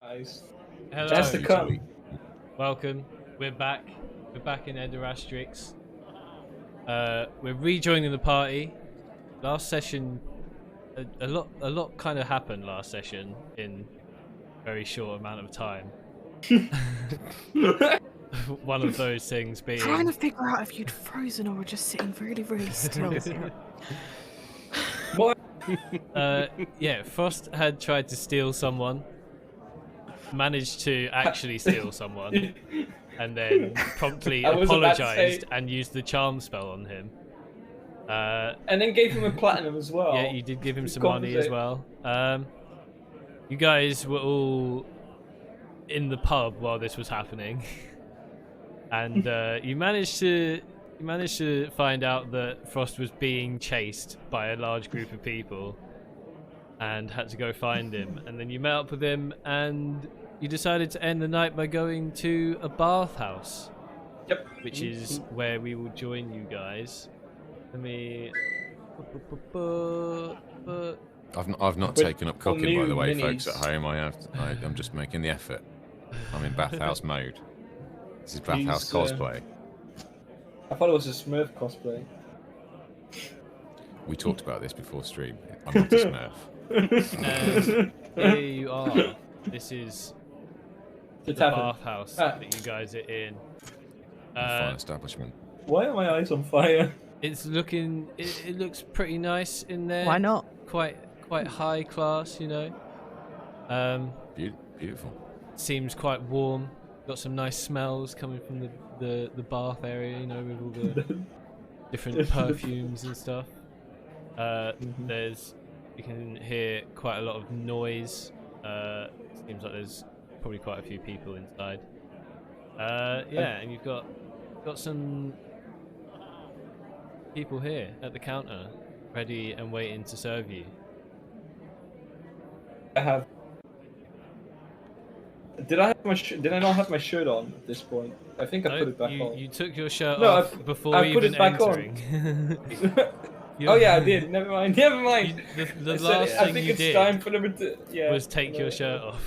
Nice. Hello. That's to come. Welcome. We're back. We're back in Edarastrix. We're rejoining the party. Last session, a lot kind of happened last session in a very short amount of time. One of those things being trying to figure out if you'd frozen or were just sitting really, really still. What? Yeah, Frost had tried to steal someone, managed to actually steal someone, and then promptly apologized and used the charm spell on him. And then gave him a platinum as well. Yeah, you did give him some money as well. You guys were all in the pub while this was happening, and you managed to find out that Frost was being chased by a large group of people, and had to go find him. And then you met up with him, and you decided to end the night by going to a bathhouse. Yep. Which is where we will join you guys. Let me. I've not taken up cooking, by the way, minis. folks at home. I'm just making the effort. I'm in bathhouse mode. This is bathhouse cosplay. I thought it was a Smurf cosplay. We talked about this before stream. I'm not a Smurf. And here you are. This is the bathhouse that you guys are in. Fine establishment. Why are my eyes on fire? It's looking. It looks pretty nice in there. Why not? Quite high class, you know. Beautiful. Seems quite warm. Got some nice smells coming from the bath area, you know, with all the different perfumes and stuff. You can hear quite a lot of noise. Seems like there's probably quite a few people inside. Yeah, and you've got some people here at the counter, ready and waiting to serve you. I have. Did I not have my shirt on at this point? I think I put it back on. You took your shirt off before I put even it back entering. Oh yeah, I did. Never mind. The last thing you did time for them to, was take your shirt off.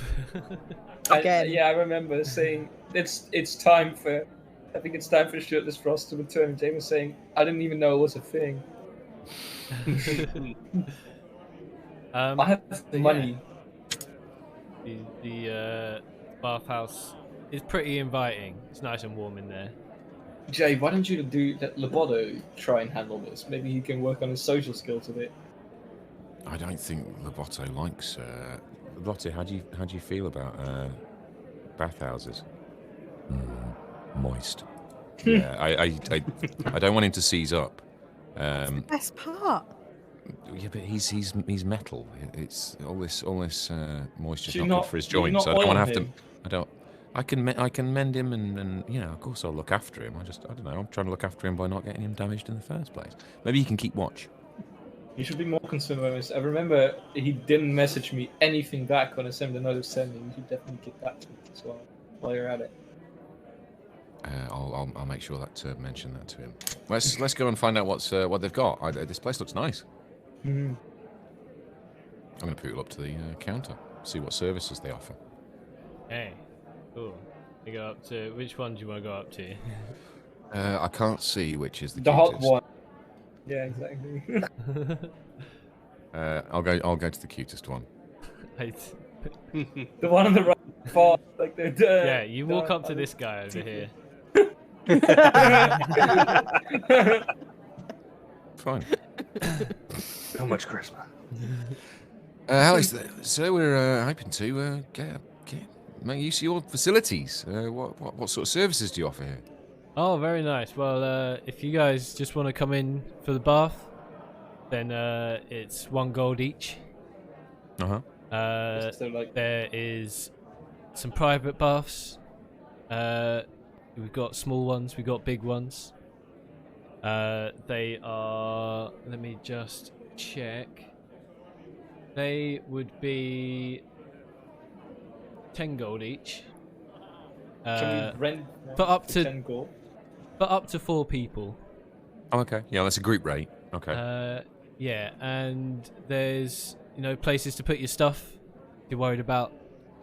I remember saying it's time for. I think it's time for shirtless Frost to return. James was saying, I didn't even know it was a thing. I have money. The bathhouse is pretty inviting. It's nice and warm in there. Jay, why don't you let Loboto try and handle this? Maybe he can work on his social skills a bit. I don't think Loboto likes. Loboto, how do you feel about bathhouses? Moist. Yeah, I don't want him to seize up. That's the best part. Yeah, but he's metal. It's all this moisture's Do you not good for his joints. So I don't want to have him? to. I can mend him and you know, of course I'll look after him. I don't know. I'm trying to look after him by not getting him damaged in the first place. Maybe he can keep watch. You should be more concerned about this. I remember he didn't message me anything back when I sent him the note of sending. You should definitely get back to me as well while you're at it. I'll make sure that mention that to him. Let's go and find out what they've got. This place looks nice. Mm-hmm. I'm going to put it up to the counter, see what services they offer. Hey, cool. You go up to which one do you want to go up to? I can't see which is the hot cutest. one. Yeah, exactly. I'll go to the cutest one. The one on the right, far, like the. Yeah, you walk up to this guy over here. Fine. So much charisma. Alex, so we're hoping to make use of your facilities. What sort of services do you offer here? Oh, very nice. Well, if you guys just want to come in for the bath, then it's 1 gold each. Uh-huh. There is some private baths. We've got small ones, we've got big ones. They are, let me just check. They would be 10 gold each. Can we rent but up to 10 gold? But up to 4 people. Oh, okay. Yeah, that's a group rate. Okay. Yeah, and there's, you know, places to put your stuff if you're worried about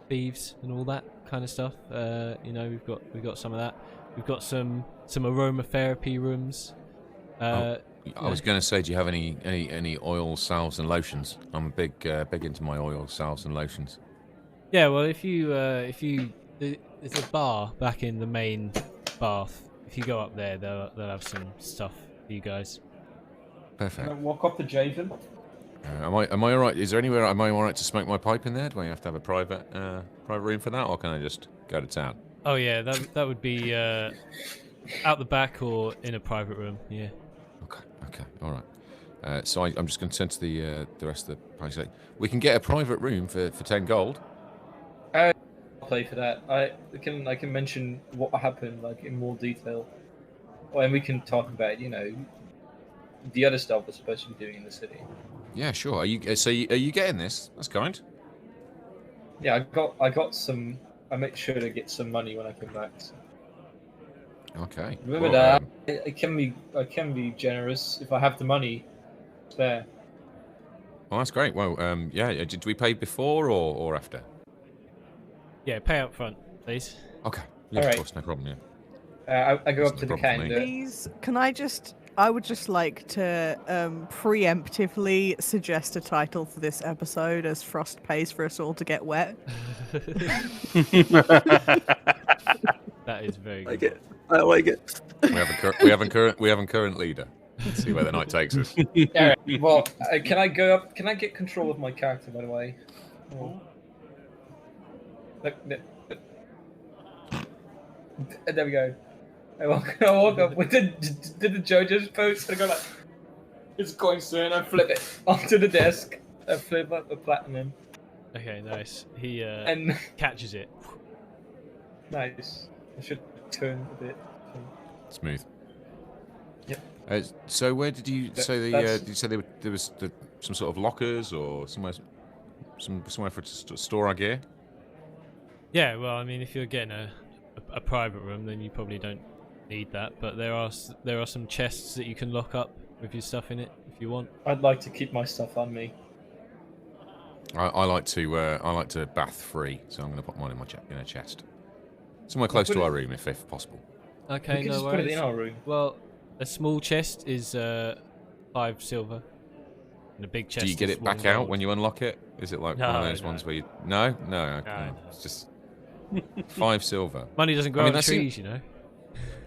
thieves and all that kind of stuff. You know, we've got some of that. We've got some aromatherapy rooms. I was going to say, do you have any oil salves and lotions? I'm big into my oil salves and lotions. Yeah, well, if you there's a bar back in the main bath. If you go up there, they'll have some stuff for you guys. Perfect. Can I walk up to Javen? Am I all right? Is there anywhere am I all right to smoke my pipe in there? Do I have to have a private room for that, or can I just go to town? Oh yeah, that would be out the back or in a private room. Yeah. Okay, all right. So I'm just going to turn to the rest of the party. We can get a private room for 10 gold. I'll play for that. I can mention what happened like in more detail, and we can talk about the other stuff we're supposed to be doing in the city. Yeah, sure. Are you getting this? That's kind. Yeah, I got some. I make sure to get some money when I come back. So. Okay. Remember Well, that I can be generous if I have the money spare. Well, that's great. Well, yeah. Did we pay before or after? Yeah, pay up front, please. Okay. Yeah, All right. of course, no problem. Yeah. I go That's up no to the problem for me. counter. Please, I would just like to preemptively suggest a title for this episode as Frost pays for us all to get wet. That is very good. Like it. I like it. We have a current leader. Let's see where the night takes us. All right. Well, can I go up? Can I get control of my character, by the way? Oh. Look, there we go. I walk up with the JoJo's pose and I go like, it's going soon. I flip it onto the desk. I flip up the platinum. Okay, nice. He And catches it. nice. I should turn a bit. Smooth. Yep. So where did you say did you say there was some sort of lockers or somewhere for to store our gear? Yeah, well, I mean, if you're getting a private room, then you probably don't need that. But there are some chests that you can lock up with your stuff in it if you want. I'd like to keep my stuff on me. I like to bath free, so I'm going to put mine in in a chest, somewhere close to our room if possible. Okay, We can no just put it worries. in our room. Well, a small chest is 5 silver, and a big chest. Do you get is it back 1 out gold. when you unlock it? Is it like one of those ones where you no? Okay. No. It's just 5 silver. Money doesn't grow I mean, on that trees, you know.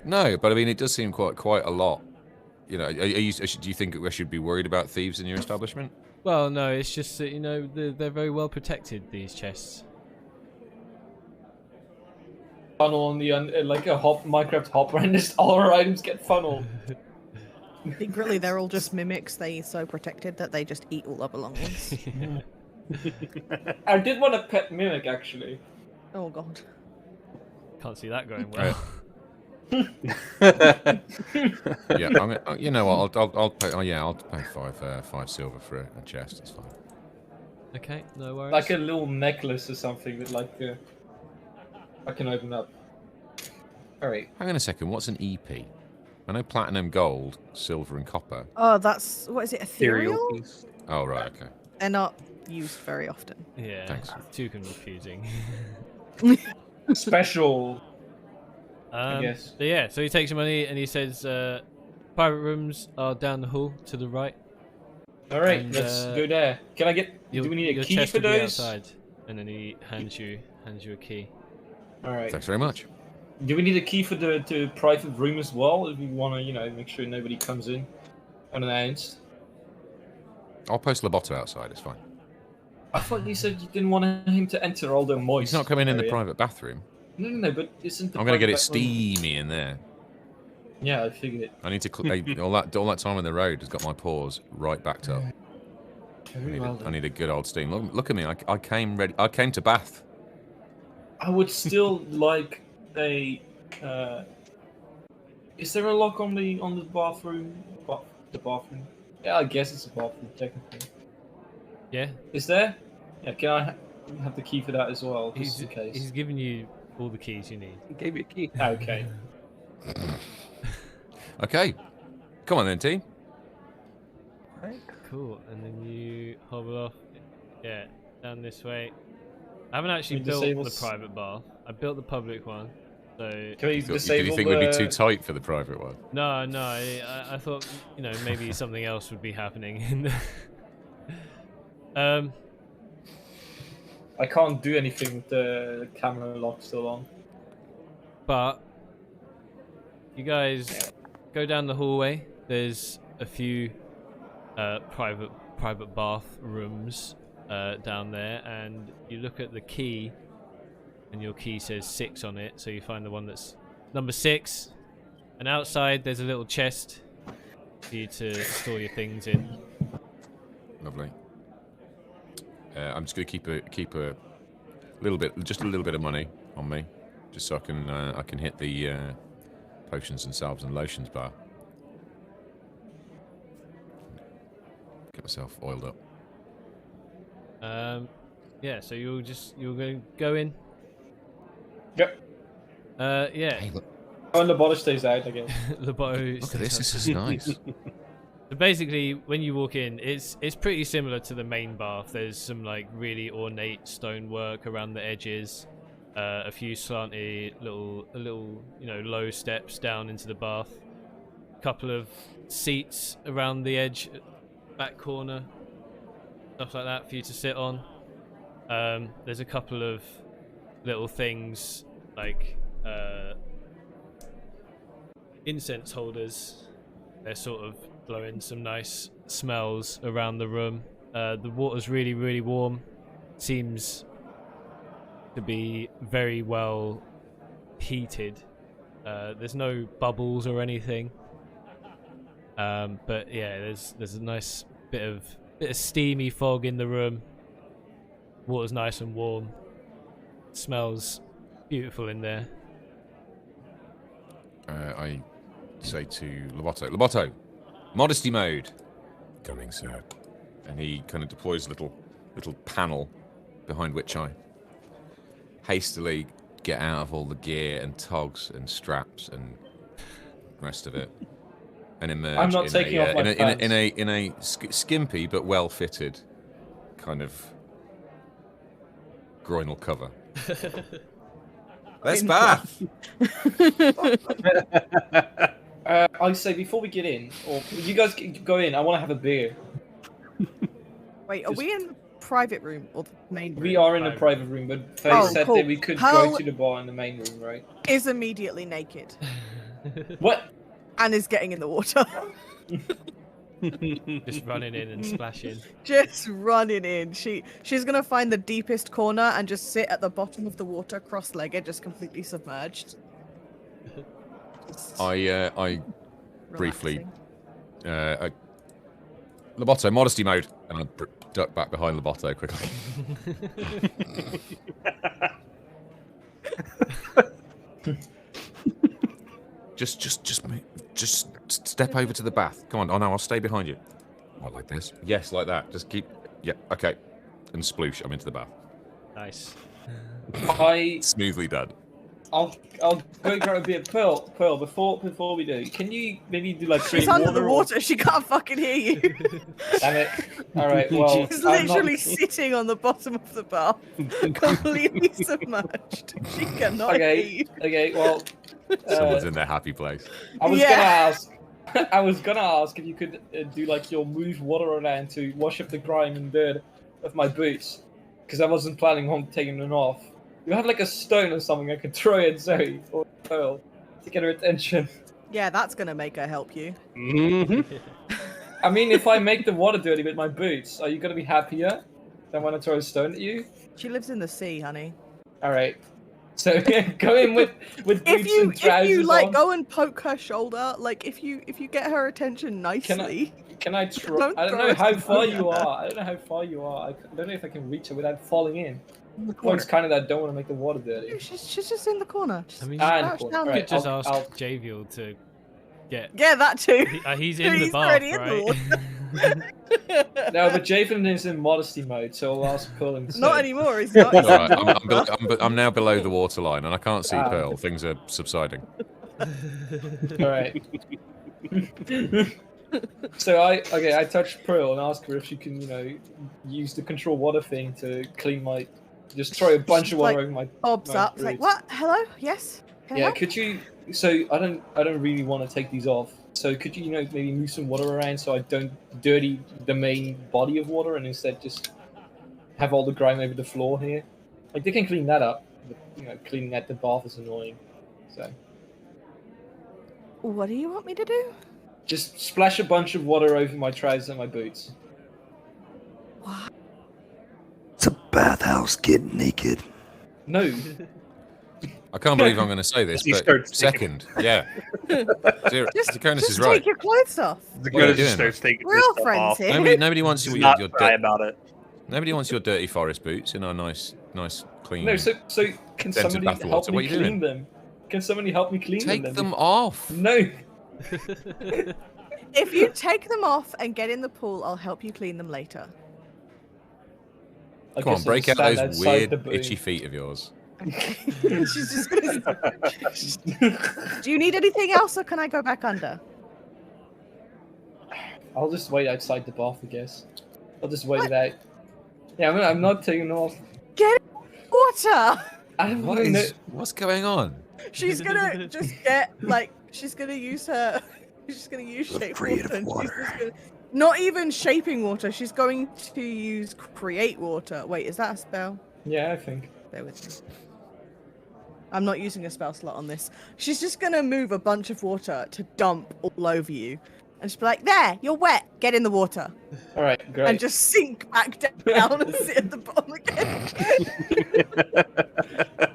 No, but I mean, it does seem quite a lot. You know, do you think we should be worried about thieves in your establishment? Well, no, it's just that they're very well protected. These chests. Funnel on the like a Minecraft hopper, and just all our items get funneled. Secretly, they're all just mimics. They're so protected that they just eat all our belongings. I did want a pet mimic actually. Oh god. Can't see that going well. Yeah, you know what? I'll pay. Oh, yeah, I'll pay 5 silver for a chest. That's fine. Okay, no worries. Like a little necklace or something that I can open up. All right. Hang on a second. What's an EP? I know platinum, gold, silver, and copper. Oh, that's what is it? Ethereal? piece. Oh right, okay. They're not used very often. Yeah, Thanks. it's too confusing. Special. I guess. So yeah, so he takes your money and he says, private rooms are down the hall to the right. All right, And, let's go there. Can I get? Do we need a your key chest for will be those? outside, and then he hands you a key. All right. Thanks very much. Do we need a key for the private room as well? If we want to, make sure nobody comes in unannounced. I'll post Loboto outside. It's fine. I thought you said you didn't want him to enter all the moist. He's not coming in the area. private bathroom. No, but isn't the I'm gonna get it private bathroom- steamy in there. Yeah, I figured it. I need to all that time on the road has got my pores right backed up. Very well I done. need a good old steam. Look at me. I came ready. I came to bath. I would still like a. Is there a lock on the bathroom? The bathroom. Yeah, I guess it's a bathroom technically. Yeah, Is there? Yeah. Can I have the key for that as well, just in case? he's giving you all the keys you need. He gave you a key. Okay. Okay. Come on then, team. Cool, and then you hobble off. Yeah, down this way. I haven't actually We built disable the private bath. I built the public one. So Can we Did you disable think it would be too tight for the private one? no, I thought maybe something else would be happening in the... I can't do anything with the camera lock still on. But you guys go down the hallway. There's a few private bath rooms down there, and you look at the key, and your key says 6 on it. So you find the one that's number 6. And outside there's a little chest for you to store your things in. Lovely. I'm just gonna keep a little bit, just a little bit of money on me, just so I can hit the potions and salves and lotions bar. Get myself oiled up. Yeah. So you're going to go in. Yep. Yeah. Hey, look, Oh, and the body stays out, I guess. Look at this. This is nice. So basically, when you walk in, it's pretty similar to the main bath. There's some like really ornate stonework around the edges, a few slanty little low steps down into the bath, a couple of seats around the edge, back corner, stuff like that for you to sit on. There's a couple of little things like incense holders. They're sort of blowing some nice smells around the room. The water's really, really warm. Seems to be very well heated. There's no bubbles or anything. But yeah, there's a nice bit of steamy fog in the room. Water's nice and warm. Smells beautiful in there. I say to Loboto, modesty mode. Coming, sir. And he kind of deploys a little panel behind which I hastily get out of all the gear and togs and straps and the rest of it, and emerge. I'm not taking off my pants. in a skimpy but well fitted kind of groinal cover. Let's bath. I say before we get in, or you guys go in, I want to have a beer. Wait, are we in the private room or the main room? We are in a private room, but Faye said cool. that we could Hal go to the bar in the main room, right? Is immediately naked What? and is getting in the water. Just running in and splashing. Just running in. She's gonna find the deepest corner and just sit at the bottom of the water, cross-legged, just completely submerged. I briefly Relaxing. Loboto, modesty mode, and I duck back behind Loboto quickly. just step over to the bath. Come on. Oh no, I'll stay behind you. What, like this? Yes, like that. Just keep. Yeah, okay. And sploosh. I'm into the bath. Nice. Smoothly done. I'll go grab a beer. Pearl, before we do, can you maybe do like She's straight under the or- water. She can't fucking hear you. Damn it! All right, well, She's I'm not- literally sitting on the bottom of the bath, completely submerged. She cannot hear you. Okay, well, Someone's in their happy place. I was Yeah. gonna ask. I was gonna ask if you could do like your move water around to wash up the grime and dirt of my boots, because I wasn't planning on taking them off. You have like a stone or something I could throw at Zoe or Pearl to get her attention. Yeah, that's gonna make her help you. Mm-hmm. I mean, if I make the water dirty with my boots, are you gonna be happier than when I throw a stone at you? She lives in the sea, honey. All right. So go in with boots and trousers if you like on. go and poke her shoulder, like if you get her attention nicely. Can I try? Don't I don't throw know a how stone far at you her. are. I don't know how far you are. I don't know if I can reach her without falling in. In the Well, corner. it's kind of that I don't want to make the water dirty. She's just in the corner. Just I mean, Ah, in the crouch corner. down. you Right, could just I'll- ask I'll- Javiel to get. Yeah, that too. He's in the He's bath, already in the right? No, but Javen is in modesty mode, so I'll ask Pearl instead. Not anymore. He's not. All right, I'm now below the waterline, and I can't see Ah. Pearl. Things are subsiding. All right. So I touch Pearl and ask her if she can, use the control water thing to clean my Just throw a bunch of water Like, over my. Bob's my up. It's like, boots. what? Hello? Yes? Can I Yeah, help? could you? So I don't really want to take these off. So could you, maybe move some water around so I don't dirty the main body of water and instead just have all the grime over the floor here? Like they can clean that up, but cleaning at the bath is annoying. So What do you want me to do? just splash a bunch of water over my trousers and my boots. What? It's a bathhouse. Get naked. No, I can't believe I'm going to say this, He but starts second, yeah. Zakonis Just is right. take your clothes off. The What are you guy doing? just starts taking We're this all stuff friends off. here. Nobody wants He's your not your shy about it. nobody wants your dirty forest boots in our nice clean. no. So can Scented somebody bath help water, what me are you clean doing? them? Can somebody help me clean Take them? them off. No. If you take them off and get in the pool, I'll help you clean them later. I Come on, guess I'll break out stand those outside the weird boot. itchy feet of yours. She's just gonna... Do you need anything else, or can I go back under? I'll just wait outside the bath, I guess. I'll just wait it out. Yeah, I'm not taking them off. Get water! I don't What know. is? What's going on? She's gonna just get, like, she's gonna use her... She's gonna use shape creative water. water. She's just gonna... Not even shaping water, she's going to use create water. Wait, is that a spell? Yeah, I think. Bear with me. I'm not using a spell slot on this. She's just gonna move a bunch of water to dump all over you. And she'll be like, there, you're wet, get in the water. Alright, great. And just sink back down and sit at the bottom again.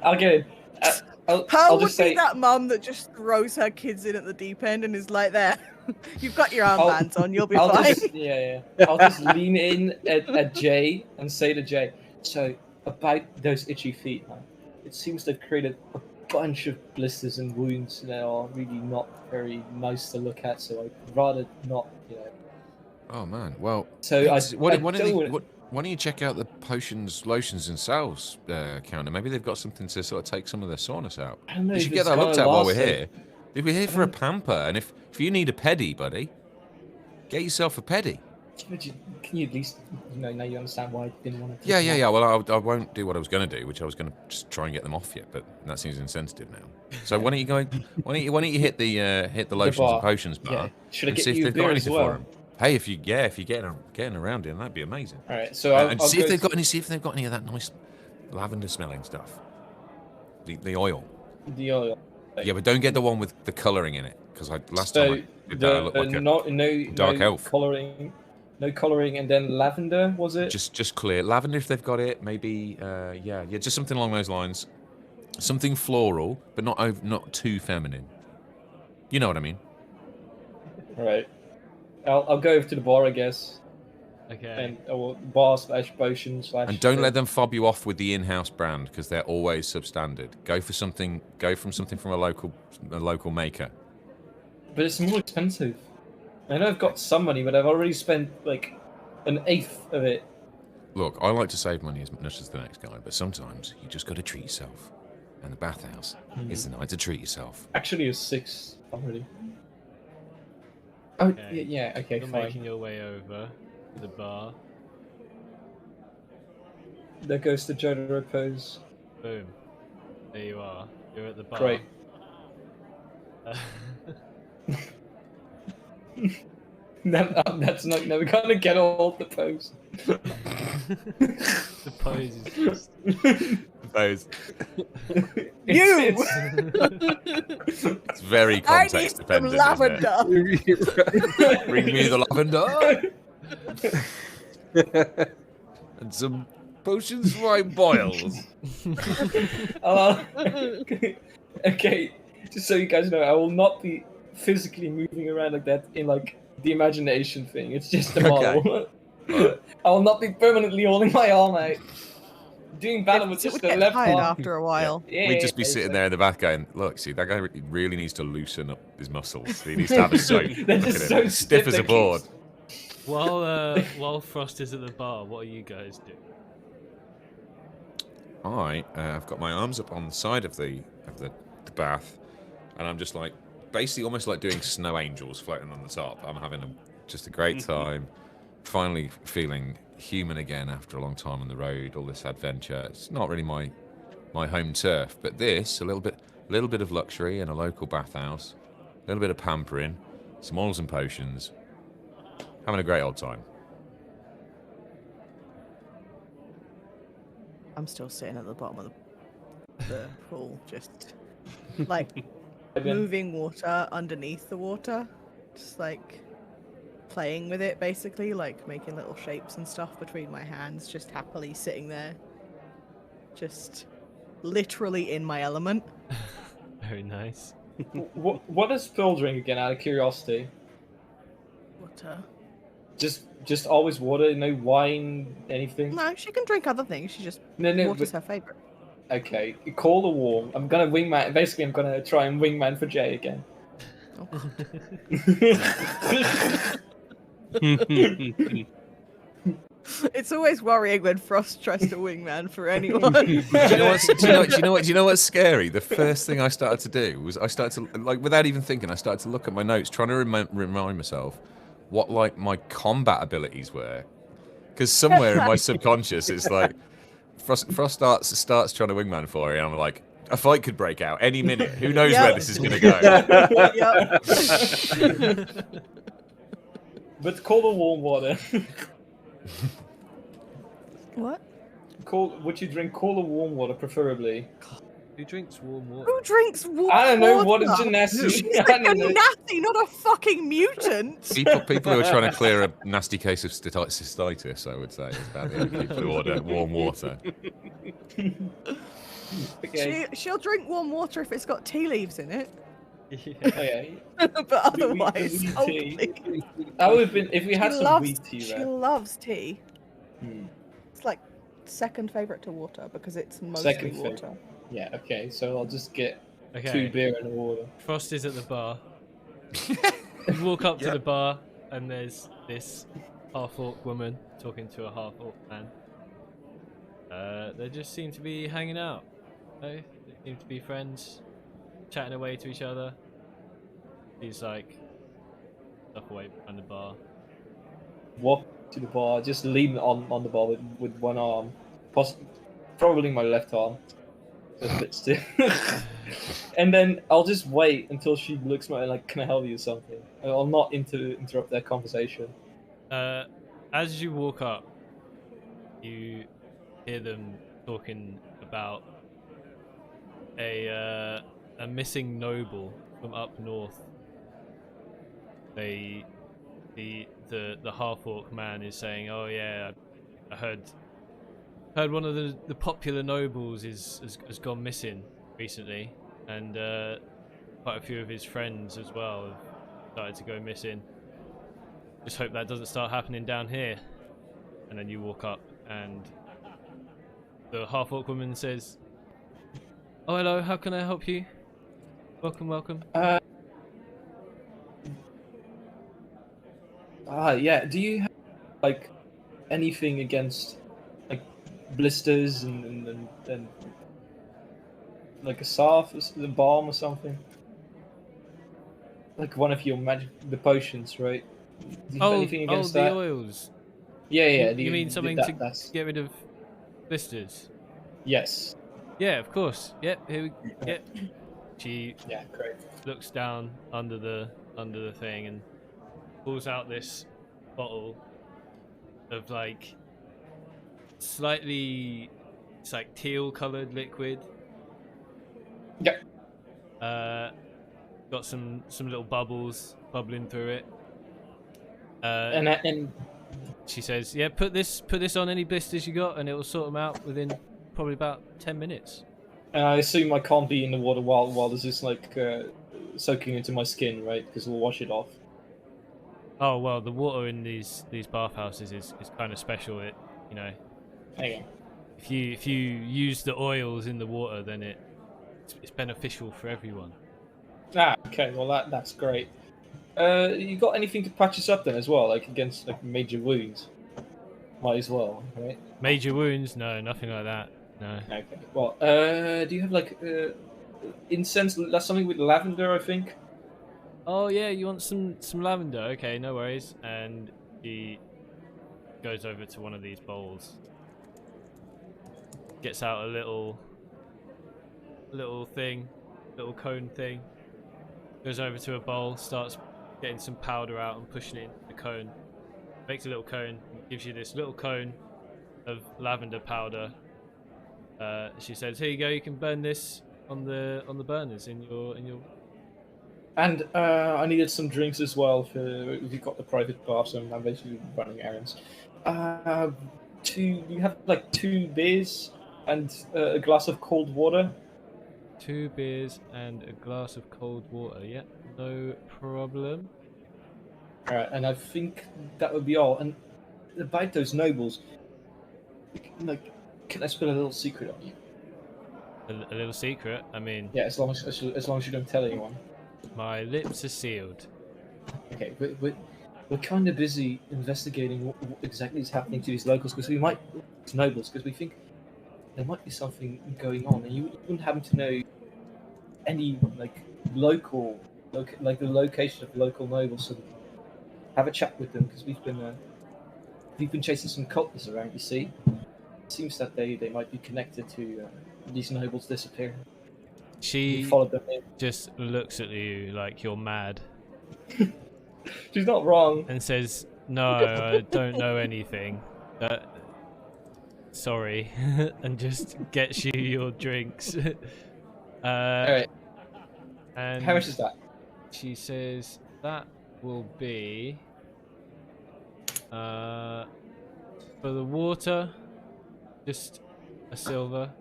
I'll get in. I'll Pearl would just say. be that mum that just throws her kids in at the deep end and is like, there, you've got your I'll- armbands on, you'll be I'll fine. just, yeah. I'll just lean in at Jay and say to Jay, so about those itchy feet, man. It seems they've created a bunch of blisters and wounds that are really not very nice to look at, so I'd rather not, Oh man. Well, So why don't you check out the potions, lotions, and salves counter? Maybe they've got something to sort of take some of the soreness out. I don't know You if should it's get that looked at gonna while we're last, here. We're here for a pamper, and if you need a pedi, buddy, get yourself a pedi. Can you at least, now you understand why I didn't want to? Yeah. Well, I won't do what I was going to do, which I was going to just try and get them off you, but that seems insensitive now. So why don't you go? Why don't you hit the lotions bar. and potions bar? Yeah. Should I and get see if you a they've beer got as anything well? for them? Hey, if you're getting around in, that'd be amazing. All right, so I'll And see if go they've got any of that nice lavender smelling stuff. The oil. the oil. Yeah, but don't get the one with the colouring in it, because last time I did that, I looked like a dark elf. No colouring, and then lavender, was it? just clear lavender if they've got it. Maybe just something along those lines. Something floral, but not too feminine. You know what I mean? All right. I'll go over to the bar, I guess, Okay. and bar / potion / And don't let them fob you off with the in-house brand, because they're always substandard. Go from something from a local maker. But it's more expensive. I know I've got some money, but I've already spent like an eighth of it. Look, I like to save money as much as the next guy, but sometimes you just got to treat yourself. And the bathhouse is the night to treat yourself. Actually, it's 6 already. Oh, Okay. yeah, okay, You're fine. making your way over to the bar. There goes the Jodo Repose. Boom. There you are. You're at the bar. Great. That's not never gonna get old, the pose. The pose is just. Those. You! It's very I need context some dependent. lavender. Bring me the lavender. And some potions for my boils. Okay, just so you guys know, I will not be physically moving around like that in like the imagination thing. It's just a model. I will not be permanently holding my arm out. Doing battle with It just would the get left tired arm. after a while. Yeah, We'd just be sitting there in the back going, look, see, that guy really needs to loosen up his muscles. He needs to have a soak. They're Look just at so him. Stiff as a they board. keep- While Frost is at the bar, what are you guys doing? I've got my arms up on the side of the bath, and I'm just like, basically almost like doing snow angels floating on the top. I'm having just a great time. Finally feeling human again after a long time on the road. All this adventure. It's not really my home turf, but this a little bit of luxury and a local bathhouse, a little bit of pampering, some oils and potions, having a great old time. I'm still sitting at the bottom of the pool, just like moving water underneath the water, just like playing with it, basically, like making little shapes and stuff between my hands, just happily sitting there, just literally in my element. Very nice. What does Phil drink again? Out of curiosity. Water. Just always water, no wine, anything. No, she can drink other things. She just No, water's but- her favorite. Okay, call the warm. I'm gonna wingman. Basically, I'm gonna try and wingman for Jay again. Oh, God. It's always worrying when Frost tries to wingman for anyone. Do you know what's scary? The first thing I started to do was I started to, like, without even thinking, I started to look at my notes, trying to remind myself what, like, my combat abilities were. Because somewhere in my subconscious, it's like, Frost starts trying to wingman for you, and I'm like, a fight could break out any minute. Who knows Yep. where this is going to go? Yep. But call the warm water. What? Would you drink cool or warm water, preferably? Who drinks warm water? Who drinks water? I don't know. What is Genasi? She's I like a don't know. nasty, not a fucking mutant. People who are trying to clear a nasty case of cystitis, I would say, is about the only people who order warm water. Okay. She'll drink warm water if it's got tea leaves in it. Okay. But otherwise, Wheat oh, tea. please. That would have been if we had She some loves, wheat tea she there. loves tea. Hmm. It's like second favorite to water because it's mostly Second water. favorite. Yeah. Okay. So I'll just get 2 Okay. beer and a water. Frost is at the bar. You walk up to the bar, and there's this half-orc woman talking to a half-orc man. They just seem to be hanging out. They seem to be friends, chatting away to each other. He's like stuff away behind the bar. Walk to the bar. Just lean on the bar with one arm. Probably my left arm. So a bit stiff. And then I'll just wait until she looks at me like, "Can I help you?" or something. I'll not interrupt their conversation. As you walk up, you hear them talking about a missing noble from up north. The half-orc man is saying, "Oh yeah, I heard one of the popular nobles has gone missing recently, and quite a few of his friends as well have started to go missing. Just hope that doesn't start happening down here." And then you walk up, and the half-orc woman says, "Oh, hello, how can I help you? Welcome." Yeah. Do you have like anything against like blisters and like a salve, a balm or something? Like one of your the potions, right? Do you have anything against the that? oils. Yeah. You mean something to that's... get rid of blisters? Yes. Yeah, of course. Yep, here we yep. She Yeah, great. looks down under the thing and pulls out this bottle of like slightly, it's like teal coloured liquid. Yeah. Got some little bubbles bubbling through it. And She says, "Yeah, put this on any blisters you got, and it will sort them out within probably about 10 minutes." I assume I can't be in the water while this is like soaking into my skin, right? Because it'll wash it off. Oh well, the water in these bathhouses is kind of special. It, you know, Hang on. if you use the oils in the water, then it's beneficial for everyone. Okay. Well, that's great. You got anything to patch us up then as well, like against like major wounds? Might as well, right? Major wounds? No, nothing like that. No. Okay. Well, do you have like incense? That's something with lavender, I think. Oh yeah, you want some lavender? Okay, no worries. And she goes over to one of these bowls, gets out a little cone thing, goes over to a bowl, starts getting some powder out and pushing it into the cone, makes a little cone, gives you this little cone of lavender powder. She says, "Here you go. You can burn this on the burners in your." And I needed some drinks as well for if you've got the private bar, so I'm basically running errands. You have like 2 beers and a glass of cold water. 2 beers and a glass of cold water. Yeah, no problem. Alright, and I think that would be all. And about those nobles, like, can I spill a little secret on you? A little secret. I mean, Yeah, as long as you don't tell anyone. my lips are sealed. Okay, we're kind of busy investigating what exactly is happening to these locals because nobles, because we think there might be something going on, and you wouldn't happen to know any like the location of local nobles, so have a chat with them because we've been chasing some cultists around. You see, it seems that they might be connected to these nobles disappearing. She followed them in. just looks at you like you're mad She's not wrong. and says, "No, I don't know anything. Sorry," and just gets you your drinks. All right, And how much is that? she says that will be for the water, just a silver.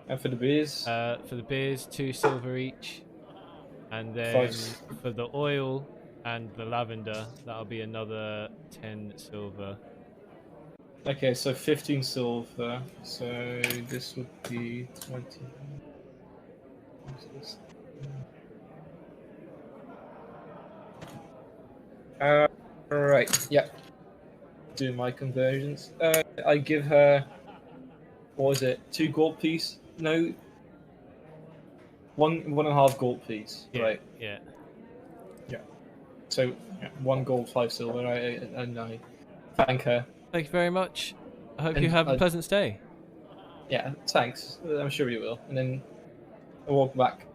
And for the beers? For the beers, 2 silver each, and then 5. for the oil and the lavender, that'll be another 10 silver. Okay, so 15 silver. So this would be 20. Right. Yeah. Do my conversions. I give her. What was it? 2 gold piece? No. 1.5 gold piece. Yeah, Right. Yeah. So 1 gold, 5 silver. And I thank her. Thank you very much. I hope you And have a pleasant stay. Yeah, thanks. I'm sure you will. And then I walk back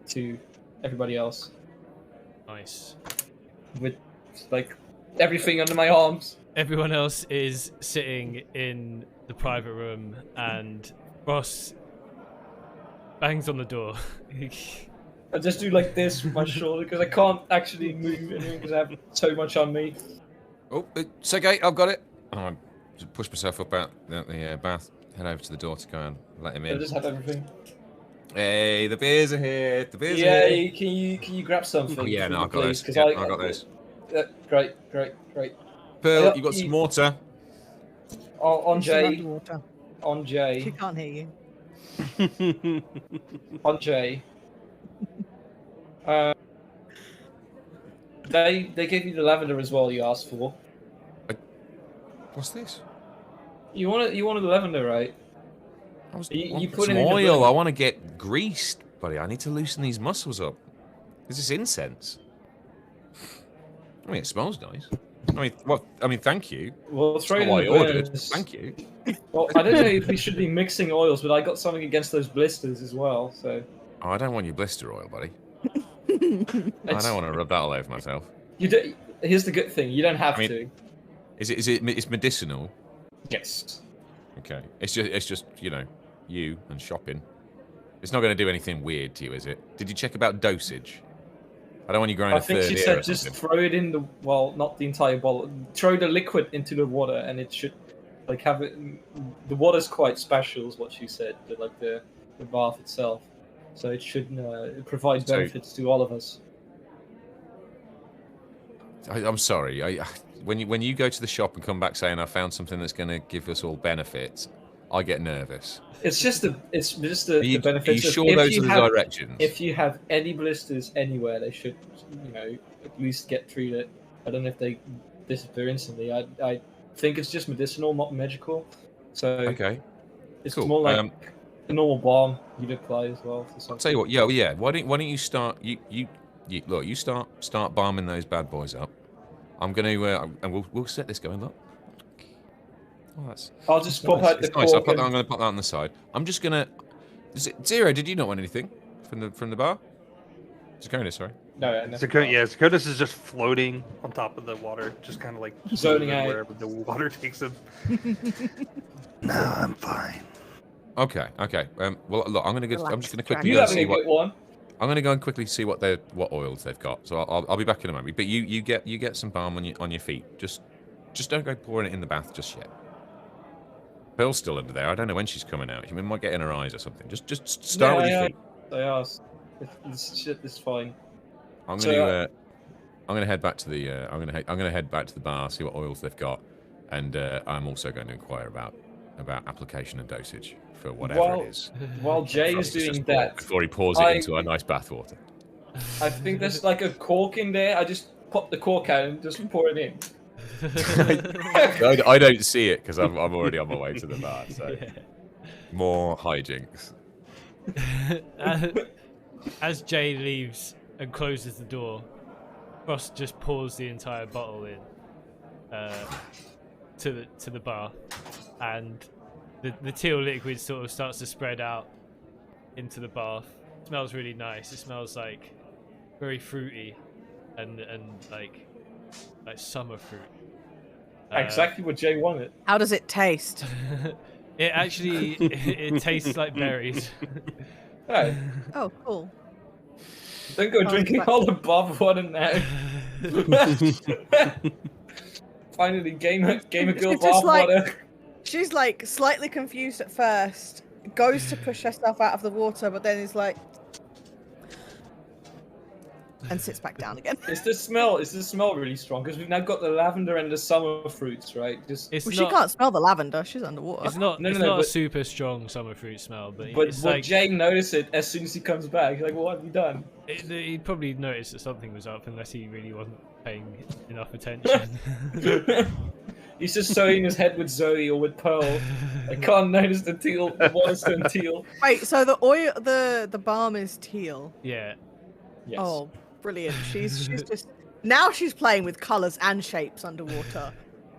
to everybody else Nice. with like everything under my arms. Everyone else is sitting in the private room, and Ross bangs on the door. I just do like this with my shoulder because I can't actually move because I have so much on me. Oh, it's okay. I've got it. I just push myself up out the bath, head over to the door to go and let him I in. just have everything. Hey, the beers are here. The beers are Yeah, here. can you grab something? Oh, yeah, for no, me, I've got please? those. 'Cause Yeah, I've got those. Great. Pearl, Yeah, you got some water? On She's allowed Jay. to water. On She Jay. can't hear you. On Jay. They gave you the lavender as well. You asked for. What's this? You wanted the lavender, right? You put some it in the oil. blender. I want to get greased, buddy. I need to loosen these muscles up. Is this incense? I mean, it smells nice. I mean, thank you. Well, throw it Not in what the I ordered. burners. Thank you. Well, I don't know if we should be mixing oils, but I got something against those blisters as well. So Oh, I don't want your blister oil, buddy. I it's, don't want to rub that all over myself. you do, here's the good thing: you don't have I mean- to. It's medicinal. Yes. Okay. It's just you and shopping. It's not going to do anything weird to you, is it? Did you check about dosage? I don't want you growing I a think third she ear said or just something. throw it in the not the entire bottle. Throw the liquid into the water, and it should like have it. The water's quite special, is what she said. The bath itself, so it should provide So- benefits to all of us. I'm sorry. When you go to the shop and come back saying I found something that's going to give us all benefits, I get nervous. It's just the Are you benefits. sure if those you are the have, directions? If you have any blisters anywhere, they should, at least get treated. I don't know if they disappear instantly. I think it's just medicinal, not magical. So Okay. it's cool. more like a normal balm you'd apply as well. For I'll something. tell you what. Yeah. Why don't you start? You look. You start balming those bad boys up. I'm gonna and we'll set this going. Look. Oh, that's. I'll just Nice. pop out the It's nice. cork. I'm going to put that on the side. I'm just gonna. Zero, did you not want anything from the bar? Zakonis, sorry. No, Zakonis is just floating on top of the water, just kind of like Zoning out. wherever the water takes him. No, I'm fine. Okay. Well, look, I'm just gonna quickly You go and having see a good what. one? I'm gonna go and quickly see what oils they've got. So I'll be back in a moment. But you get some balm on your feet. Just don't go pouring it in the bath just yet. Pearl's still under there. I don't know when she's coming out. She might get in her eyes or something. Just start with your feet. I asked. This shit is fine. I'm gonna head back to the I'm gonna head back to the bar, see what oils they've got, and I'm also going to inquire about application and dosage for whatever it is. While Jay is doing that, before he pours it into a nice bathwater. I think there's like a cork in there. I just pop the cork out and just pour it in. I don't see it because I'm already on my way to the bar. So more hijinks. As Jay leaves and closes the door, Frost just pours the entire bottle in to the bar, and the teal liquid sort of starts to spread out into the bath. It smells really nice. It smells like very fruity and like summer fruit. Exactly what Jay wanted. How does it taste? It actually it tastes like berries. Hey, Oh, cool. don't go drinking all the bath water now. Finally, gamer girl It's just bath water. She's like slightly confused at first, goes to push herself out of the water, but then is like, and sits back down again. Is the smell really strong? Because we've now got the lavender and the summer fruits, right? She can't smell the lavender. She's underwater. It's not. It's not a super strong summer fruit smell, but it's will like Jay notice it as soon as he comes back? He's like, "What have you done?" He probably noticed that something was up, unless he really wasn't paying enough attention. He's just sewing his head with Zoe or with Pearl. I can't notice the teal, the waterstone teal. Wait, so the oil, the balm is teal. Yeah. Yes. Oh, brilliant! She's just now she's playing with colours and shapes underwater.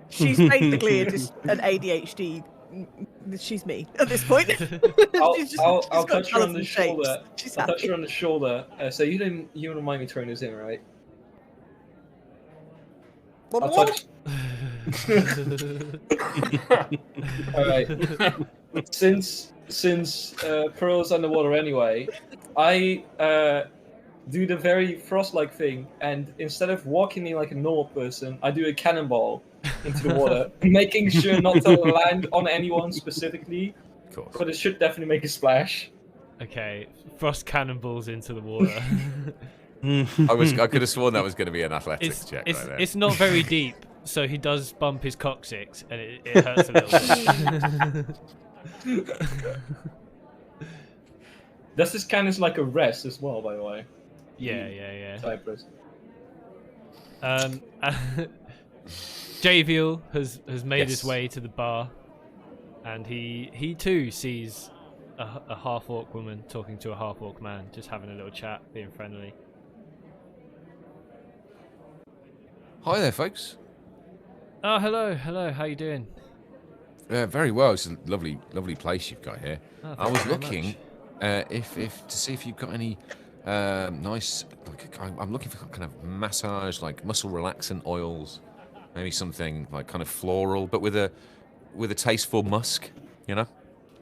She's basically just an ADHD. She's me at this point. I'll touch her on the shoulder. I'll touch her on the shoulder. So you don't mind me throwing this in, right? I'll touch. All right. Since Pearl's underwater anyway, I do the very Frost-like thing, and instead of walking in like a normal person, I do a cannonball into the water, making sure not to land on anyone specifically. Of course. But it should definitely make a splash. Okay, Frost cannonballs into the water. I could have sworn that was going to be an athletics check. It's, right there. it's not very deep, so he does bump his coccyx, and it hurts a little bit. Does this count as like a rest as well, by the way? Yeah. Cypress. Javiel has made his Yes. way to the bar, and he too sees a half-orc woman talking to a half-orc man, just having a little chat, being friendly. Hi there, folks. Oh, hello. How you doing? Very well. It's a lovely place you've got here. Oh, I was thank you very looking much. if to see if you've got any nice. I'm looking for kind of massage, like muscle relaxant oils. Maybe something like kind of floral, but with a tasteful musk. You know.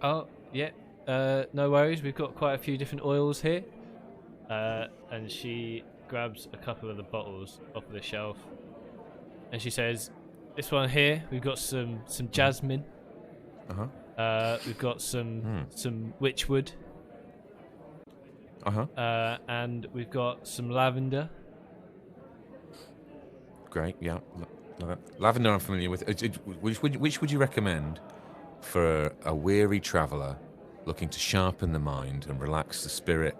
Oh, yeah. No worries. We've got quite a few different oils here. And she grabs a couple of the bottles off the shelf, and she says, "This one here, we've got some jasmine. We've got some witchwood. And we've got some lavender." Great. Yeah. Lavender, I'm familiar with. Which would you recommend for a weary traveller looking to sharpen the mind and relax the spirit?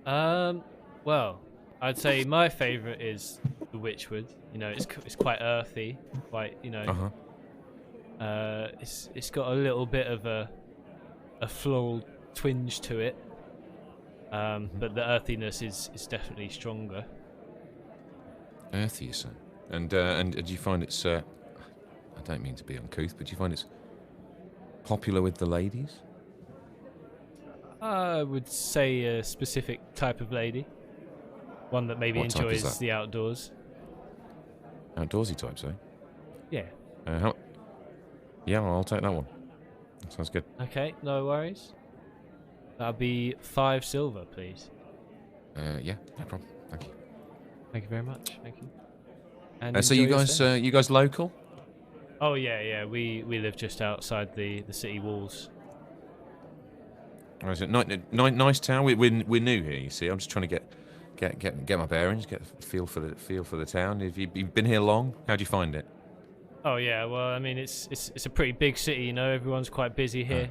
Well, I'd say my favourite is the witchwood. You know, it's quite earthy, quite, you know. It's got a little bit of a floral twinge to it, but the earthiness is definitely stronger. Earthy, you say? And do you find it's I don't mean to be uncouth, but do you find it's popular with the ladies? I would say a specific type of lady. One that maybe What type is enjoys that? the outdoors. Outdoorsy types, eh? Yeah. Yeah, I'll take that one. That sounds good. Okay, no worries. That'll be 5 silver, please. Yeah, no problem. Thank you. Thank you very much. Thank you. And So enjoy you your guys, stay. you guys local? Oh yeah. We live just outside the city walls. Or is it nice town? We're new here. You see, I'm just trying to get my bearings, get a feel for the town. Have you've been here long? How do you find it? Oh yeah. Well, I mean, it's a pretty big city. You know, everyone's quite busy here.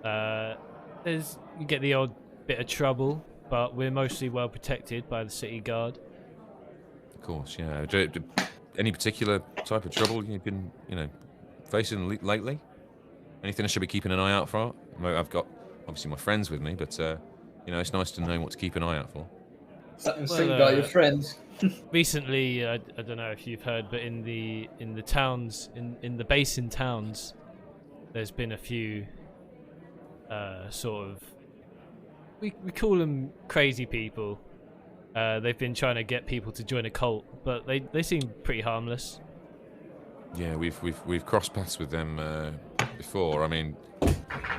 You get the odd bit of trouble, but we're mostly well protected by the city guard. Of course, yeah. Any particular type of trouble you've been, facing lately? Anything I should be keeping an eye out for? I've got obviously my friends with me, but it's nice to know what to keep an eye out for. Same guy, your friends. Recently, I don't know if you've heard, but in the towns, in the basin towns, there's been a few sort of we call them crazy people. They've been trying to get people to join a cult, but they seem pretty harmless. Yeah, we've crossed paths with them before. I mean,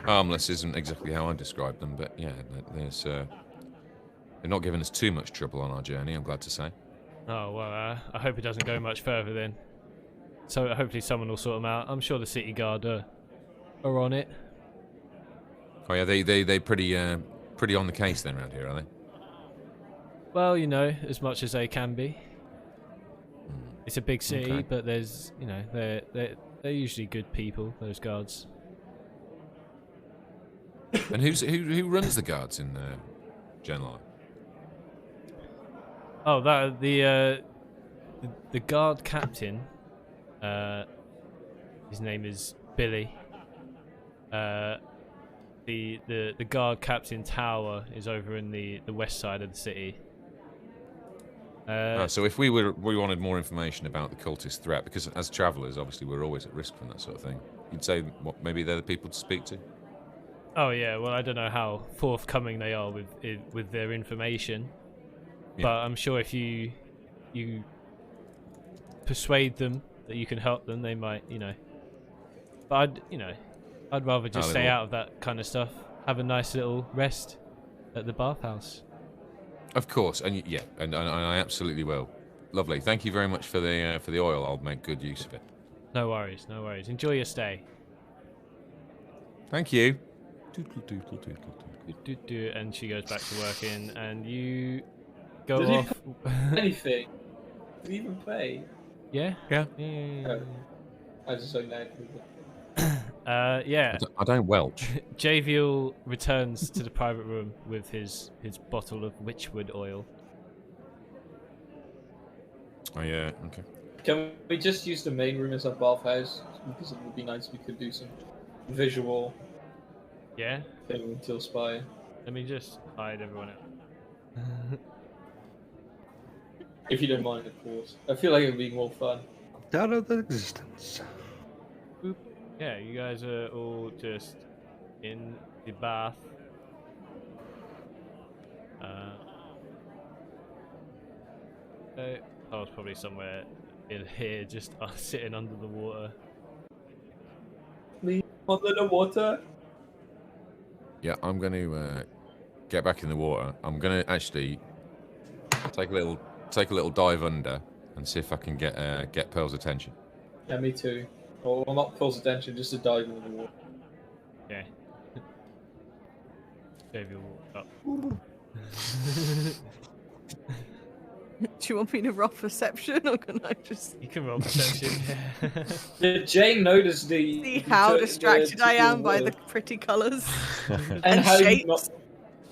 harmless isn't exactly how I describe them, but yeah, they're not giving us too much trouble on our journey, I'm glad to say. Oh well, I hope it doesn't go much further then. So hopefully someone will sort them out. I'm sure the city guard are on it. Oh yeah, they pretty on the case then around here, are they? Well, as much as they can be. It's a big city, Okay. but there's, they're usually good people, those guards. And who runs the guards in Genline? Oh, that the guard captain. His name is Billy. The guard captain tower is over in the west side of the city. So if we wanted more information about the cultist threat, because as travellers, obviously we're always at risk from that sort of thing. You'd say maybe they're the people to speak to. Oh yeah, well I don't know how forthcoming they are with their information, Yeah. but I'm sure if you persuade them that you can help them, they might, But I'd rather just stay out of that kind of stuff. Have a nice little rest at the bathhouse. Of course, and I absolutely will. Lovely. Thank you very much for the oil. I'll make good use of it. No worries. Enjoy your stay. Thank you. And she goes back to working, and you go Did he off. Anything? Did he even pay? Yeah. Yeah. I just don't know. Yeah. I don't welch. Javiel returns to the private room with his bottle of witchwood oil. Oh yeah. Okay. Can we just use the main room as a bathhouse? Because it would be nice if we could do some visual Yeah. thing until spy. Let me just hide everyone out. If you don't mind, of course. I feel like it would be more fun. Out of existence. Boop. Yeah, you guys are all just in the bath. I was probably somewhere in here, just sitting under the water. Me under the water? Yeah, I'm going to get back in the water. I'm going to actually take a little dive under and see if I can get Pearl's attention. Yeah, me too. Well, not Pearl's attention, just to dive into the water. Okay. Javiel walked up. Do you want me to roll perception, or can I just You can roll perception. Did Jane notice see how distracted I am by the pretty colours? and how you shapes? not?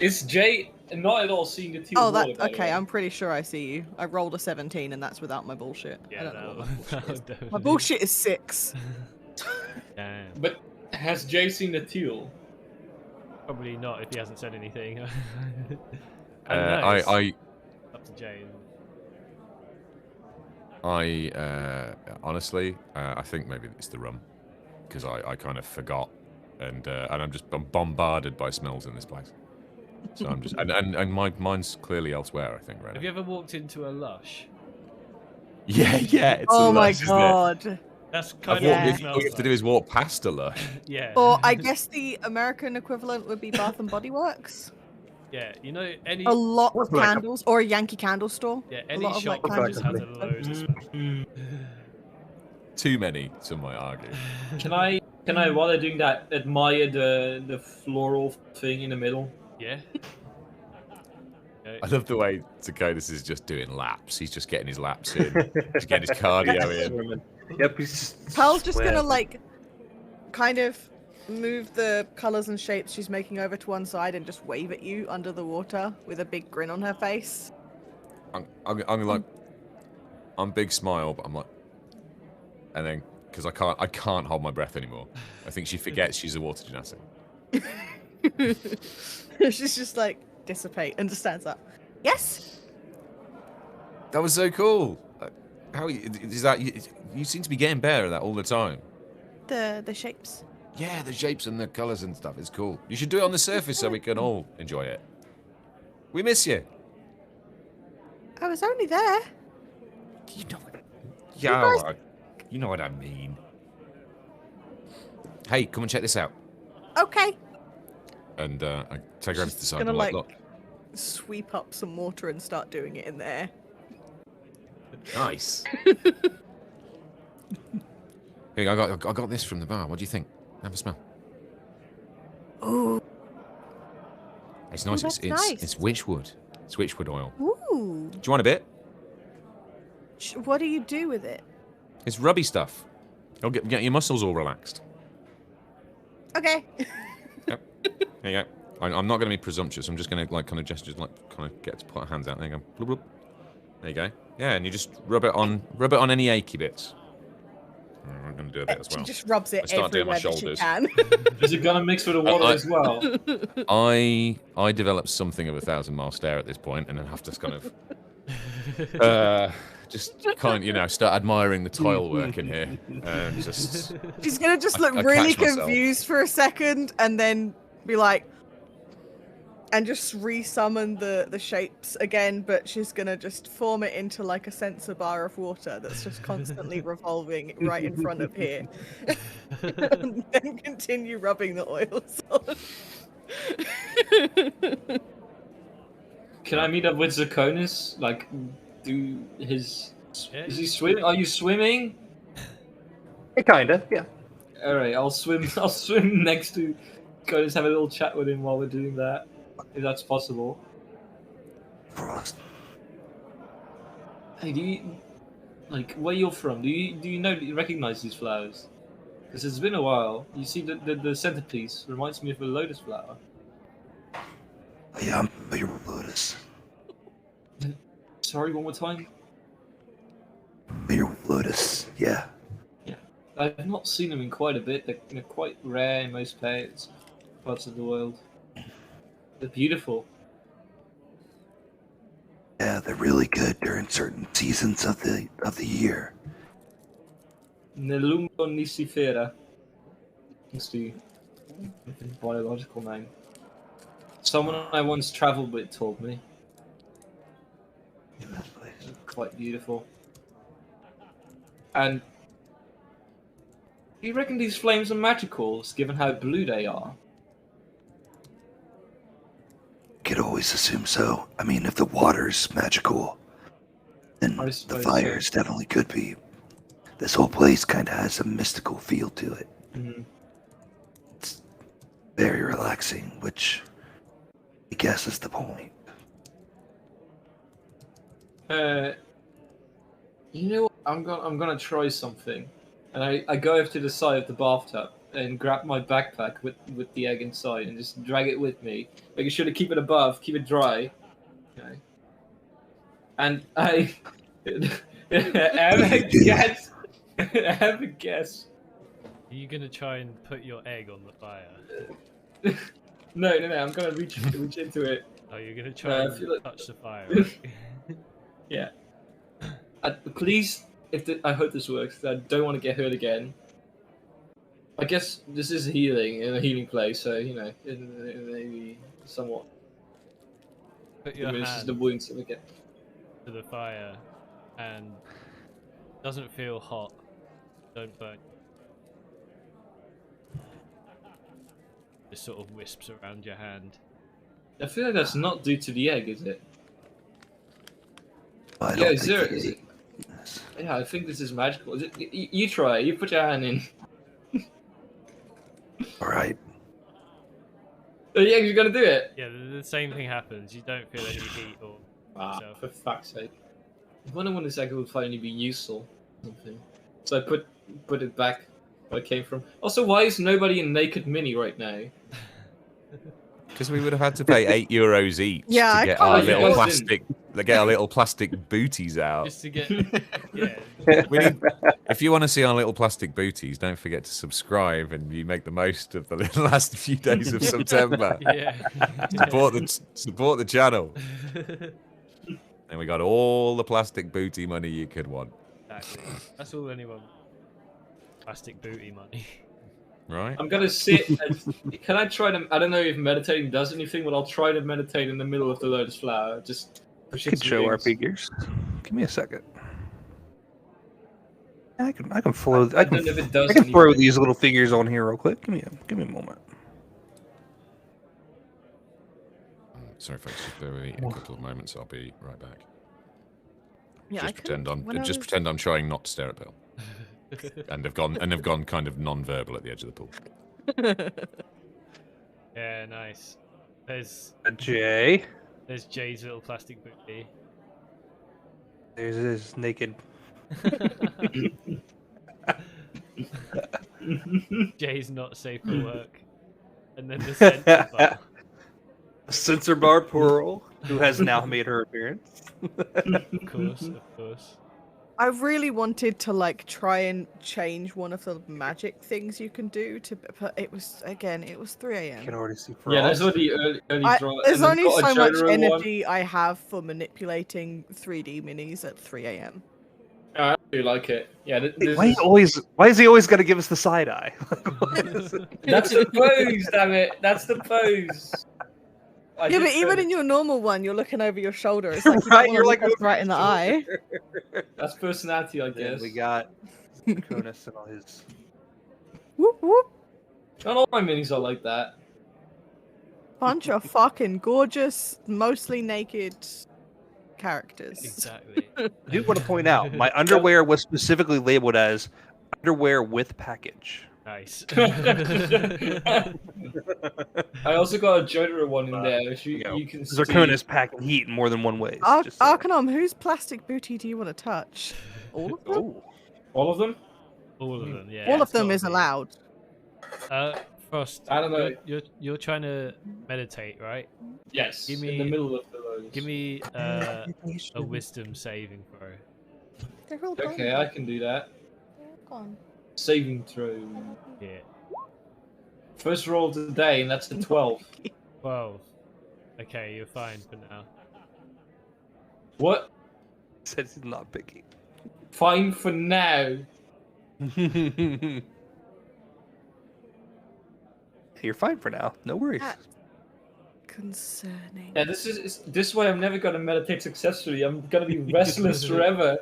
Is Jay not at all seeing the teal Oh, water? that by the okay. way? I'm pretty sure I see you. I rolled a 17, and that's without my bullshit. I Yeah, don't know what my bullshit that'll is. definitely. My bullshit is 6. Damn. But has Jay seen the teal? Probably not if he hasn't said anything. I don't know, it's I up to Jay. Honestly, I think maybe it's the rum, because I kind of forgot, and I'm bombarded by smells in this place. So I'm just and my mind's clearly elsewhere. I think right Have now. you ever walked into a lush? Yeah, it's Oh a my lush, isn't it? god. That's I've kind Yeah. of what it all you smells have to like. do is walk past a lush. Yeah. Or I guess the American equivalent would be Bath and Body Works. Yeah, you know, any A lot of Looks like a- candles, or a Yankee Candle store. yeah, a any lot of shop like Looks just like candles. has a loads of smell. Too many, some might argue. Can I while they're doing that, admire the floral thing in the middle? Yeah. Okay. I love the way Takonis is just doing laps. He's just getting his laps in. He's getting his cardio in. Yep, he's just Pearl's just gonna sweating. like kind of move the colors and shapes she's making over to one side and just wave at you under the water with a big grin on her face. I'm like, I'm big smile, but I'm like, and then because I can't hold my breath anymore. I think she forgets she's a water gymnastic. She's just like dissipate and just stands up. Yes. That was so cool. How is that? You seem to be getting better at that all the time. The shapes. Yeah, the shapes and the colours and stuff. It's cool. You should do it on the surface so we can all enjoy it. We miss you. I was only there. You know what? guys- You know what I mean. Hey, come and check this out. Okay. And I take her over to the She's side. gonna And I'm like look, sweep up some water and start doing it in there. nice. Hey, I got this from the bar. What do you think? Have a smell. Ooh. It's nice. that's It's nice. it's witchwood. It's witchwood oil. Ooh. Do you want a bit? What do you do with it? It's rubby stuff. It'll get your muscles all relaxed. Okay. Yep. There you go. I'm not going to be presumptuous. I'm just going to like kind of gestures, like kind of get to put our hands out. There you go. Bloop, bloop. There you go. Yeah, and you just rub it on any achy bits. I'm going to do a bit as well. She just rubs it I start doing my everywhere that she shoulders. can. Is it gonna mix with the water as well? I developed something of 1,000-mile stare at this point, and then have to kind of just kind of start admiring the tile work in here. Just She's gonna just I- look I really catch myself. confused for a second and then be like, and just resummon the shapes again, but she's gonna just form it into like a sensor bar of water that's just constantly revolving right in front of here. And then continue rubbing the oils on. Can I meet up with Zakonis? Like, do his? Yeah. Is he swimming? Are you swimming? Kinda, yeah. All right, I'll swim. I'll swim next to Zakonis. Have a little chat with him while we're doing that, if that's possible. Frost. Hey, do you like where you're from? Do you recognize these flowers? Because it's been a while. You see, the centerpiece reminds me of a lotus flower. Oh, yeah, I'm familiar with Lotus. Sorry, one more time. Familiar with Lotus, yeah. I've not seen them in quite a bit. They're quite rare in most parts of the world. They're beautiful. Yeah, they're really good during certain seasons of the year. Nelumbo nicifera is the biological name. Someone I once travelled with told me. In that place. Quite beautiful. And do you reckon these flames are magicals, given how blue they are? Could always assume so. I mean, if the water's magical, then I the suppose fires definitely could be. This whole place kind of has a mystical feel to it. Mhm. It's very relaxing, which I guess is the point. You know what? I'm gonna try something, and I go over to the side of the bathtub and grab my backpack with the egg inside and just drag it with me, making sure to keep it above, keep it dry. Okay. And I have a guess. I have a guess. Are you gonna try and put your egg on the fire? No, I'm gonna reach into it. Oh, you're gonna try I feel and like- touch the fire. Yeah. Please I hope this works. 'Cause I don't want to get hurt again. I guess this is healing in a healing place, so you know, it maybe somewhat Put your diminishes the hand wounds again. to the fire, and doesn't feel hot. Don't burn. Just sort of wisps around your hand. I feel like that's not due to the egg, is it? I Yeah, don't is think there? the Is it? egg- yes. Yeah, I think this is magical. Is it? You try. You put your hand in. All right. Yeah, you're gonna do it. Yeah, the same thing happens. You don't feel any heat or yourself. For fuck's sake! I wonder when this egg will finally be useful. Something. So I put it back where it came from. Also, why is nobody in Naked Mini right now? Because we would have had to pay €8 each Yeah, to I get can't our do little it. plastic, to get our little plastic booties out. Just to get, yeah. We need, if you want to see our little plastic booties, don't forget to subscribe, and you make the most of the last few days of September. Yeah. Support the channel, and we got all the plastic booty money you could want. Exactly. That's all anyone. Plastic booty money. Right? I'm gonna sit. Can I try to? I don't know if meditating does anything, but I'll try to meditate in the middle of the lotus flower. Just for We could shits and show our gigs. figures. Give me a second. I can flow. I don't know if it does can throw anything. these little figures on here real quick. Give me a moment. Sorry, folks. Just bear with me a couple of moments. I'll be right back. Yeah, Just pretend I'm when I just was- pretend I'm trying not to stare at Bill, and have gone kind of non-verbal at the edge of the pool. Yeah, nice. There's Jay. Jay's little plastic booty. There's his naked. Jay's not safe for work. And then the center bar. Sensor bar Pearl, who has now made her appearance. Of course, of course. I really wanted to like try and change one of the magic things you can do to, but it was 3 I can a.m. already see Frost. Yeah, there's already early draw. There's and I've only got a so much general one. energy I have for manipulating 3D minis at 3 a.m. I do like it. Yeah, Why is he always got to give us the side eye? that's the pose. Damn it! That's the pose. I Yeah, did but even say in your normal one, you're looking over your shoulder. It's like you Right, don't you're wanna like look us right in the eye. that's personality, I Then guess. we got Cronus and all his. Whoop whoop. Not all my minis are like that. Bunch of fucking gorgeous, mostly naked characters. Exactly. I do want to point out, my underwear was specifically labeled as underwear with package. Nice. I also got a Jotaro one in there, which you can see. Zirconis packing heat in more than one way. Arcanum, whose plastic booty do you want to touch? All of them? Oh, All of them? All of them, yeah. All of it's them gotta is be. allowed. Frost, I don't know. You're trying to meditate, right? Yes. Give in the me- middle of the loads. Give me a wisdom saving throw. They're all gone. Okay, I can do that. They're all gone. Saving throw. Yeah. First roll of the day, and that's a 12. 12. Okay, you're fine for now. What? says he's not picky. Fine for now. You're fine for now. No worries. That- Concerning. Yeah, this way I'm never gonna meditate successfully. I'm gonna be restless forever.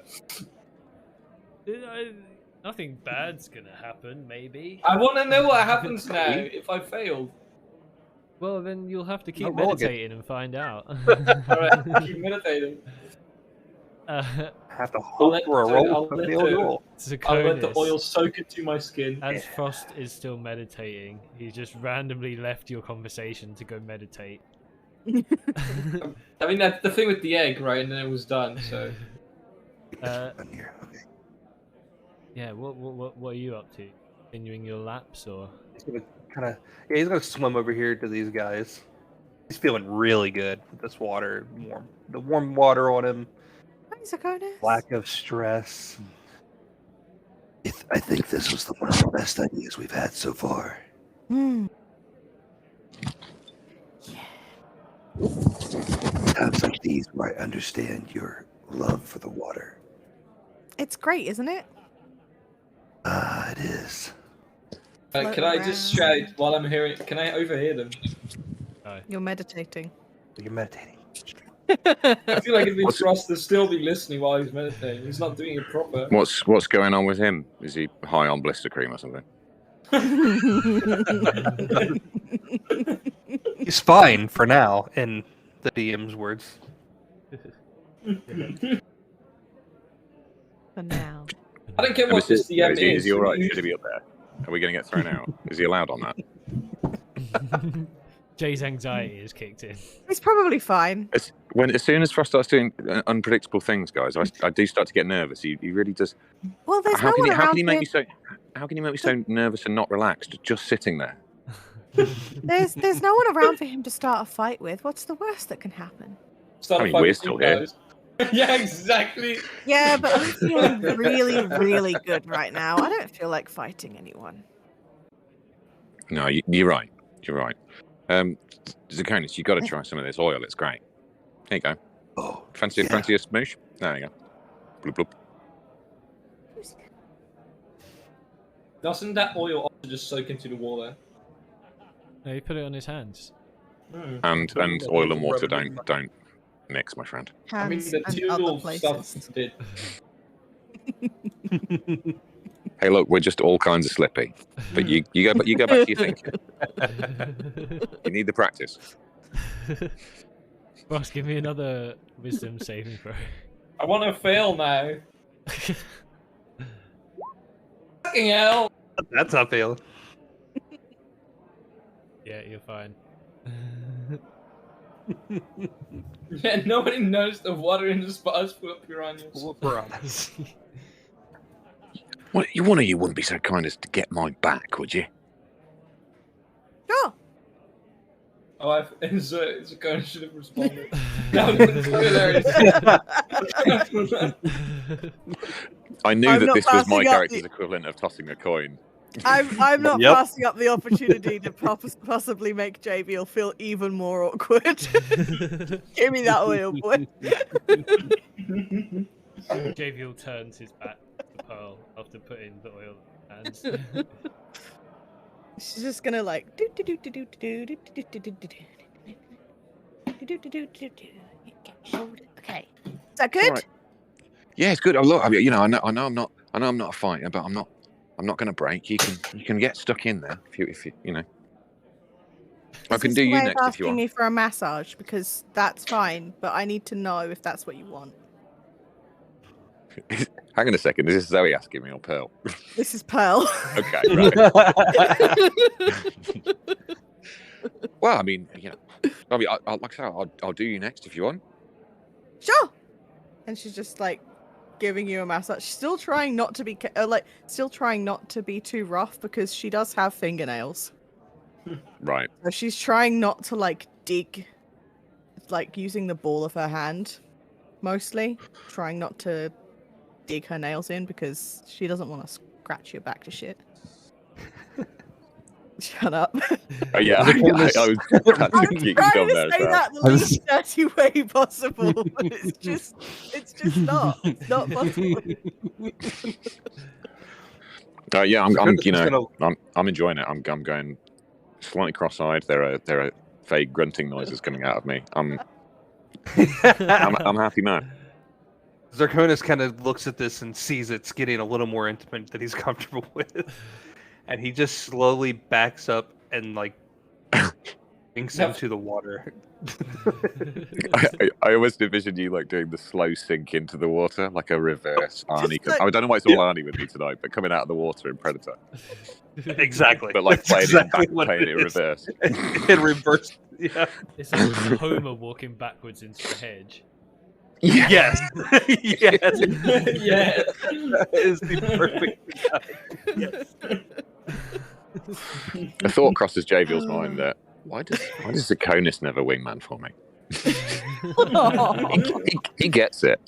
Nothing bad's gonna happen, maybe. I want to know what happens now if I failed. Well, then you'll have to keep roll again. meditating and find out. Alright, keep meditating. Have to I'll hope let for a the- roll. I'll for let the old the- roll. I'll let the Zakonis, oil soak into my skin. as Frost is still meditating, he just randomly left your conversation to go meditate. I mean, that's the thing with the egg, right? And then it was done, so... On here. Okay. Yeah, what are you up to? Continuing your laps, or? He's gonna he's gonna swim over here to these guys. He's feeling really good with this water, the warm water on him, Hi, Zakonis. lack of stress. I think this was one of the best ideas we've had so far. Hmm. Times like these where I understand your love for the water. It's great, isn't it? It is. Can I just shout while I'm hearing? Can I overhear them? You're meditating. You're meditating. I feel like it'd be Frost to still be listening while he's meditating. He's not doing it proper. What's going on with him? Is he high on blister cream or something? He's fine for now, in the DM's words. For now. I don't care what this DM is. Is he all right? Should he be up there? Are we going to get thrown out? Is he allowed on that? Jay's anxiety is kicked in. He's probably fine. As soon as Frost starts doing unpredictable things, guys, I do start to get nervous. He really does. Well, there's no one around how can you make here. me so nervous and not relaxed just sitting there? There's no one around for him to start a fight with. What's the worst that can happen? We're still here. Yeah, exactly. Yeah, but I'm feeling really, really good right now. I don't feel like fighting anyone. No, you're right. You're right. Zakonis, you got to try some of this oil. It's great. There you go. Oh, Fancy a smoosh? There you go. Bloop, bloop. Doesn't that oil also just soak into the water? No, he put it on his hands. And oil and water don't mix, my friend. I mean, Hands the and two other stuff places. did. Hey, look, we're just all kinds of slippy. But you go back to your thinking. You need the practice. Ross, give me another wisdom saving throw. I want to fail now. Fucking hell! That's not failing. Yeah, you're fine. Yeah, nobody knows the water in the spot is full of piranhas. Piranhas. One of you wouldn't be so kind as to get my back, would you? Sure. Oh, it's a gun should have responded. That would have been hilarious. I knew I'm that not this was my passing up character's the- equivalent of tossing a coin. I'm not Yep. passing up the opportunity to possibly make JBL feel even more awkward. Give me that oil, boy. Javiel turns his back to Pearl after putting the oil in hands. She's just gonna like. Okay. Is that good? Right. Yeah, it's good. Oh, look, I mean, I know I'm not a fighter, but I'm not going to break. You can get stuck in there if you I Is can this do a you way of next if you asking want. me for a massage, because that's fine, but I need to know if that's what you want. Hang on a second. Is this Zoe asking me or Pearl? This is Pearl. Okay, right. Well, I mean, like I say, I'll do you next if you want. Sure. And she's just like giving you a massage. She's still trying not to be still trying not to be too rough because she does have fingernails. Right. So she's trying not to like dig, like using the ball of her hand, mostly trying not to dig her nails in because she doesn't want to scratch your back to shit. Shut up. Oh, yeah, I was I'm you trying can to there, say Pearl. that the least dirty way possible, but it's just not. It's not possible. Yeah, I'm gonna- I'm enjoying it. I'm going slightly cross-eyed. There are vague grunting noises coming out of me. I'm happy man. Zarkonis kind of looks at this and sees it's getting a little more intimate than he's comfortable with. And he just slowly backs up and like sinks into the water. I always envision you like doing the slow sink into the water, like a reverse Arnie. like- I don't know why it's all Arnie with me tonight, but coming out of the water in Predator, Exactly. but like That's playing exactly it back, what playing it it in is. reverse. In reverse. Yeah. It's like Homer walking backwards into the hedge. Yes. Yes. Yeah. That is the perfect time. Yes. A thought crosses Javiel's mind that why does Zakonis never wingman for me? He gets it.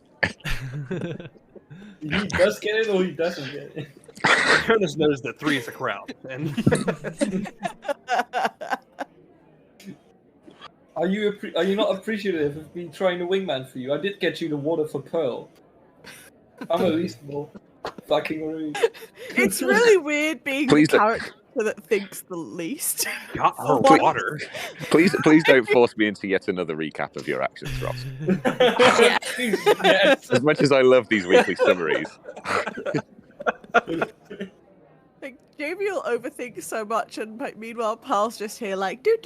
He does get it or he doesn't get it. Zarkonis knows that 3 is a crowd. And Are you not appreciative of me trying to wingman for you? I did get you the water for Pearl. Unbelievable. Fucking rude. It's really weird being Please the don't- character that thinks the least. Got her For once. water. Please don't force me into yet another recap of your actions, Ross. Yes. As much as I love these weekly summaries, Like Jamie will overthink so much, and like, meanwhile, Pearl's just here like do,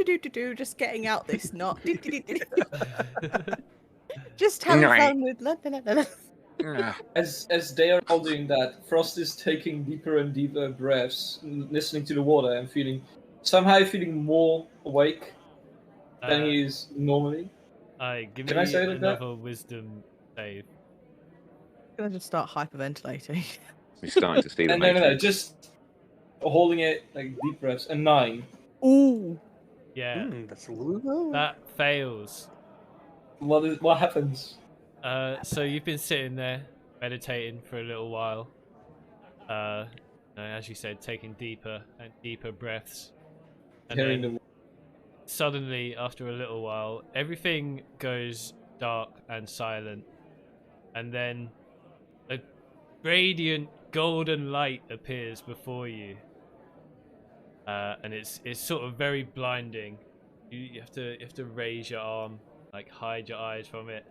just getting out this knot. Just having Right. fun with. La, la, la, la. As they are all doing that, Frost is taking deeper and deeper breaths, listening to the water and somehow feeling more awake than he is normally. Give Can me I say it like that? another wisdom save. I'm gonna just start hyperventilating. we're starting to see the And no, matrix. just holding it like deep breaths. And 9. Ooh. Yeah, That's a little. that fails. What happens? So you've been sitting there meditating for a little while. As you said, taking deeper and deeper breaths. And Hearing then the suddenly, after a little while, everything goes dark and silent. And then a radiant golden light appears before you. And it's sort of very blinding. You have to raise your arm, like hide your eyes from it.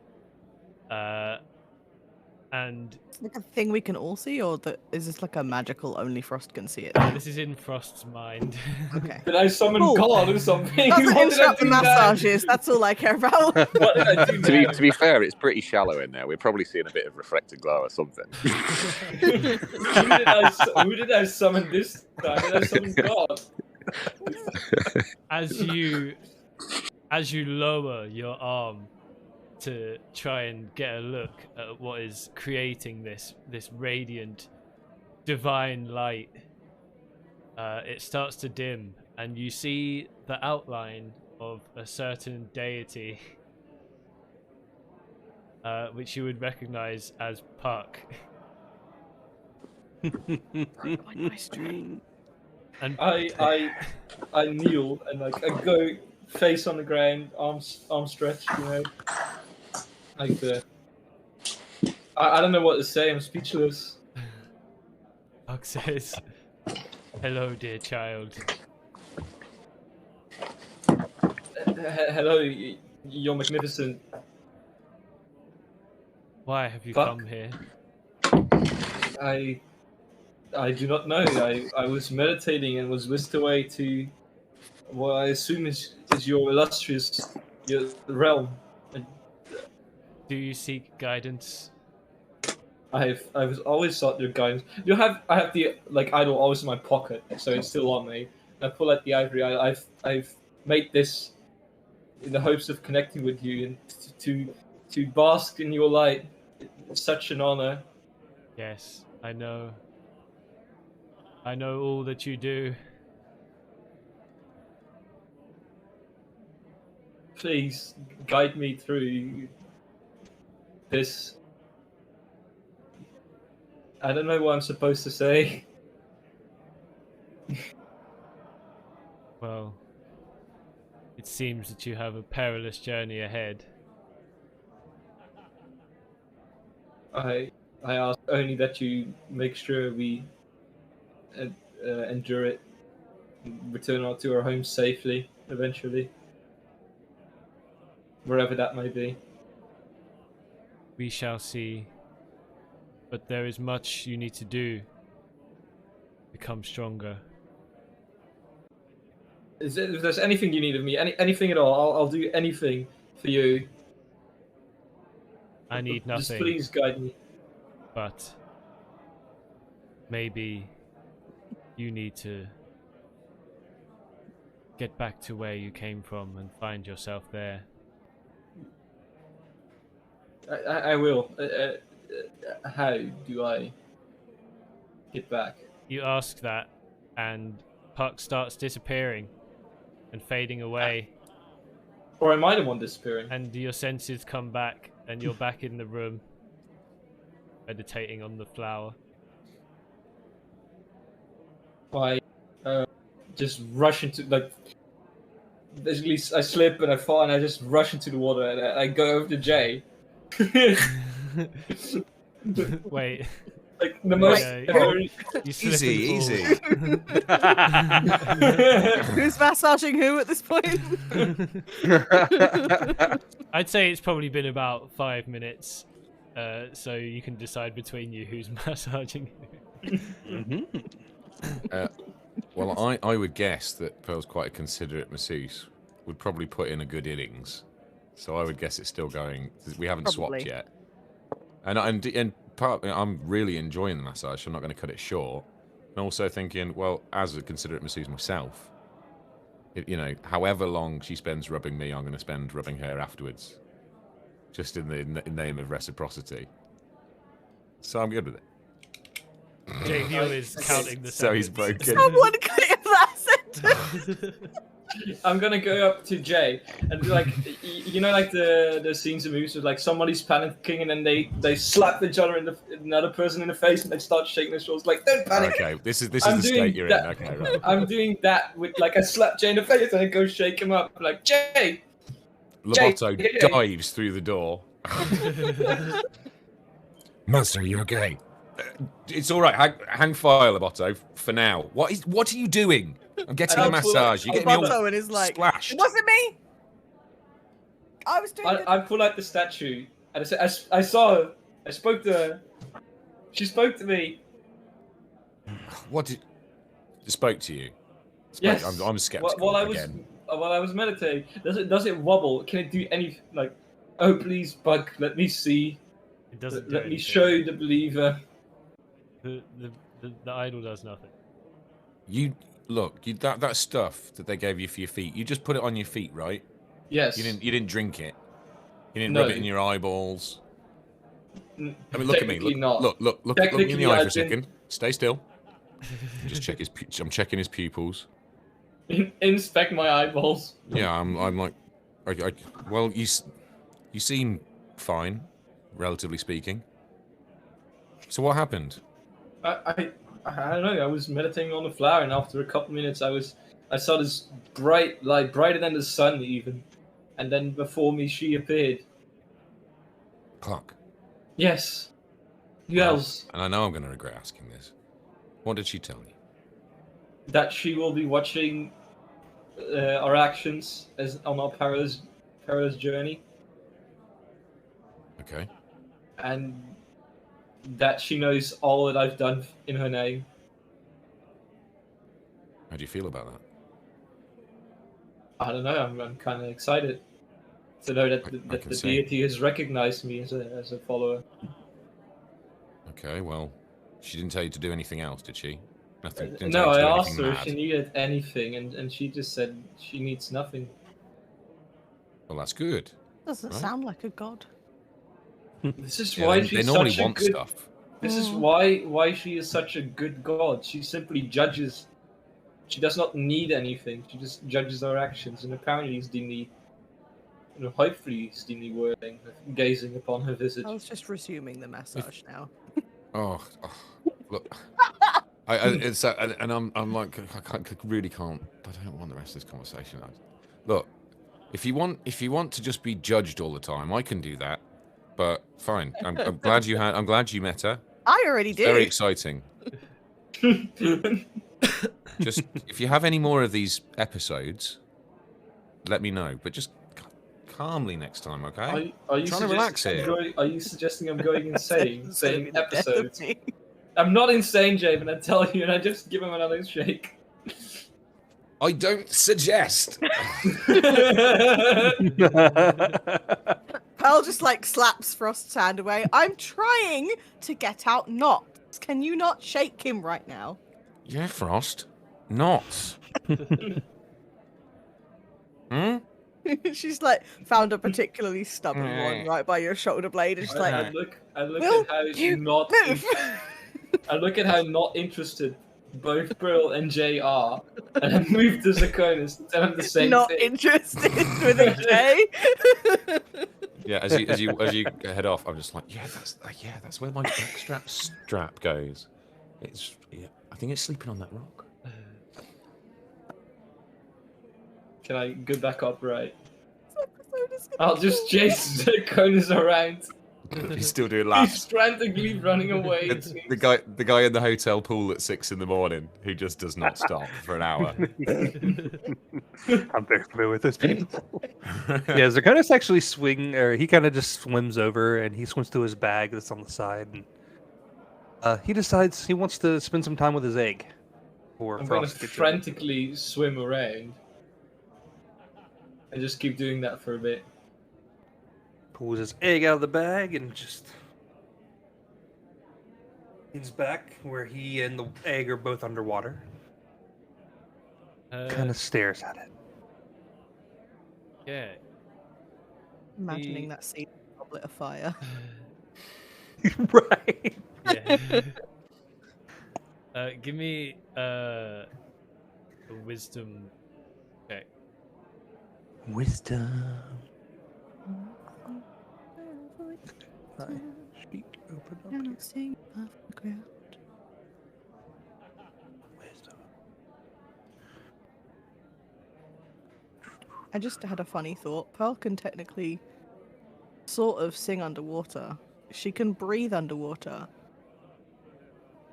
And It's like a thing we can all see, or is this like a magical only Frost can see it? this is in Frost's mind. Okay. Did I summon Cool. God or something? Doesn't What did I interrupt the do now? massages. That's all I care about. What did I do now? To be fair, it's pretty shallow in there. We're probably seeing a bit of reflected glow or something. Who did I summon this time? Did I summon God? as you lower your arm to try and get a look at what is creating this radiant divine light, it starts to dim, and you see the outline of a certain deity, which you would recognize as Puck. And I kneel and like I go face on the ground, arms stretched, like the. I don't know what to say. I'm speechless. Puck says, "Hello, dear child." Hello, you're magnificent. Why have you Puck? come here? I do not know. I was meditating and was whisked away to what I assume is your illustrious realm. Do you seek guidance? I was always sought your guidance. I have the idol always in my pocket, so it's still on me. I pull out the ivory. I've made this in the hopes of connecting with you and to bask in your light. It's such an honor. Yes, I know. I know all that you do. Please guide me through this. I don't know what I'm supposed to say. Well, it seems that you have a perilous journey ahead. I ask only that you make sure we endure it, return to our home safely eventually, wherever that may be. We shall see. But there is much you need to do to become stronger. If there's anything you need of me, anything at all, I'll do anything for you. I need Just nothing, please guide me. but maybe you need to get back to where you came from and find yourself there. I will. How do I get back? You ask that, and Puck starts disappearing and fading away, Or am I the one disappearing? and your senses come back, and you're back in the room, meditating on the flower. I just rush into basically I slip and I fall and I just rush into the water and I go over to Jay. Wait. Like the most. Yeah, you slip Easy, and fall. easy. Who's massaging who at this point? I'd say it's probably been about 5 minutes, so you can decide between you who's massaging who. Well, I would guess that Pearl's quite a considerate masseuse. Would probably put in a good innings, so I would guess it's still going. We haven't Probably. swapped yet, and I'm really enjoying the massage. So I'm not going to cut it short. And also thinking, well, as a considerate masseuse myself, you know, however long she spends rubbing me, I'm going to spend rubbing her afterwards, just in the name of reciprocity. So I'm good with it. JVO is counting the So he's seconds. broken. Someone clear that sentence. I'm gonna go up to Jay and be like, you know, like the scenes of movies with like somebody's panicking and then they slap each other in another person in the face and they start shaking their shoulders like, don't panic. Okay, this is the I'm state doing you're that. in. Okay, right. I'm doing that with like I slap Jay in the face and I go shake him up like Jay. Loboto Jay. dives through the door. Master, you okay? It's all right. Hang fire, Loboto, for now. What are you doing? I'm getting a massage. You're getting me all Loboto and is like, splashed. it wasn't me. I was doing it. I pull out the statue and I said, I saw her. I spoke to her. She spoke to me. What did... Spoke to you? Yes. I'm skeptical While again. I was meditating, does it wobble? Can it do any like? Oh please, bug, let me see. It doesn't. Let me show the believer. The idol does nothing. You look. That stuff that they gave you for your feet. You just put it on your feet, right? Yes. You didn't drink it. You didn't No. rub it in your eyeballs. I mean, look at me. Technically not. Look me in the Technically, eye for a I've been- second. Stay still. Just check I'm checking his pupils. Inspect my eyeballs. Yeah, I'm like, well, you seem fine, relatively speaking. So what happened? I don't know. I was meditating on the flower, and after a couple minutes, I saw this bright light, brighter than the sun even, and then before me she appeared. Clark. Yes. Who else? And I know I'm going to regret asking this. What did she tell you? That she will be watching our actions as on our perilous journey, Okay. and that she knows all that I've done in her name. How do you feel about that? I don't know. I'm kind of excited to know that I the can see. deity has recognized me as a follower. Okay, well, she didn't tell you to do anything else, did she? Nothing. Didn't No, tell you to I do asked anything her if mad? she needed anything, and she just said she needs nothing. Well, that's good. Doesn't Right. sound like a god. This is Yeah, why they she's normally such a want good. stuff. This is why she is such a good god. She simply judges. She does not need anything. She just judges our actions, and apparently is the hopefully is the wording of gazing upon her visage. I was just resuming the massage now. Oh, look. It's and I'm like I really can't. I don't want the rest of this conversation. Look, if you want to just be judged all the time, I can do that. But fine. I'm glad you met her. I already It's did. very exciting. Just if you have any more of these episodes, let me know. But just calmly next time, okay? Are you Trying to relax suggesting here. Are you suggesting I'm going insane? It's gonna be Saying the death of episodes. me. I'm not insane, Javen. I tell you, and I just give him another shake. I don't suggest. Pearl just like slaps Frost's hand away. I'm trying to get out knots. Can you not shake him right now? Yeah, Frost. Knots. Hmm? She's like found a particularly stubborn one Mm. right by your shoulder blade, and she's I like, look "Will at how you not. move?" I look at how not interested both Brill and Jay are, and I move to Zakonis to tell him the same Not thing. interested with a J. Yeah, as you head off, I'm just like, that's where my backstrap strap goes. I think it's sleeping on that rock. Can I go back upright? I'll just chase Zakonis around. He's still doing He's laps. frantically running away. It's the guy in the hotel pool at 6 in the morning who just does not stop for an hour. I'm very familiar with this people. Yeah, Zirconis actually he kind of just swims over and he swims to his bag that's on the side. And he decides he wants to spend some time with his egg. I'm gonna frantically swim around and just keep doing that for a bit. Pulls his egg out of the bag and just leans back where he and the egg are both underwater. Kind of stares at it. Yeah. Imagining that scene in a goblet of fire. Right. Yeah. Give me a wisdom check. Wisdom. Speak, open up. Cannot sing above the ground. Wisdom. I just had a funny thought. Pearl can technically sort of sing underwater. She can breathe underwater.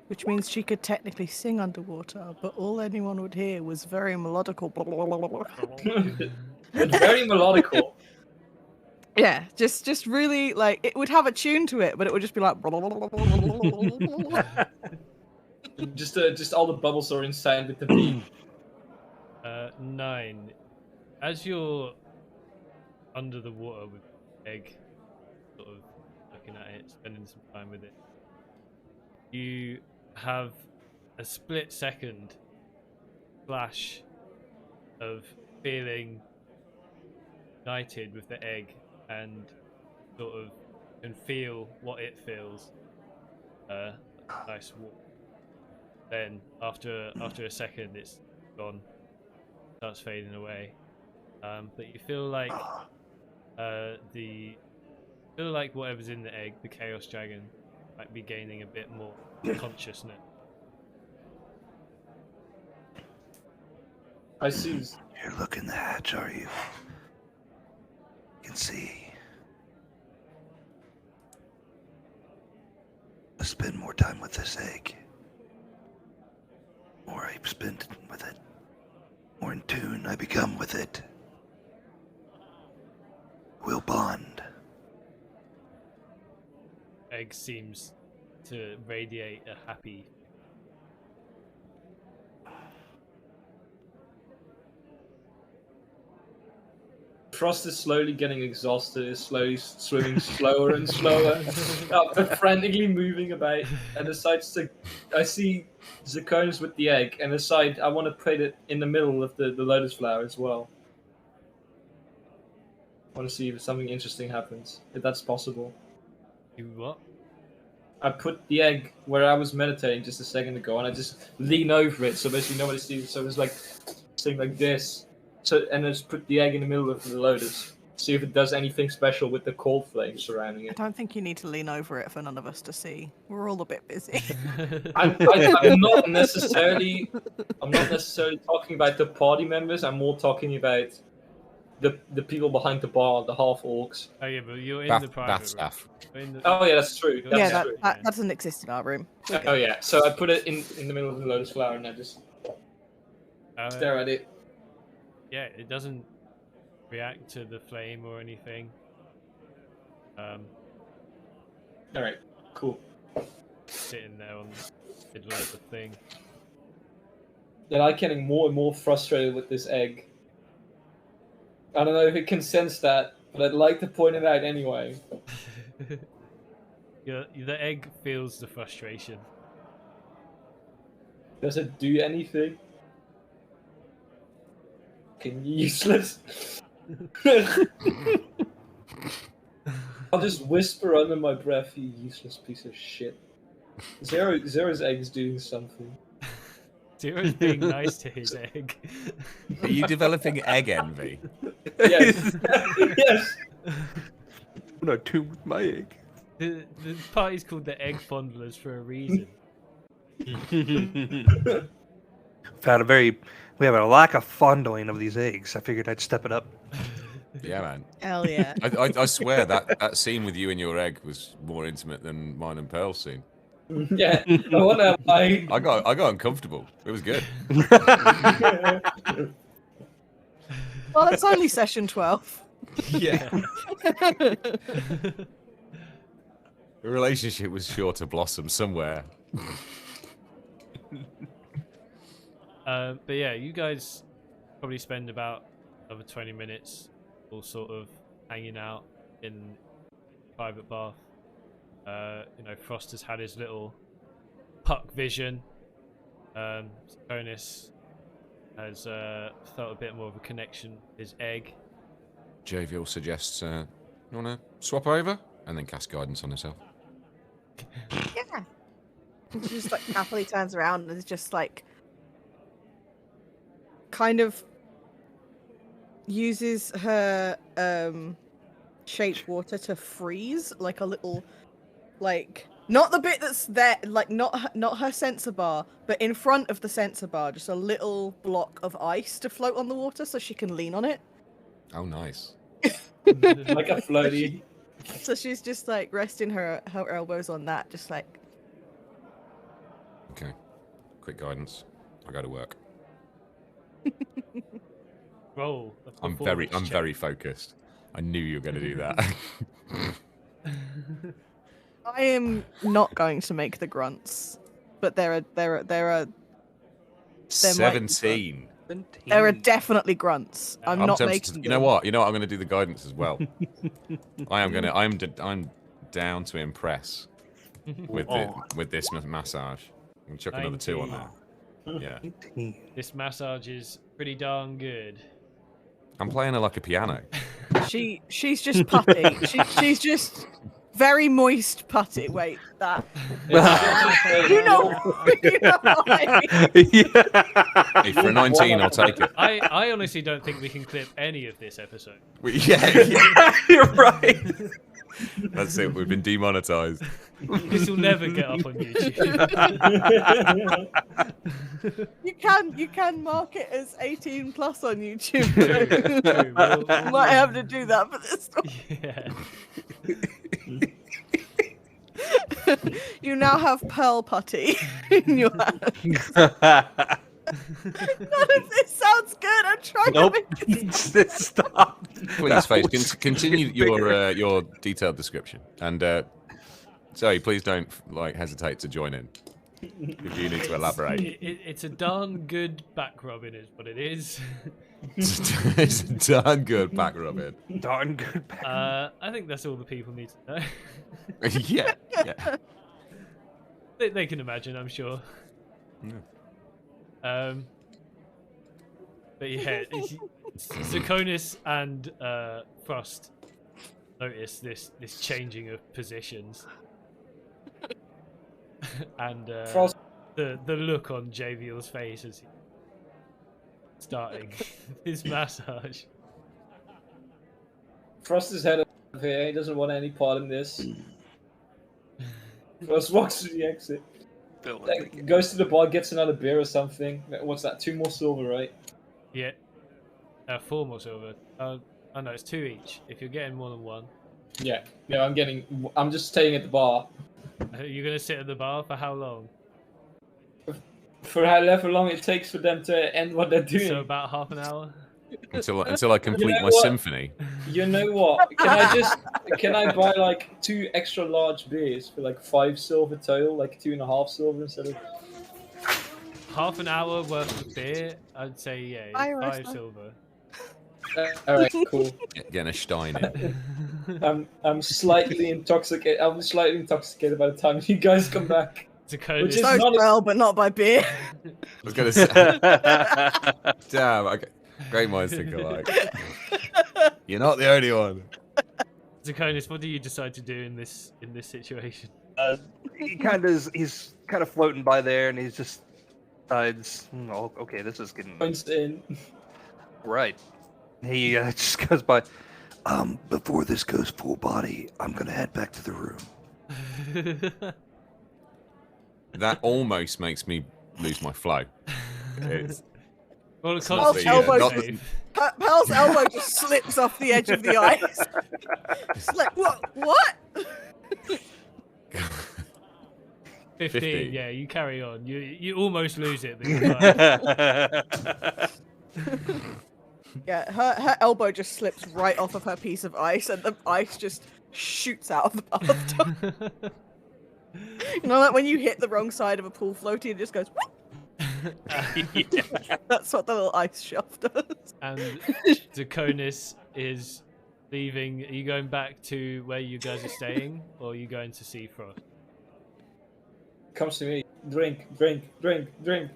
Which means she could technically sing underwater, but all anyone would hear was very melodical. Blah, blah, blah, blah, blah. It's very melodical. Yeah, just really like it would have a tune to it, but it would just be like. Blah, blah, blah, blah, blah, blah. Just all the bubbles are inside with the beat. 9. As you're under the water with the egg, sort of looking at it, spending some time with it, you have a split second flash of feeling united with the egg and sort of can feel what it feels. Nice walk. Then after a second, it's gone, starts fading away. But you feel like whatever's in the egg, the Chaos Dragon, might be gaining a bit more consciousness. I see. You're looking the hatch, are you? You can see. I spend more time with this egg. More I spend with it, more in tune I become with it. We'll bond. Egg seems to radiate a happy. Frost is slowly getting exhausted, is slowly swimming slower and slower, after frantically moving about, and decides to. I see Zirconis with the egg, and decide I want to put it in the middle of the lotus flower as well. I want to see if something interesting happens, if that's possible. You what? I put the egg where I was meditating just a second ago, and I just lean over it, so basically nobody sees. So it's like something like this. So and just put the egg in the middle of the lotus. See if it does anything special with the cold flame surrounding I it. don't think you need to lean over it for none of us to see. We're all a bit busy. I'm not necessarily talking about the party members. I'm more talking about the people behind the bar, the half orcs. Oh yeah, but you're in Bath the private staff. room. Oh yeah, that's true. You're- That's Yeah, true. that doesn't exist in our room. We're Oh good. yeah. So I put it in the middle of the lotus flower, and I just stare at it. Yeah, it doesn't react to the flame or anything. All right. Cool. Sitting there on the middle of the thing. Then I'm getting more and more frustrated with this egg. I don't know if it can sense that, but I'd like to point it out anyway. The egg feels the frustration. Does it do anything? Fucking useless. I'll just whisper under my breath, you useless piece of shit. Zero's egg's doing something. Zero's being nice to his egg. Are you developing egg envy? Yes. Yes. I'm not tuned with my egg. The party's called the Egg Fondlers for a reason. We have a lack of fondling of these eggs. I figured I'd step it up. Yeah, man. Hell yeah. I swear that scene with you and your egg was more intimate than mine and Pearl's scene. Yeah, I wonder why. I got uncomfortable. It was good. Well, it's only session 12. Yeah. The relationship was sure to blossom somewhere. But yeah, you guys probably spend about another 20 minutes all sort of hanging out in private bath. Frost has had his little puck vision. Sabonis has felt a bit more of a connection with his egg. Jovial suggests, you want to swap over? And then cast guidance on herself. Yeah. And she just like happily turns around and is just like kind of uses her shaped water to freeze like a little like not the bit that's there, like not her sensor bar, but in front of the sensor bar, just a little block of ice to float on the water so she can lean on it. Oh, nice. Like a floaty. So she's just like resting her elbows on that, just like. Okay. Quick guidance. I go to work. Roll. I'm very focused. I knew you were going to do that. I am not going to make the grunts, but there are 17. there are definitely grunts. I'm not tempted making to, them. You know what? I'm going to do the guidance as well. I'm down to impress with this massage. I'm chuck another 2 on there. Yeah. This massage is pretty darn good. I'm playing her like a piano. She's just putty. She's just very moist putty. Wait, that. you know what I mean? Yeah. Hey, for a 19, I'll take it. I honestly don't think we can clip any of this episode. Yeah. You're right. That's it. We've been demonetized. This will never get up on YouTube. You can mark it as 18 plus on YouTube. True, Might have to do that for this one. Yeah. You now have pearl putty in your hand. None of this sounds good. I'm trying Nope. to make it. Stop. Please, Face, continue your detailed description. And Zoe, please don't hesitate to join in if you need to elaborate. It's a darn good back rubbing, is what it is. It's a darn good back rubbing. Darn good back. I think that's all the people need to know. Yeah. They can imagine, I'm sure. Yeah. But yeah, Zakonis and Frost notice this changing of positions, and Frost. the look on Javiel's face as he's starting his massage. Frost is head of here. He doesn't want any part in this. Frost walks through the exit. Goes to the bar, gets another beer or something. What's that? 2 more silver, right? Yeah, 4 more silver. Oh no, it's 2 each. If you're getting more than 1. Yeah. I'm just staying at the bar. You're gonna sit at the bar for how long? For however long it takes for them to end what they're doing. So about half an hour. Until I complete You know my what? symphony. You know what? Can I buy like 2 extra large beers for like 5 silver total, like 2.5 silver instead of. Half an hour worth of beer, I'd say, yeah, Bye, 5 Rosa. silver. Alright, cool. Getting a Stein in. I'm slightly intoxicated. I'll be slightly intoxicated by the time you guys come back. Zakonis, Which is So not a- well, but not by beer. I was going to say. Damn, okay. Great minds think alike. You're not the only one. Zakonis, what do you decide to do in this situation? He's kind of floating by there, and he's just decides, oh, okay, this is getting Points in. right. He just goes by. Before this goes full body, I'm gonna head back to the room. That almost makes me lose my flow. It's Roll a not the, constitution elbows- not the- save. Pearl's elbow just slips off the edge of the ice. It's like, what? 15. Yeah, you carry on. You almost lose it, but you're fine. Yeah, her elbow just slips right off of her piece of ice, and the ice just shoots out of the bathtub. You know, like when you hit the wrong side of a pool floaty, it just goes. That's what the little ice shelf does. And Draconis is leaving. Are you going back to where you guys are staying, or are you going to Seafrost? Comes to me. Drink, drink, drink, drink.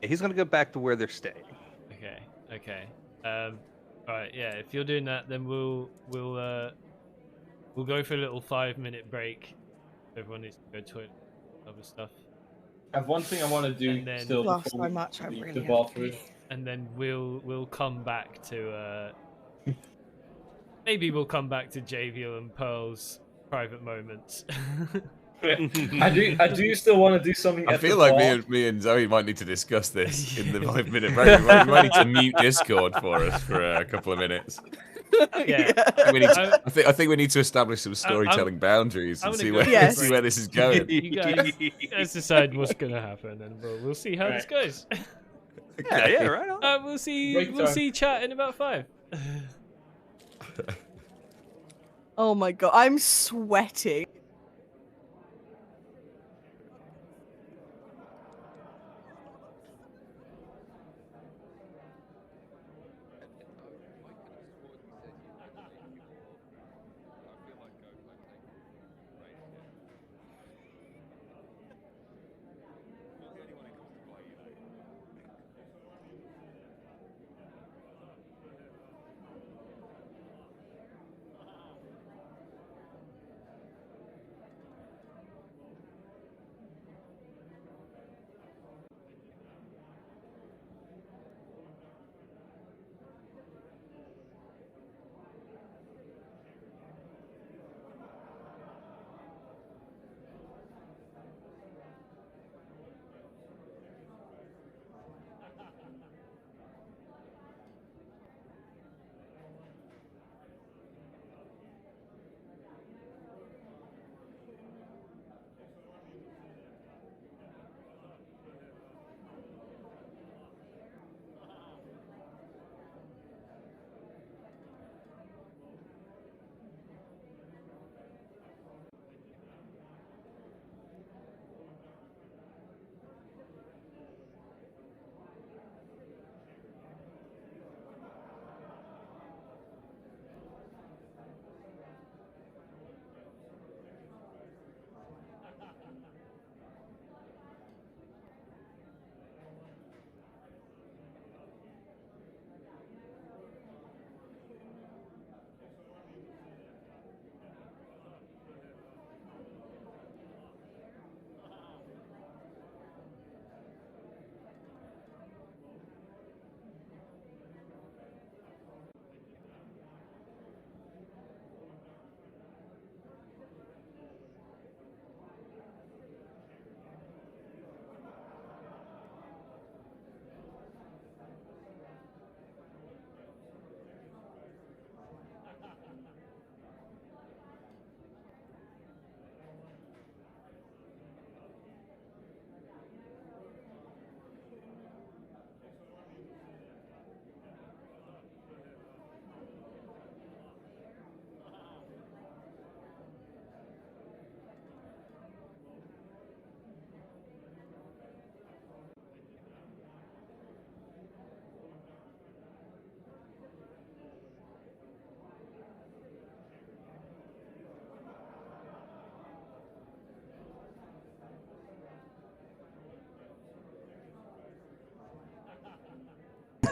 He's gonna go back to where they're staying. Okay. All right. Yeah. If you're doing that, then we'll go for a little 5-minute break. Everyone needs to go to toilet, other stuff. I have one thing I want to do then- still Lost before so much, I we leave really the have to bathroom. pee. And then we'll come back to maybe we'll come back to Javier and Pearl's private moments. I do still want to do something. I at feel the like bar. me and Zoe might need to discuss this in the 5-minute break. We might need to mute Discord for us for a couple of minutes. Yeah. I think we need to establish some storytelling boundaries and I'm see gonna where, go Yes. see where this is going. You guys decide what's gonna happen, and we'll see how this goes. Yeah, right on. We'll see. Break We'll time. see chat in about 5. Oh my god, I'm sweating.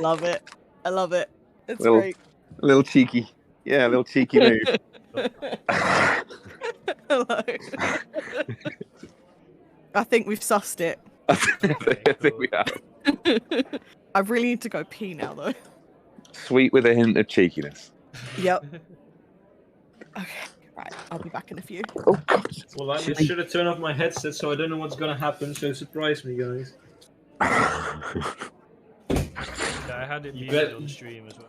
Love it. I love it. It's Little- great. A little cheeky. Yeah, a little cheeky move. Hello. I think we've sussed it. I think we have. I really need to go pee now, though. Sweet with a hint of cheekiness. Yep. Okay, right. I'll be back in a few. Oh, God. Well, I should have turned off my headset, so I don't know what's gonna happen. So surprise me, guys. I had it You muted bet. on stream as well.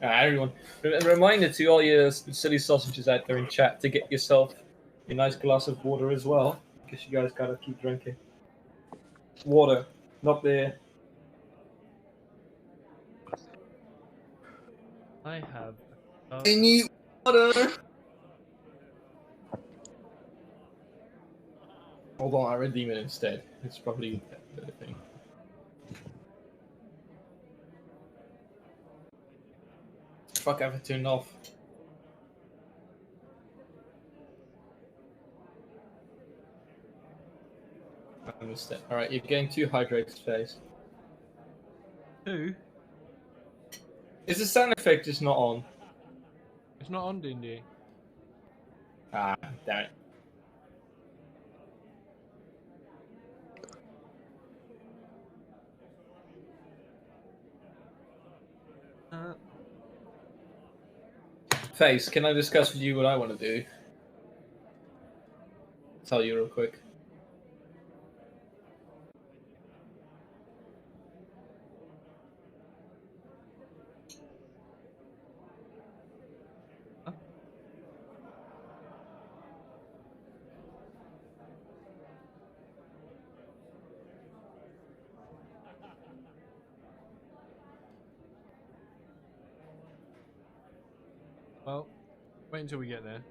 Everyone, a reminder to all your silly sausages out there in chat to get yourself a nice glass of water as well, because you guys gotta keep drinking. Water, not beer. I have. I need water. Hold on, I redeem it instead. It's probably a better thing. Fuck, I have it turned off. I missed it. Alright, you're getting 2 hydrates, Face. 2? Is the sound effect just not on? It's not on D&D. Ah, damn it. Face, can I discuss with you what I want to do? Tell you real quick. Well, wait until we get there.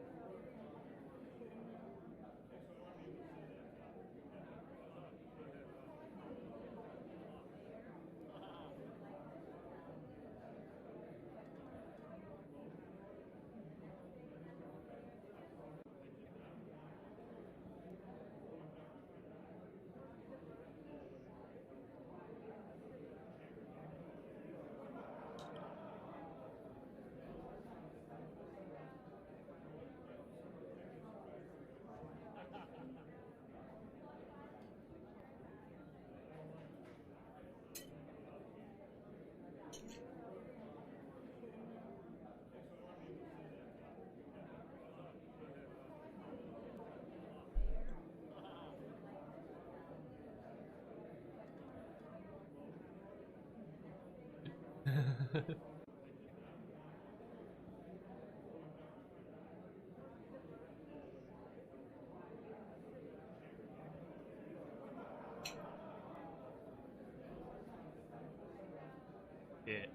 Yeah.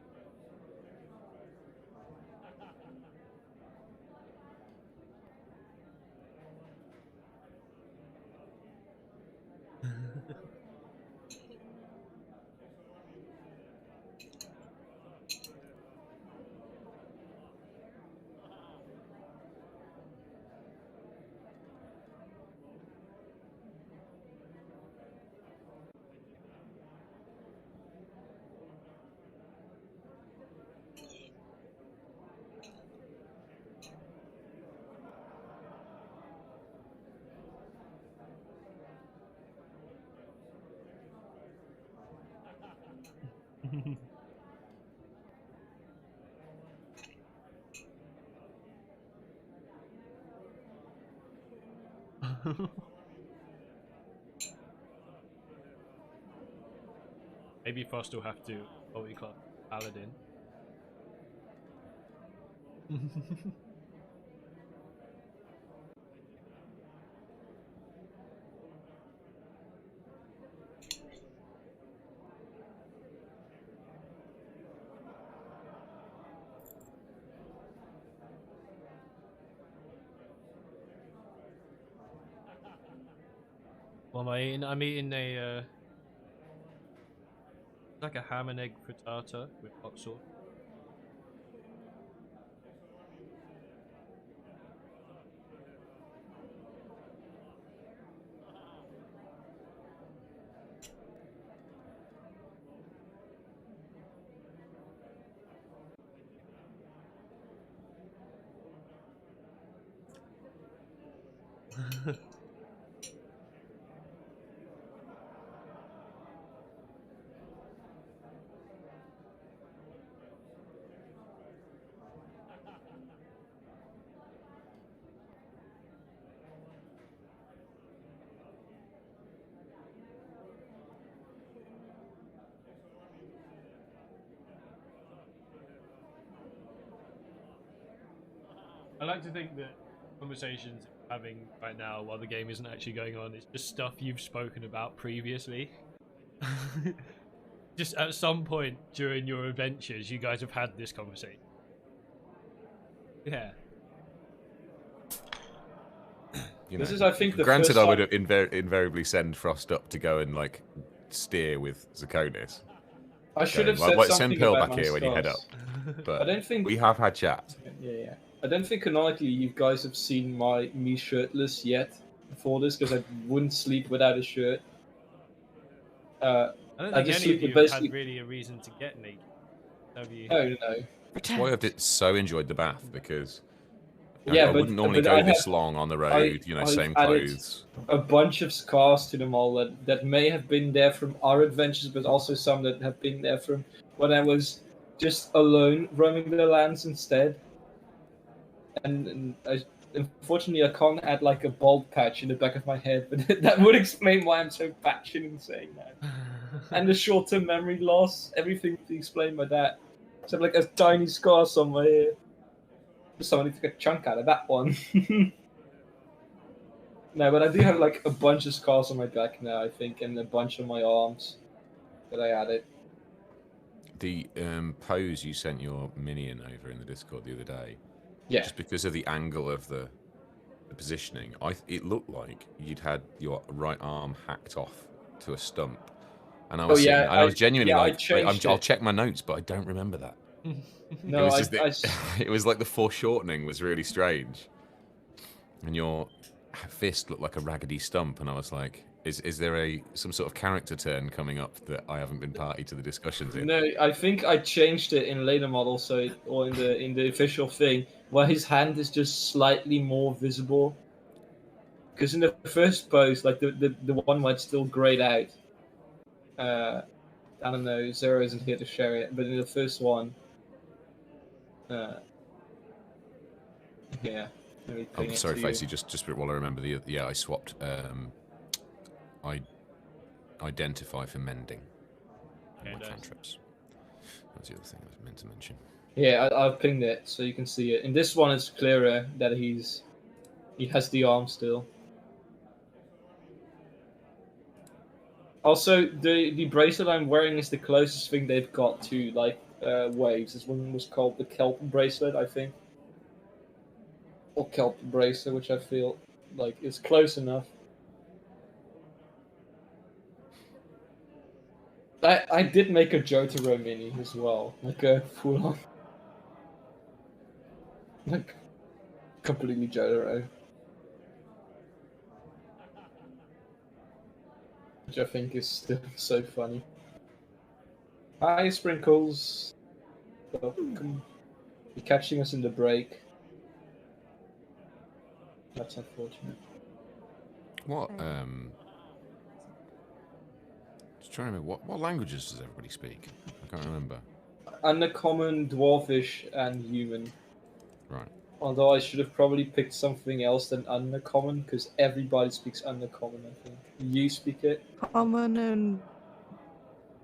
Maybe Frost will have to multi-class Paladin. What am I eating? I'm eating a like a ham and egg frittata with hot sauce. like to think that conversations we're having right now while the game isn't actually going on is just stuff you've spoken about previously. Just at some point during your adventures, you guys have had this conversation. Yeah. You This know, is, I think, the granted, first I would time- invariably send Frost up to go and like steer with Zakonis. I should have Like, said what, something send Pearl about back my here when you head scars. up. But I don't think we have had chats. Yeah. I don't think canonically you guys have seen me shirtless yet before this, because I wouldn't sleep without a shirt. I don't I think just any of sleep you with have basically. had really a reason to get naked. Have you? No. That's why I've so enjoyed the bath, because Yeah, I but wouldn't normally but go I this have- long on the road, I've same added clothes. a bunch of scars to them all that may have been there from our adventures, but also some that have been there from when I was just alone roaming the lands instead. And unfortunately, I can't add like a bald patch in the back of my head, but that would explain why I'm so batshit insane now. And the short-term memory loss, everything to explain by that. So I have like a tiny scar somewhere here. Somebody took a chunk out of that one. No, but I do have like a bunch of scars on my back now, I think, and a bunch on my arms that I added. The pose you sent your minion over in the Discord the other day, Yeah. just because of the angle of the positioning, it looked like you'd had your right arm hacked off to a stump. And I was Oh, yeah, sitting, and I was genuinely I like, changed I'll it. check my notes, but I don't remember that. No, It was just it was like the foreshortening was really strange, and your fist looked like a raggedy stump, and I was like, is there some sort of character turn coming up that I haven't been party to the discussions in? No, I think I changed it in later models, or in the official thing, where his hand is just slightly more visible. Because in the first pose, like the one where it's still grayed out, I don't know, Zero isn't here to share it, but in the first one, yeah. Let me ping Oh, it sorry, to Facey. you. Just while I remember I swapped. I identify for mending. Okay, My nice. cantrips. That's the other thing I was meant to mention. Yeah, I've pinged it so you can see it. In this one, it's clearer that he has the arm still. Also, the bracelet I'm wearing is the closest thing they've got to like waves. This one was called the kelp bracelet, I think, or kelp bracelet, which I feel like is close enough. I did make a Jotaro mini as well, like a full on, like completely Jotaro, which I think is still so funny. Hi, Sprinkles. Welcome. You're catching us in the break. That's unfortunate. What? Just trying to remember what languages does everybody speak? I can't remember. Uncommon, Dwarfish, and Human. Right. Although I should have probably picked something else than Uncommon, because everybody speaks Uncommon, I think. You speak it? Common and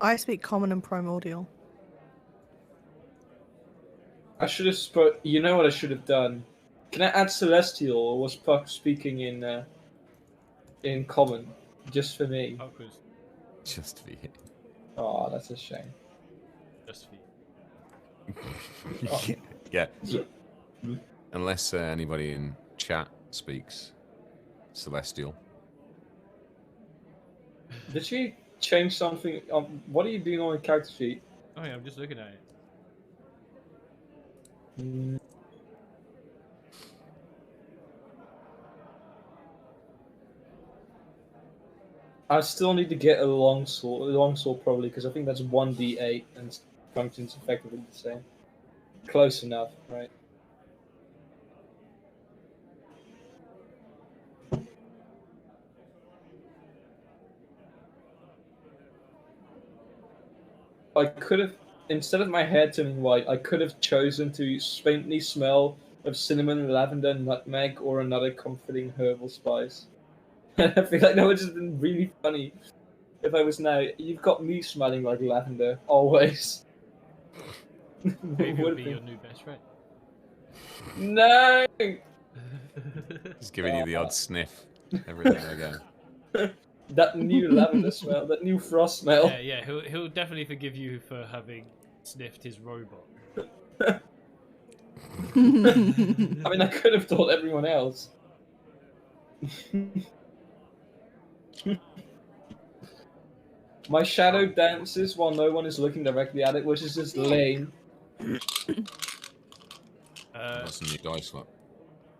I speak common and primordial. I should have You know what I should have done? Can I add Celestial, or was Puck speaking in Common? Just for me? Puck was Just for you. Oh, that's a shame. just for you. Yeah. Unless anybody in chat speaks Celestial. Did she change something? What are you doing on the character sheet? Oh yeah, I'm just looking at it. I still need to get a longsword probably, because I think that's 1d8 and functions effectively the same. Close enough, right? I could have, instead of my hair turning white, I could have chosen to faintly smell of cinnamon, lavender, nutmeg, or another comforting herbal spice. I feel like that would have been really funny if I was now. You've got me smelling like lavender always. Maybe he'll Would be be. your new best friend. No! He's giving you the odd sniff every now and again. That new lavender smell, that new frost smell. Yeah. He'll definitely forgive you for having sniffed his robot. I mean, I could have told everyone else. My shadow dances while no one is looking directly at it, which is just lame. That's a new dice slot.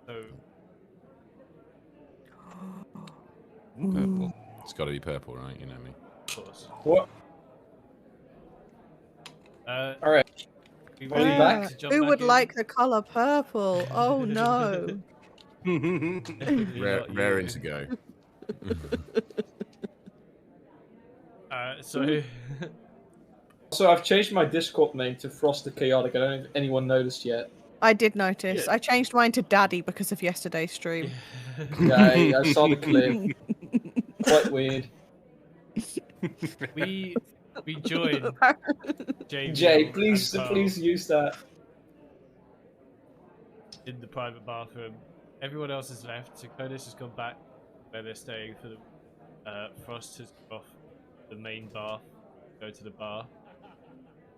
So Purple. It's got to be purple, right? You know me. of course. What? Alright. We Are we ready back? to jump Who back would in? like the color purple? Oh no. Definitely not you. Raring to go. So So I've changed my Discord name to Frost the Chaotic. I don't know if anyone noticed yet. I did notice. Yeah. I changed mine to Daddy because of yesterday's stream. Yeah, I saw the clip. Quite weird. we joined Jay, and please Pearl use that. in the private bathroom. Everyone else has left, so Curtis has gone back where they're staying for the Frost has gone off the main bath, go to the bar.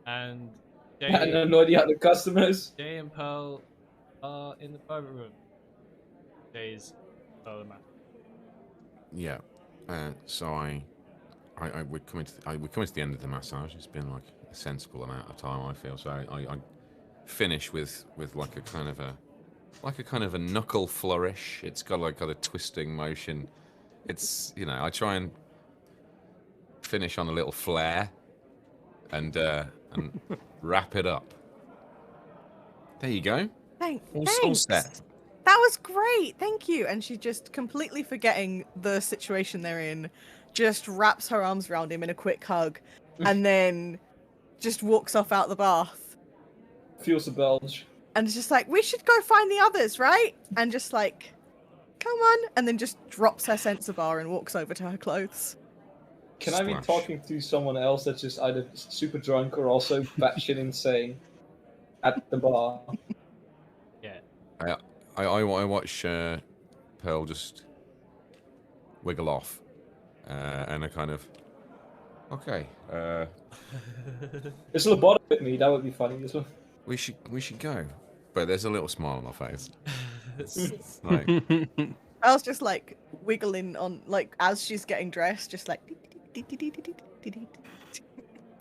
And Jay, And no idea the customers. Jay and Pearl are in the private room. Jay's Pearl and Matt. Yeah. So we're coming to the end of the massage. It's been like a sensible amount of time, I feel. So I finish with like a kind of a knuckle flourish. It's got a twisting motion. It's, you know, I try and finish on a little flare and wrap it up. There you go. All Thanks. set. That was great. Thank you. And she just completely forgetting the situation they're in, just wraps her arms around him in a quick hug, and then just walks off out the bath. Feels the bulge. And it's just like, we should go find the others, right? And just like, come on. And then just drops her sensor bar and walks over to her clothes. Can I be Splash. talking to someone else that's just either super drunk or also batshit insane at the bar? Yeah. I watch Pearl just wiggle off, and I kind of, okay, It's lobotomy with me. That would be funny as well. we should go, but there's a little smile on my face. It's like, I was just like wiggling on, like, as she's getting dressed, just like.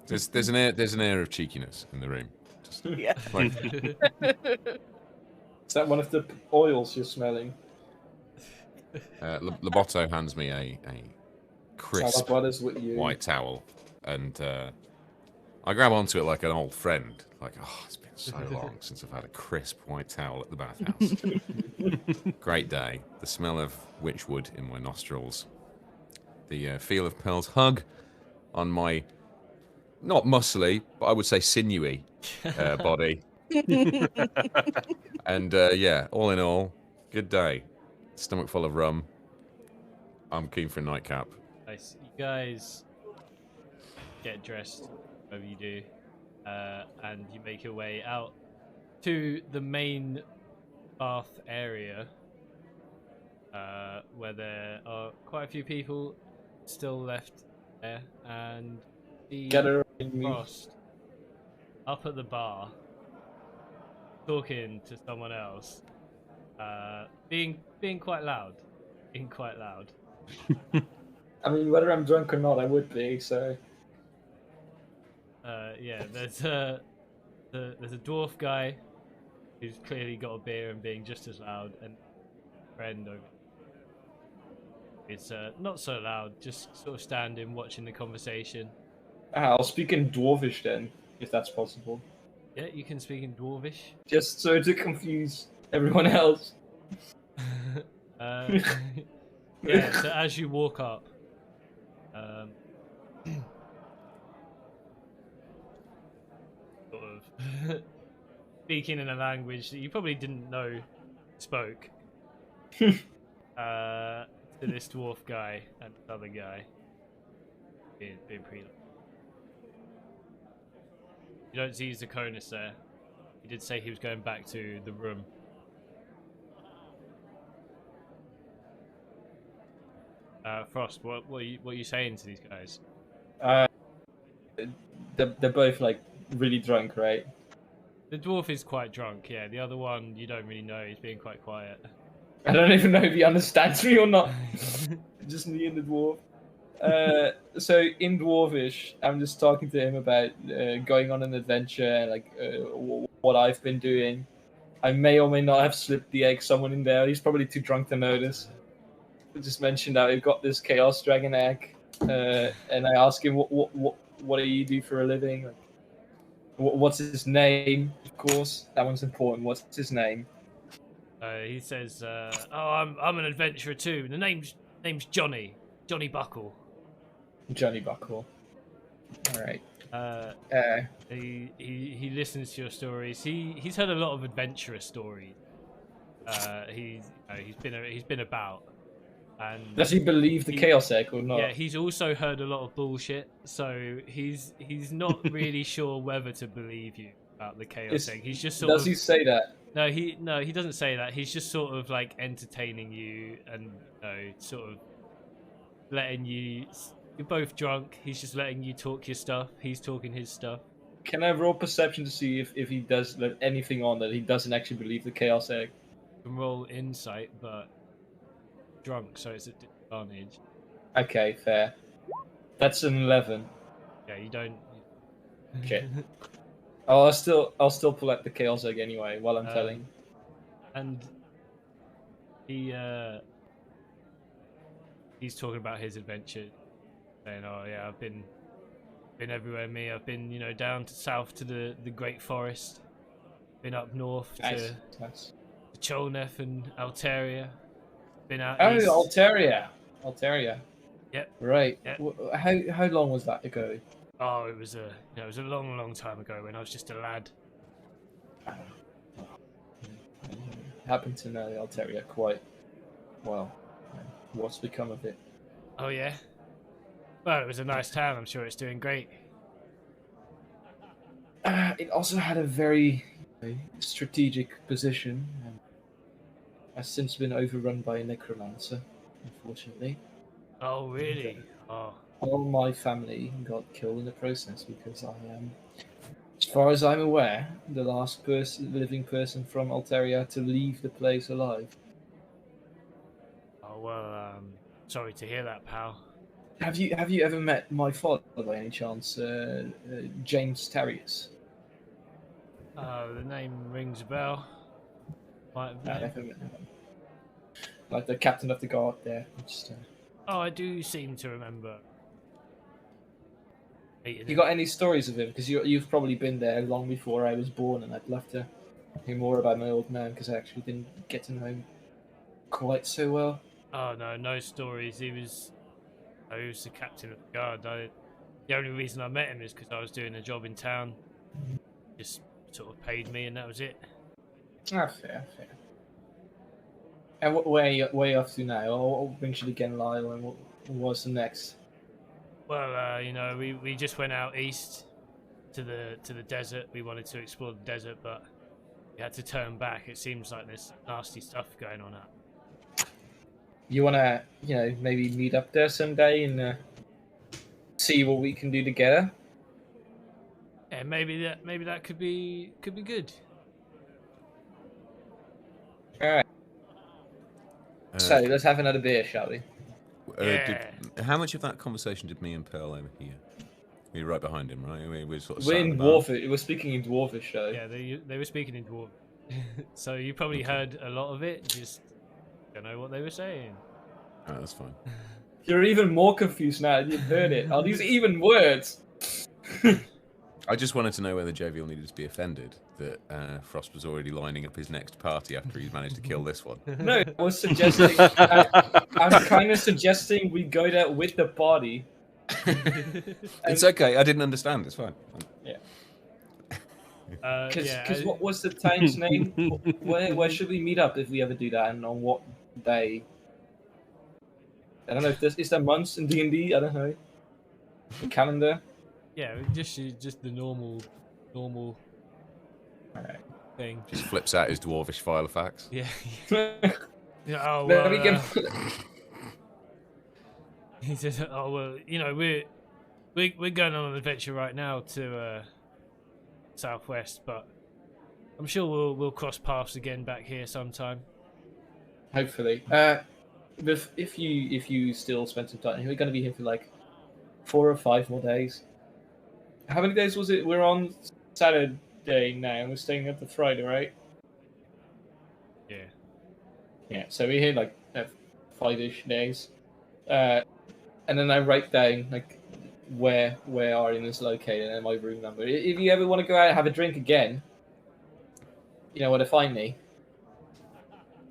there's an air of cheekiness in the room. Just, Yeah. like, Is that one of the oils you're smelling? Loboto hands me a crisp Brothers with you. white towel, and I grab onto it like an old friend. Like, oh, it's been so long since I've had a crisp white towel at the bathhouse. Great day. The smell of witchwood in my nostrils. The feel of Pearl's hug on my, not muscly, but I would say sinewy body. And yeah, all in all, good day. Stomach full of rum. I'm keen for a nightcap. Nice. You guys get dressed, whatever you do, and you make your way out to the main bath area, where there are quite a few people still left there, and the Frost up at the bar talking to someone else, being quite loud, I mean, whether I'm drunk or not, I would be, so... Yeah, there's a dwarf guy who's clearly got a beer and being just as loud, and a friend over. It's not so loud, just sort of standing, watching the conversation. I'll speak in Dwarvish then, if that's possible. Yeah, you can speak in Dwarvish. Just so to confuse everyone else. Yeah, so as you walk up, sort of speaking in a language that you probably didn't know spoke, to this dwarf guy and this other guy, being pretty. You don't see Zakonis there. he did say he was going back to the room. Frost, what are you saying to these guys? They're both like really drunk, right? The dwarf is quite drunk, yeah. The other one, you don't really know. He's being quite quiet. I don't even know if he understands me or not. Just me and the dwarf. So in Dwarvish, I'm just talking to him about going on an adventure, like what I've been doing. I may or may not have slipped the egg someone in there. He's probably too drunk to notice. I just mentioned that we've got this Chaos Dragon egg, and I ask him what do you do for a living? Like, what's his name? Of course, that one's important. What's his name? He says, "Oh, I'm an adventurer too. The name's Johnny Buckle." Johnny Buckle. All right. He listens to your stories. He's heard a lot of adventurous stories. He's been about. And does he believe the Chaos Egg or not? Yeah, he's also heard a lot of bullshit, so he's not really sure whether to believe you about the Chaos Egg. He's just does he say that? No, he doesn't say that. He's just sort of like entertaining you and sort of letting you. You're both drunk. He's just letting you talk your stuff. He's talking his stuff. Can I roll perception to see if he does let anything on that he doesn't actually believe the Chaos Egg? You can roll insight, but drunk, so it's a disadvantage. Okay, fair. That's an 11. Yeah, you don't. Okay. I'll still pull out the Chaos Egg anyway while I'm telling. And he's talking about his adventure, saying, "Oh yeah, I've been everywhere. I've been down to south to the Great Forest, been up north to Cholneth and Alteria, been out east." Alteria. Yep. Right. Yep. How long was that ago? Oh, it was a long time ago when I was just a lad. Happened to know Alteria quite well. What's become of it? Oh yeah. Well, it was a nice town. I'm sure it's doing great. It also had a very strategic position, and has since been overrun by a necromancer, unfortunately. Oh really? Oh. All my family got killed in the process because I am, as far as I'm aware, the last living person from Alteria to leave the place alive. Oh well, sorry to hear that, pal. Have you ever met my father by any chance, James Terrius? The name rings a bell. Might have Never met him. Like the captain of the guard there. Oh, I do seem to remember. You got any stories of him? Because you've probably been there long before I was born, and I'd love to hear more about my old man because I actually didn't get to know him quite so well. Oh no stories. He was the captain of the guard. The only reason I met him is because I was doing a job in town. Just sort of paid me, and that was it. Ah, fair. And where are you off to now? What brings you to Genlyle, and what's the next? Well, we just went out east to the desert. We wanted to explore the desert, but we had to turn back. It seems like there's nasty stuff going on out. You wanna, maybe meet up there someday and see what we can do together? Yeah, maybe that could be good. All right. So let's have another beer, shall we? How much of that conversation did me and Pearl overhear? We were right behind him, right? We sort of we're sat in at the bar. Dwarvish. We're speaking in Dwarvish, though. Yeah, they were speaking in Dwarf, so you probably heard a lot of it. Just don't know what they were saying. Oh, that's fine. You're even more confused now that you've heard it. Are these even words? I just wanted to know whether Jovial needed to be offended that Frost was already lining up his next party after he's managed to kill this one. No, I was suggesting. I'm kind of suggesting we go there with the party. It's okay. I didn't understand. It's fine. Yeah. Because what was the town's name? Where should we meet up if we ever do that, and on what day? I don't know if is there months in D&D. I don't know. The calendar. Yeah, just the normal thing. Just flips out his dwarvish file of facts. Yeah. Yeah. Oh Then we well. can. He says, "Oh well, you know, we're going on an adventure right now to southwest, but I'm sure we'll cross paths again back here sometime." Hopefully. If you still spend some time, we're going to be here for like 4 or 5 more days. How many days was it? We're on Saturday now, and we're staying at the Friday, right? Yeah. Yeah. So we're here like 5-ish days, and then I write down like where Aryan is located and my room number. If you ever want to go out and have a drink again, you know where to find me.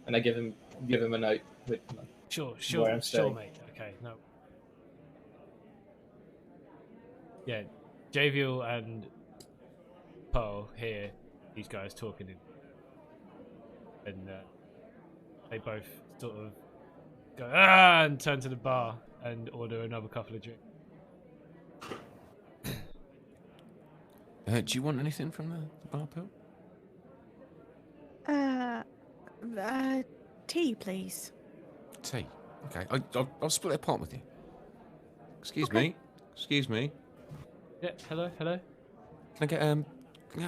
And I give him a note with Sure, where I'm sure, staying. mate. Okay, no. Yeah, Javiel and Pearl hear these guys talking, and they both sort of go and turn to the bar and order another couple of drinks. Do you want anything from the bar, Pearl? Tea, please. Tea. Okay, I'll split it apart with you. Excuse me. Excuse me. Yeah, hello. Can I get a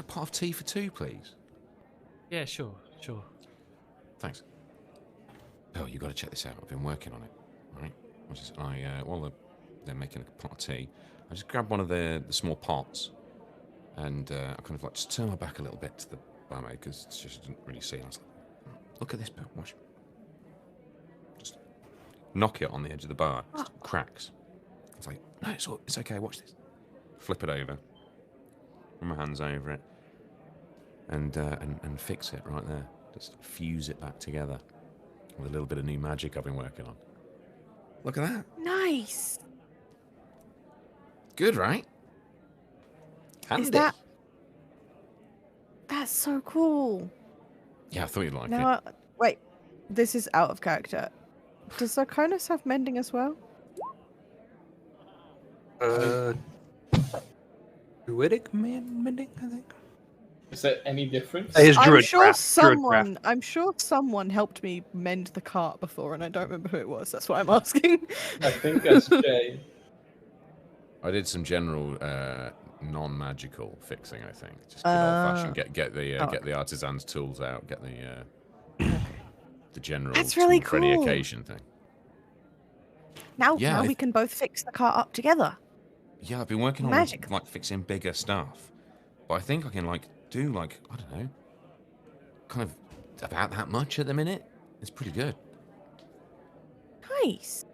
pot of tea for 2, please? Yeah, sure. Thanks. Oh, you got to check this out. I've been working on it. All right. While they're making a pot of tea, I just grab one of the small pots, and I kind of like just turn my back a little bit to the barmaid because she didn't really see. I was like, "Look at this, Bill. Watch." Just knock it on the edge of the bar. It just cracks. It's like, no, it's okay. Watch this. Flip it over. Put my hands over it, and fix it right there. Just fuse it back together with a little bit of new magic I've been working on. Look at that. Nice. Good, right? Handy. Is that? That's so cool. Yeah, I thought you'd like it. Now, wait. This is out of character. Does Zarkonis have mending as well? Druidic mending, I think. Is there any difference? His I'm druid sure craft. someone. I'm sure someone helped me mend the cart before, and I don't remember who it was. That's why I'm asking. I think that's Jay. I did some general non-magical fixing. I think just good old-fashioned. Get the artisan's tools out. Get the general. That's really tool for any cool. occasion thing. Now Yeah, we can both fix the cart up together. Yeah, I've been working on Magic. like fixing bigger stuff, but I think I can do I don't know, kind of about that much at the minute. It's pretty good. Nice.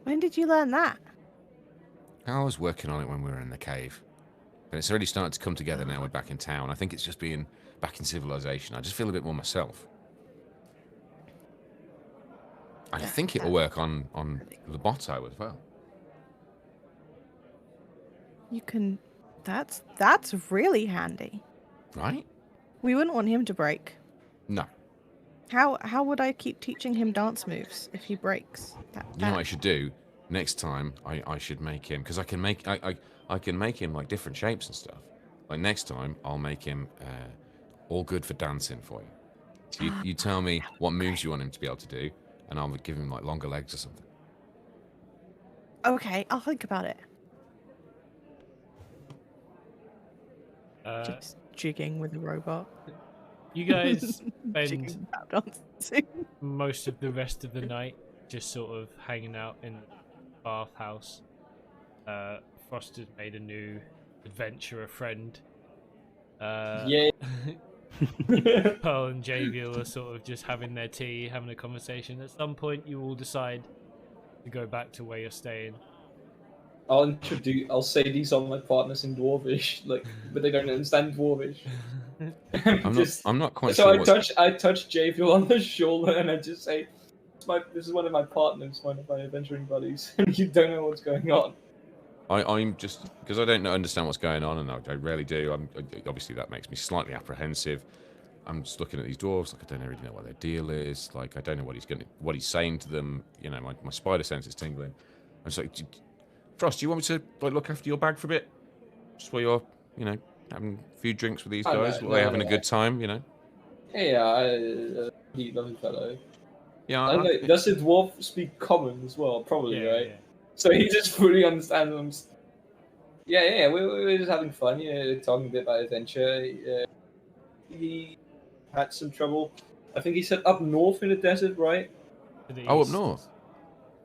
When did you learn that? I was working on it when we were in the cave, but it's already started to come together now. We're back in town. I think it's just being back in civilization. I just feel a bit more myself. I think it'll work on Loboto as well. You can. That's really handy. Right? We wouldn't want him to break. No. How would I keep teaching him dance moves if he breaks? You know what I should do? Next time, I should make him, because I can make him like different shapes and stuff. Like next time, I'll make him all good for dancing for you. So you tell me what moves you want him to be able to do, and I'll give him like longer legs or something. Okay, I'll think about it. Just jigging with a robot. You guys Jigging spend tap dancing. most of the rest of the night just sort of hanging out in the bathhouse. Frost has made a new adventurer friend. Yeah. Pearl and Javiel are sort of just having their tea, having a conversation. At some point, you all decide to go back to where you're staying. I'll say these are my partners in Dwarvish, but they don't understand Dwarvish. I'm not quite so sure. I touch Javiel on the shoulder and I just say, "This is one of my partners, one of my adventuring buddies," and you don't know what's going on. I'm just because I don't understand what's going on, and I rarely do. Obviously that makes me slightly apprehensive. I'm just looking at these dwarves, like I don't really know what their deal is. Like I don't know what he's saying to them. You know, my spider sense is tingling. I'm just like, Frost, do you want me to look after your bag for a bit, just while you're having a few drinks with these Oh, guys? no, Were they no, having no. a good time? You know. Yeah, he lovely fellow. Yeah. I don't know, does the dwarf speak common as well? Probably, Yeah, right? yeah. So he just fully understands them. Yeah, we were just having fun, talking a bit about adventure. He had some trouble. I think he said up north in the desert, right? To the Oh, up east. north.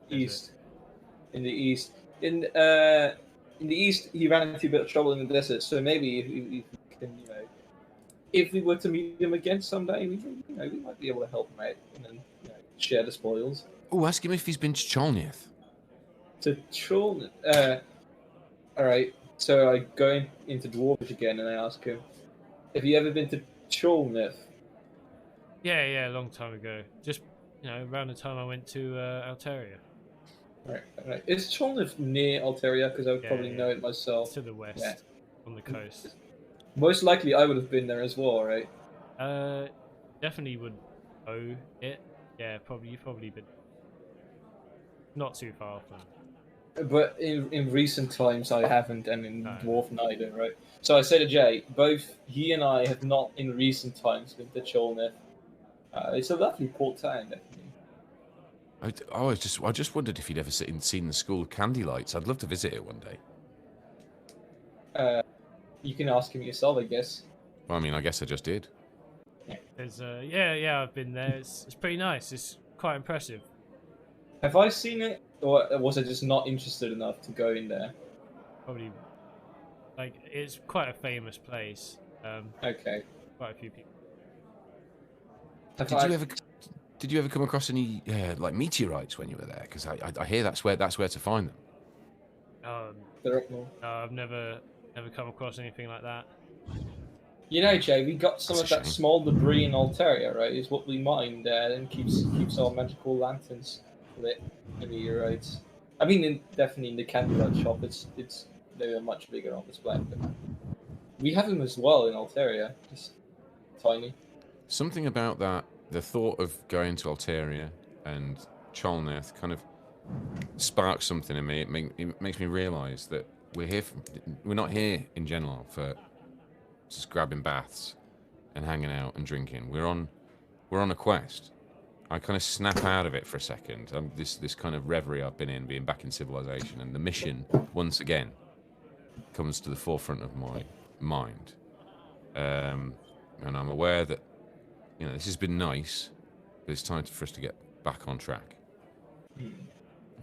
East. In the east. In the east, he ran into a bit of trouble in the desert. So maybe if we can, if we were to meet him again someday, we might be able to help him out and then share the spoils. Oh, ask him if he's been to Cholnith. To Chorn. All right. So I go into Dwarvish again and I ask him, "Have you ever been to Cholnith?" Yeah, a long time ago. Just around the time I went to Alteria. Right. Is Cholnith near Alteria? Because I would Yeah, probably know it myself. It's to the west, Yeah. on the coast. Most likely, I would have been there as well, right? Definitely would owe it. Yeah, you've probably been not too far from. But in recent times, I haven't, and in No. Dwarf neither, right? So I say to Jay, both he and I have not in recent times been to Cholnith. It's a lovely port town, definitely. I just wondered if you'd ever seen the school of candy lights. I'd love to visit it one day. You can ask him yourself, I guess. Well, I mean, I guess I just did. There's yeah, I've been there. It's pretty nice. It's quite impressive. Have I seen it, or was I just not interested enough to go in there? Probably, it's quite a famous place. Okay. Quite a few people. Did you ever come across any meteorites when you were there? Because I hear that's where to find them. They're up north. No, I've never come across anything like that. Jay, we got some That's of a that shame. small debris in Alteria, right? Is what we mined and keeps our magical lanterns lit in the meteorites. I mean, definitely in the candlelight shop, they are much bigger on display. But we have them as well in Alteria, just tiny. Something about that, the thought of going to Alteria and Cholnith kind of sparks something in me. It makes me realise that we're not here in general for just grabbing baths and hanging out and drinking. We're on a quest. I kind of snap out of it for a second. This kind of reverie I've been in, being back in civilization, and the mission once again comes to the forefront of my mind. And I'm aware that this has been nice, but it's time for us to get back on track.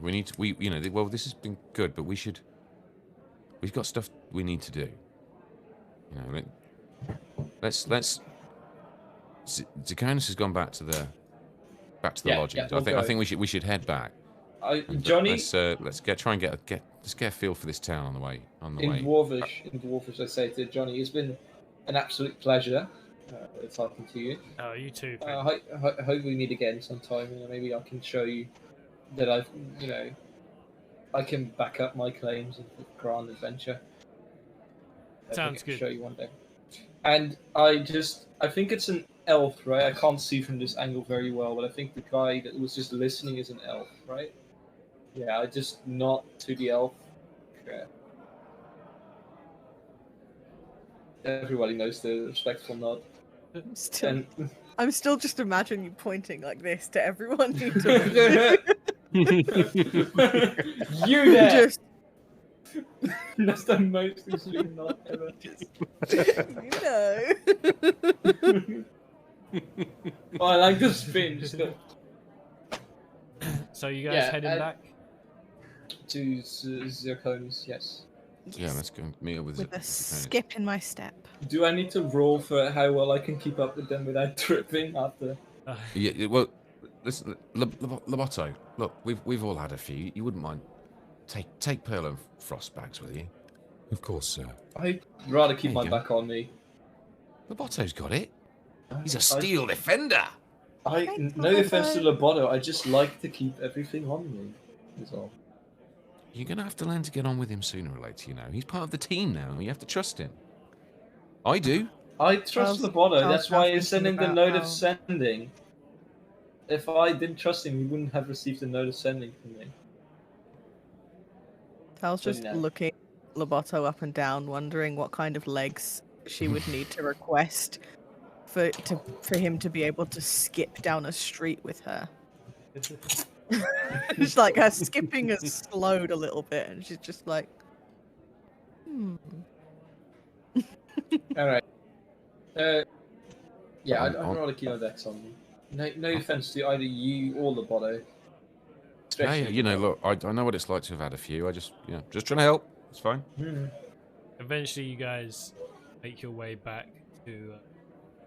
We need to, well, this has been good, but we've got stuff we need to do. Zakonis has gone back to the lodgings. we'll I think we should head back. Johnny, Let's try and get a feel for this town on the way. in Dwarvish, I say to Johnny, it's been an absolute pleasure talking to you. Oh, you too. I hope we meet again sometime. Maybe I can show you that I can back up my claims of grand adventure. Sounds good. Show you one day. And I think it's an elf, right? I can't see from this angle very well, but I think the guy that was just listening is an elf, right? Yeah, I just nod to the elf. Okay. Everybody knows the respectful nod. I'm still just imagining you pointing like this to everyone who talks. You there! Just, That's the most extreme nod ever. Oh, I like the spin. Just go So you guys heading back? to Zirconis, yes. Yeah, let's go meet up with with a Zakonis. skip in my step. Do I need to roll for how well I can keep up with them without tripping after? Yeah, well, listen, Loboto, look, we've all had a few. You wouldn't mind take Pearl and Frost bags with you? Of course, sir. I'd rather keep There my you go. back on me. Loboto's got it. He's a steel defender. No offense to Loboto, I just like to keep everything on me. Is all. You're gonna have to learn to get on with him sooner or later. He's part of the team now. You have to trust him. I do. I trust Charles- Loboto. Charles That's why now he's sending the thinking note about of how- sending. If I didn't trust him, he wouldn't have received the note of sending from me. Tal's just No. looking Loboto up and down, wondering what kind of legs she would need to request for him to be able to skip down a street with her. It's like her skipping has slowed a little bit, and she's just like, All right. Yeah, I'd rather keep my decks on me. No offense to either you or Loboto. Hey, you know, look, I know what it's like to have had a few. I just, just trying to help. It's fine. Eventually, you guys make your way back to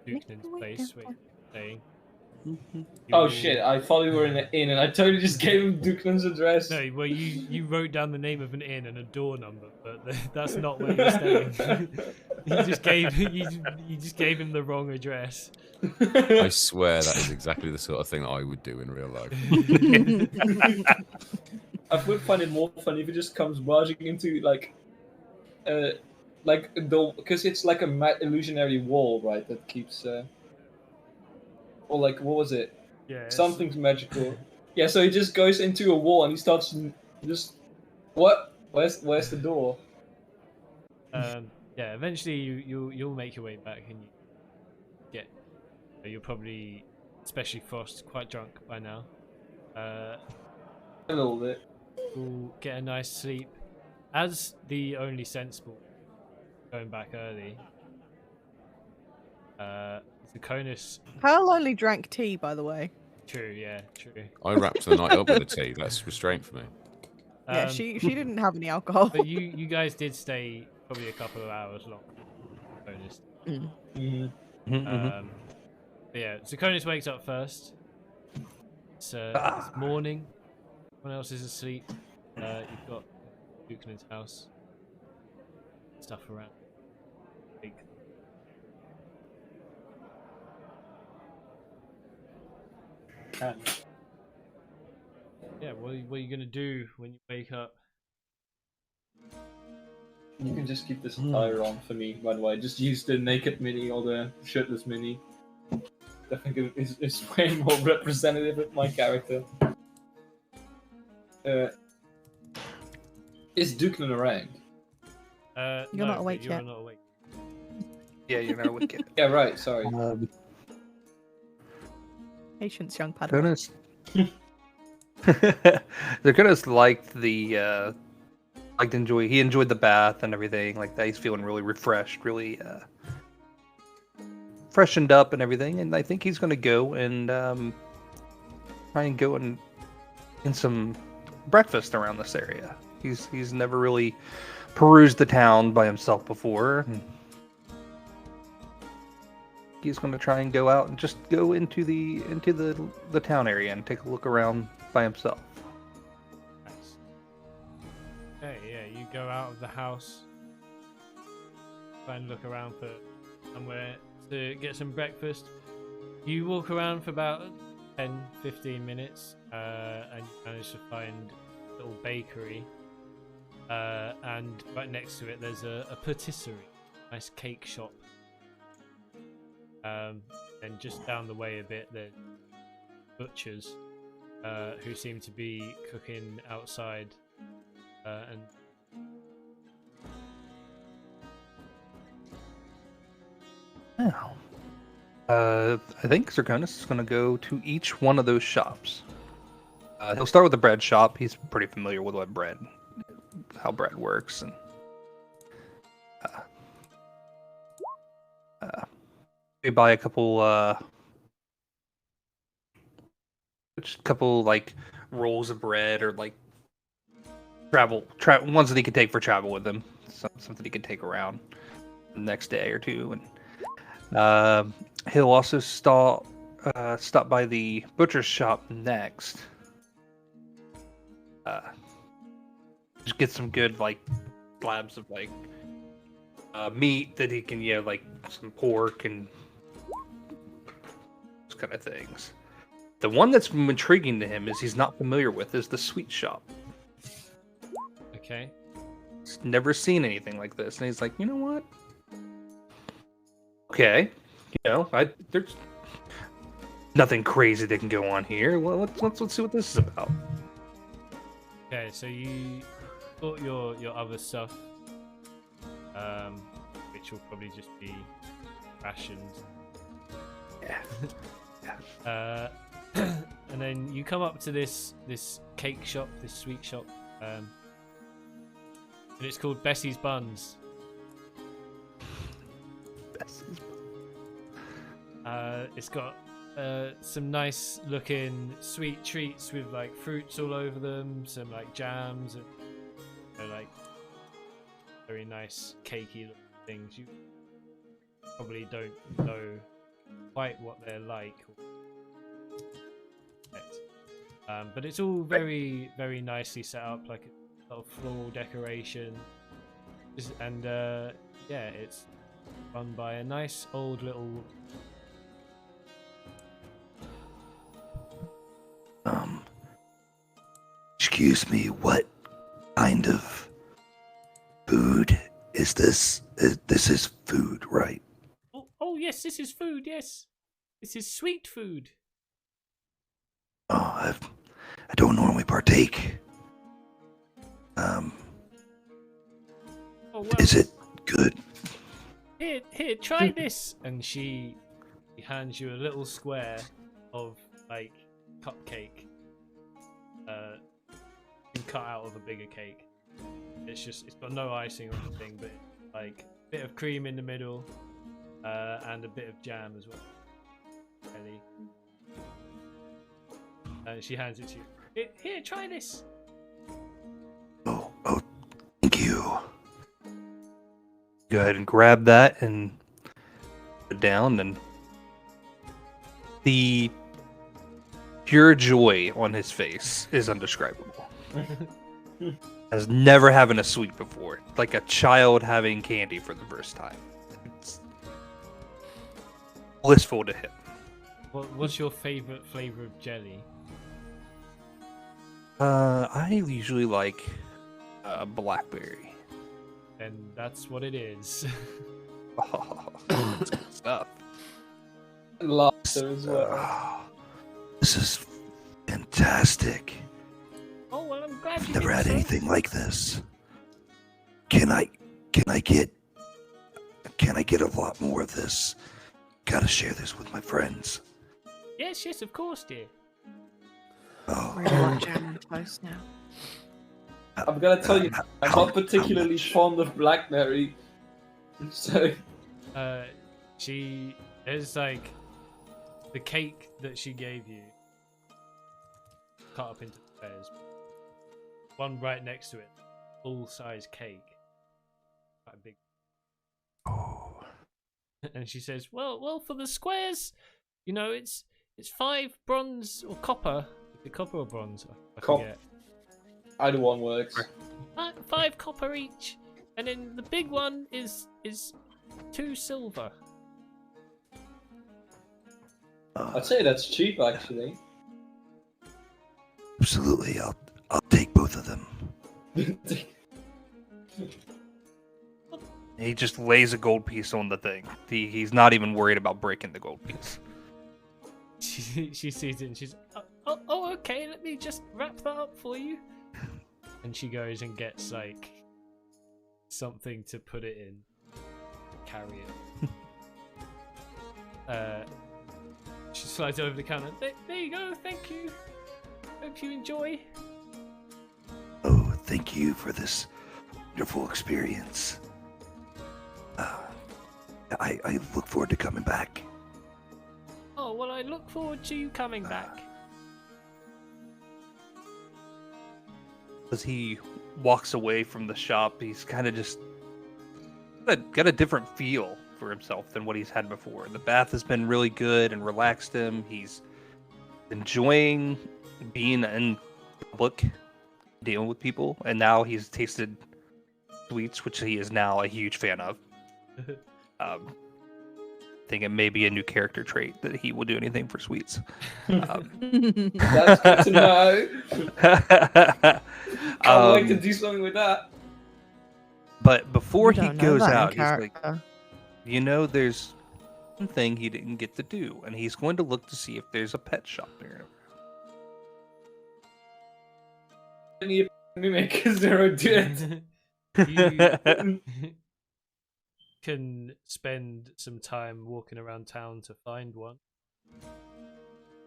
Dukelin's place where you're staying. Oh shit! I thought we were in an inn, and I totally just gave him Dukelin's address. No, well, you wrote down the name of an inn and a door number, but that's not where you're staying. you just gave him the wrong address. I swear that is exactly the sort of thing that I would do in real life. I would find it more funny if it just comes barging into like because it's like a illusionary wall, right? That keeps or like what was it? Yeah, Something's magical. Yeah, so he just goes into a wall and he starts just what? Where's the door? Yeah, eventually you'll make your way back and you're probably, especially Frost, quite drunk by now. A little bit. Will get a nice sleep. As the only sensible, going back early. Zakonis. Pearl only drank tea, by the way. True, yeah, true. I wrapped the night up with a tea. That's restraint for me. Yeah, she didn't have any alcohol. But you guys did stay probably a couple of hours long. Zakonis. But yeah, Zakonis wakes up first. It's morning. Everyone else is asleep. You've got Dukelin's house. Stuff around. Big. Yeah, what are you gonna do when you wake up? You can just keep this attire on for me, by the way. Just use the naked mini or the shirtless mini. I think it's way more representative of my character. Is Dukeland around? You're not awake yet. Not awake. Yeah, you're not awake yet. Yeah, right. Sorry. Patience, young Padawan. Zakonis liked the he enjoyed the bath and everything like that. He's feeling really refreshed, really freshened up and everything, and I think he's going to go and try and go and get some breakfast around this area. He's never really perused the town by himself before. He's going to try and go out and just go into the town area and take a look around by himself. Nice. Okay, yeah, you go out of the house, try and look around for somewhere to get some breakfast. You walk around for about 10-15 minutes and you manage to find a little bakery, and right next to it there's a patisserie, nice cake shop. And just down the way a bit there's butchers who seem to be cooking outside, and Now, I think Zakonis is going to go to each one of those shops. He'll start with the bread shop. He's pretty familiar with how bread works, and we buy a couple like rolls of bread or like travel ones that he could take for travel with him, something he could take around the next day or two, and he'll also stop by the butcher's shop next. Just get some good like slabs of like meat that he can, like some pork and those kind of things. The one that's intriguing to him is he's not familiar with is the sweet shop. okay. He's never seen anything like this, and he's like, you know what? Okay, there's nothing crazy that can go on here. Well, let's see what this is about. Okay, so you bought your other stuff, which which will probably just be rations. Yeah. And then you come up to this cake shop, this sweet shop, and it's called Bessie's Buns. It's got some nice looking sweet treats with like fruits all over them, some like jams and like very nice cakey looking things. You probably don't know quite what they're like. But it's all very, very nicely set up, like a lot of floral decoration. And yeah, it's run by a nice old little. Excuse me, what kind of food is this? This is food, right? Oh yes, this is food. Yes, this is sweet food. Oh, I don't normally partake. Oh, well, Is it good? Here, try this. And she hands you a little square of like cupcake, cut out of a bigger cake. It's got no icing or anything, but like a bit of cream in the middle, and a bit of jam as well. Really. And she hands it to you. Here, try this. Oh, thank you. Go ahead and grab that and put it down, and the pure joy on his face is indescribable. As never having a sweet before, like a child having candy for the first time. It's blissful to him. What's your favorite flavor of jelly? I usually like blackberry. And that's what it is. Oh, that's good stuff. Laughter as well. This is fantastic. Oh well, I'm glad you Never did had so. anything like this. Can I get a lot more of this? Gotta share this with my friends. Yes, of course, dear. Oh, We're in one jam close now. I'm gonna tell you, I'm not particularly fond of blackberry. So, There's like the cake that she gave you, cut up into squares. One right next to it, full-size cake, quite big. oh, And she says, "Well, for the squares, you know, it's 5 bronze or copper. Is it copper or bronze? I forget. either one works. 5 copper each, and then the big one is 2 silver." I'd say that's cheap, actually. absolutely. I'll take both of them. He just lays a gold piece on the thing. He's not even worried about breaking the gold piece. She sees it and she's, oh, okay, let me just wrap that up for you. And she goes and gets like something to put it in, carry it. She slides over the counter. There you go, thank you. Hope you enjoy. Oh, thank you for this wonderful experience. I look forward to coming back. Oh, well, I look forward to you coming back. As he walks away from the shop, he's kind of just got a different feel for himself than what he's had before. The bath has been really good and relaxed him. He's enjoying being in public, dealing with people, and now he's tasted sweets, which he is now a huge fan of. I think it may be a new character trait that he will do anything for sweets. That's good to know. Can't wait to do something with that. But before he Don't know goes that in out, he's like, character. there's one thing he didn't get to do, and he's going to look to see if there's a pet shop near him. Any mimic 0 did. can spend some time walking around town to find one.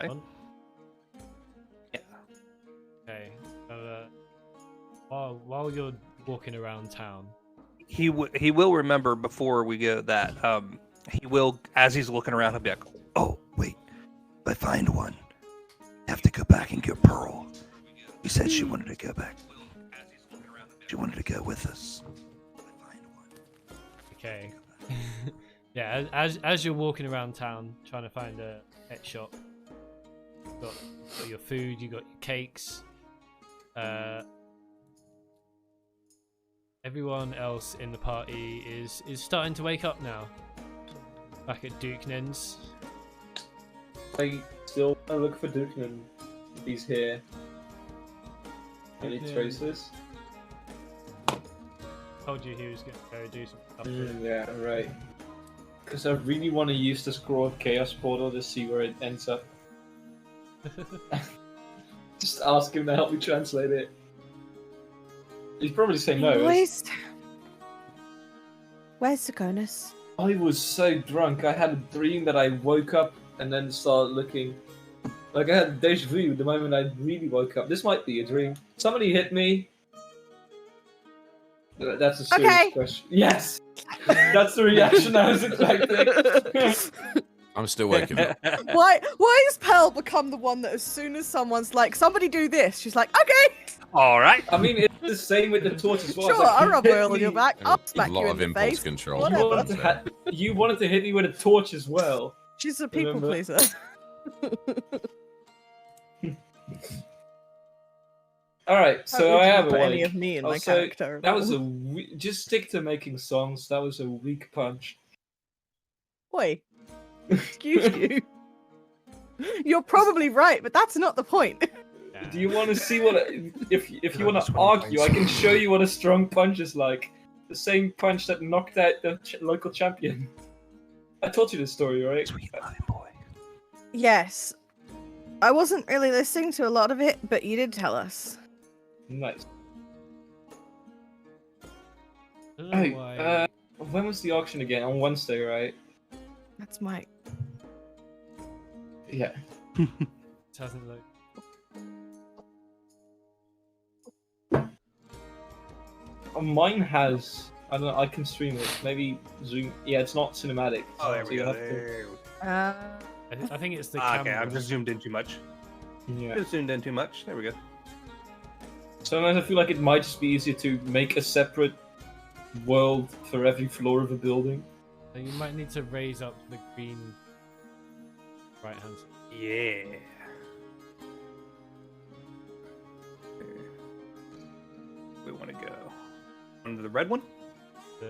Okay. One? Yeah. Okay. While you're walking around town, He will remember before we go that. He will, as he's looking around, he'll be like, Oh, wait. If I find one, I have to go back and get Pearl. She said she wanted to go back. She wanted to go with us. If I find one. okay. Yeah, as you're walking around town trying to find a pet shop, you've got your food, you got your cakes. Everyone else in the party is starting to wake up now. Back at Dukenan's. I still look for Dukenan. He's here. Any Dukenan. traces? Told you he was going to go do some stuff. Yeah, right. Because I really want to use the Scroll of Chaos portal to see where it ends up. Just ask him to help me translate it. He'd probably say no. Boys, where's Sakonis? I was so drunk. I had a dream that I woke up and then started looking. Like I had deja vu the moment I really woke up. This might be a dream. Somebody hit me. That's a serious Okay. question. Yes! That's the reaction I was expecting. I'm still waking up. Why has Pearl become the one that as soon as someone's like, somebody do this, she's like, okay, all right. I mean, it's the same with the torch as well. sure, It's like, I'll you rub hit oil on your me- back, I'll A smack you lot in of the impulse face. control. You Whatever. wanted to hit me with a torch as well. She's a people Remember? pleaser. Alright, so I have a any like. of me in my Also, character. that was a just stick to making songs. That was a weak punch. Oi, excuse you. You're probably right, but that's not the point. Do you want to see what? If you want to Strong argue, punch. I can show you what a strong punch is like. The same punch that knocked out the local champion. I told you this story, right? Sweet loving boy. Yes, I wasn't really listening to a lot of it, but you did tell us. Nice. I don't know Oh, why. when was the auction again? On Wednesday, right? That's Mike. Yeah. It hasn't looked. Mine has. I don't know. I can stream it. Maybe Zoom. Yeah, it's not cinematic. Oh, there so we you go. have to- There we go. I think it's the Okay, camera. I've just zoomed in too much. Yeah. Just zoomed in too much. There we go. Sometimes I feel like it might just be easier to make a separate world for every floor of a building. So you might need to raise up the green right hand side. Yeah. We want to go under the red one. The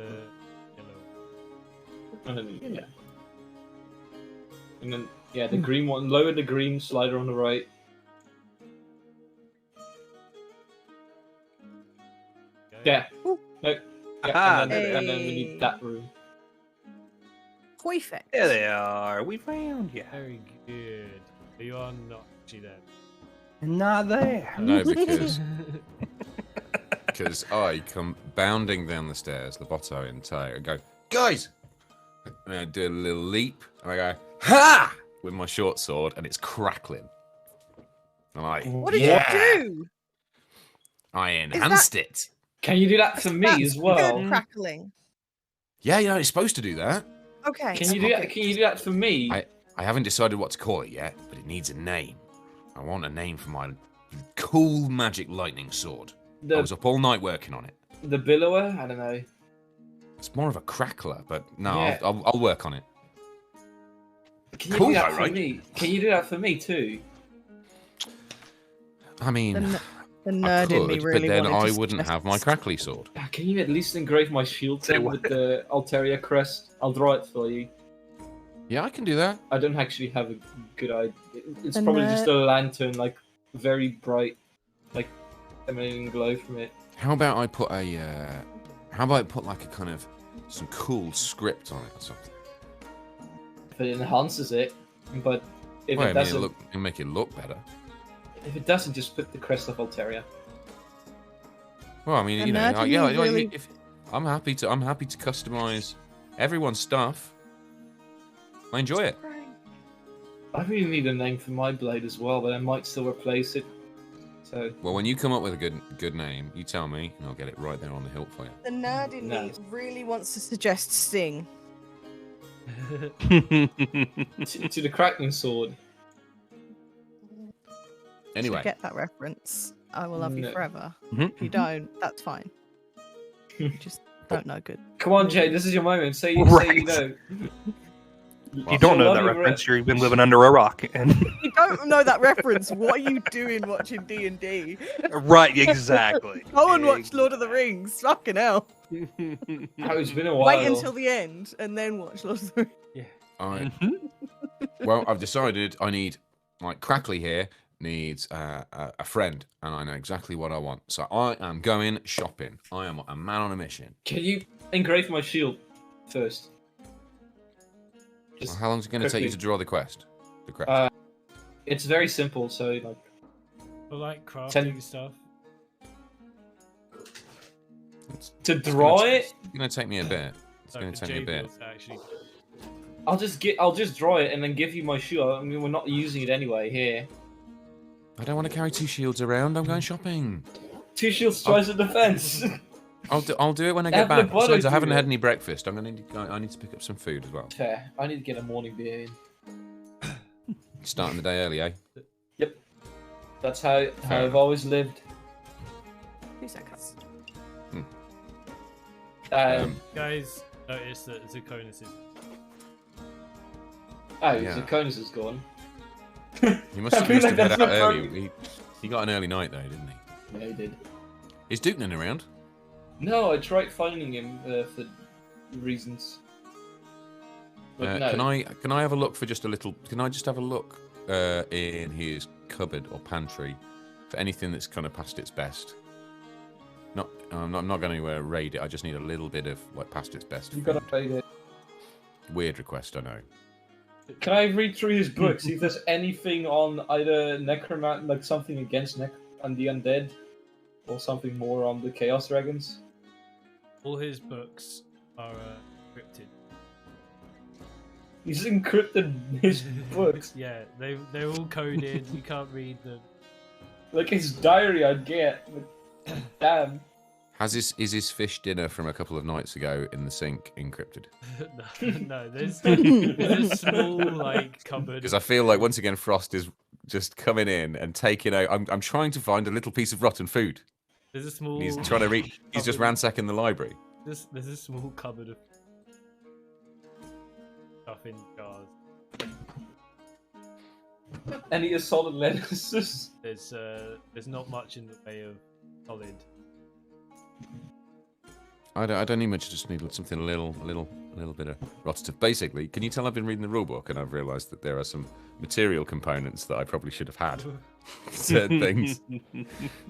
yellow. And then, yeah. And then, yeah, the green one. Lower the green slider on the right. Okay. Yeah. Ooh. No. Yeah, Aha, and, then, there and then we they- need that room. Perfect. There they are. We found you. Very good. But you are not actually there. Not there. No, because I come bounding down the stairs, Loboto in tow, and go, guys! And I do a little leap, and I go, ha! With my short sword, and it's crackling. I'm like, What did yeah! you do? I enhanced it. Can you do that for me That's as well? Good crackling. Yeah, you know, it's supposed to do that. Okay. Can you do that? Can you do that for me? I haven't decided what to call it yet, but it needs a name. I want a name for my cool magic lightning sword. I was The up all night working on it. the billower? I don't know. It's more of a crackler, but no, Yeah. I'll work on it. Can you Cool, do that though, for right? me? Can you do that for me too? I mean, The I nerd in me could, really but then wanted I to wouldn't suggest have my this. crackly sword. Can you at least engrave my shield Say thing what? with the Alteria crest? I'll draw it for you. Yeah, I can do that. I don't actually have a good idea. It's The probably nerd- just a lantern, like very bright, like emanating glow from it. How about I put a? How about I put like a kind of some cool script on it or something? If it enhances it, but if Well, it I mean, doesn't, it'll make it look better. if it doesn't, just put the crest of Alteria. Well, I mean, The you know, nerd in yeah, me really- if, I'm happy to customize everyone's stuff. I enjoy it. I really need a name for my blade as well, but I might still replace it. So. Well, when you come up with a good name, you tell me, and I'll get it right there on the hilt for you. The nerd in me really wants to suggest Sting. to the Kraken sword. Anyway. Get that reference. I will love you forever. Mhm. If you don't, that's fine. You just don't know good. Come on, Jay, this is your moment. Say you know. If you don't know that reference, you've been living under a rock. And You don't know that reference. What are you doing watching D&D? right, exactly. Go and watch Lord of the Rings. Fucking hell. Oh, it's been a while. Wait until the end and then watch Lord of the Rings. Yeah. Well, I've decided I need, like, Crackly here needs a friend, and I know exactly what I want. So I am going shopping. I am a man on a mission. Can you engrave my shield first? Well, how long is it going to take you to draw the quest? It's very simple, so like. For like crafting stuff. To draw it? It's going to take me a bit. It's going to take me a bit. Actually. I'll just draw it and then give you my shield. I mean, we're not using it anyway here. I don't want to carry 2 shields around. I'm going shopping. 2 shields twice the defense. I'll do it when I get back. Besides, I haven't had any breakfast. I need to pick up some food as well. Fair. I need to get a morning beer in. Starting the day early, eh? Yep. That's how I've always lived. 2 seconds. Guys, notice that Zakonis is. Oh, Zakonis is gone. He must have head out early. He got an early night though, didn't he? Yeah, he did. Is Dukenin around? No, I tried finding him for reasons. But no. Can I have a look for just a little? Can I just have a look in his cupboard or pantry for anything that's kind of past its best? I'm not going to raid it. I just need a little bit of like past its best. You got to raid it. Weird request, I know. Can I read through his book, see if there's anything on either necromancy, like something against the undead, or something more on the chaos dragons? All his books are encrypted. He's encrypted his books. Yeah, they're all coded. You can't read them. Like his diary, I'd get. Damn. Is his fish dinner from a couple of nights ago in the sink encrypted? No, there's a small like cupboard. Because I feel like once again Frost is just coming in and taking out. I'm trying to find a little piece of rotten food. There's a small. He's trying to read. He's just ransacking the library. There's a small cupboard of stuff in jars. Any assaulted lettuces? There's not much in the way of solid. I don't need much. I just need something a little bit of rotten stuff. Basically, can you tell I've been reading the rulebook and I've realised that there are some material components that I probably should have had. Certain things.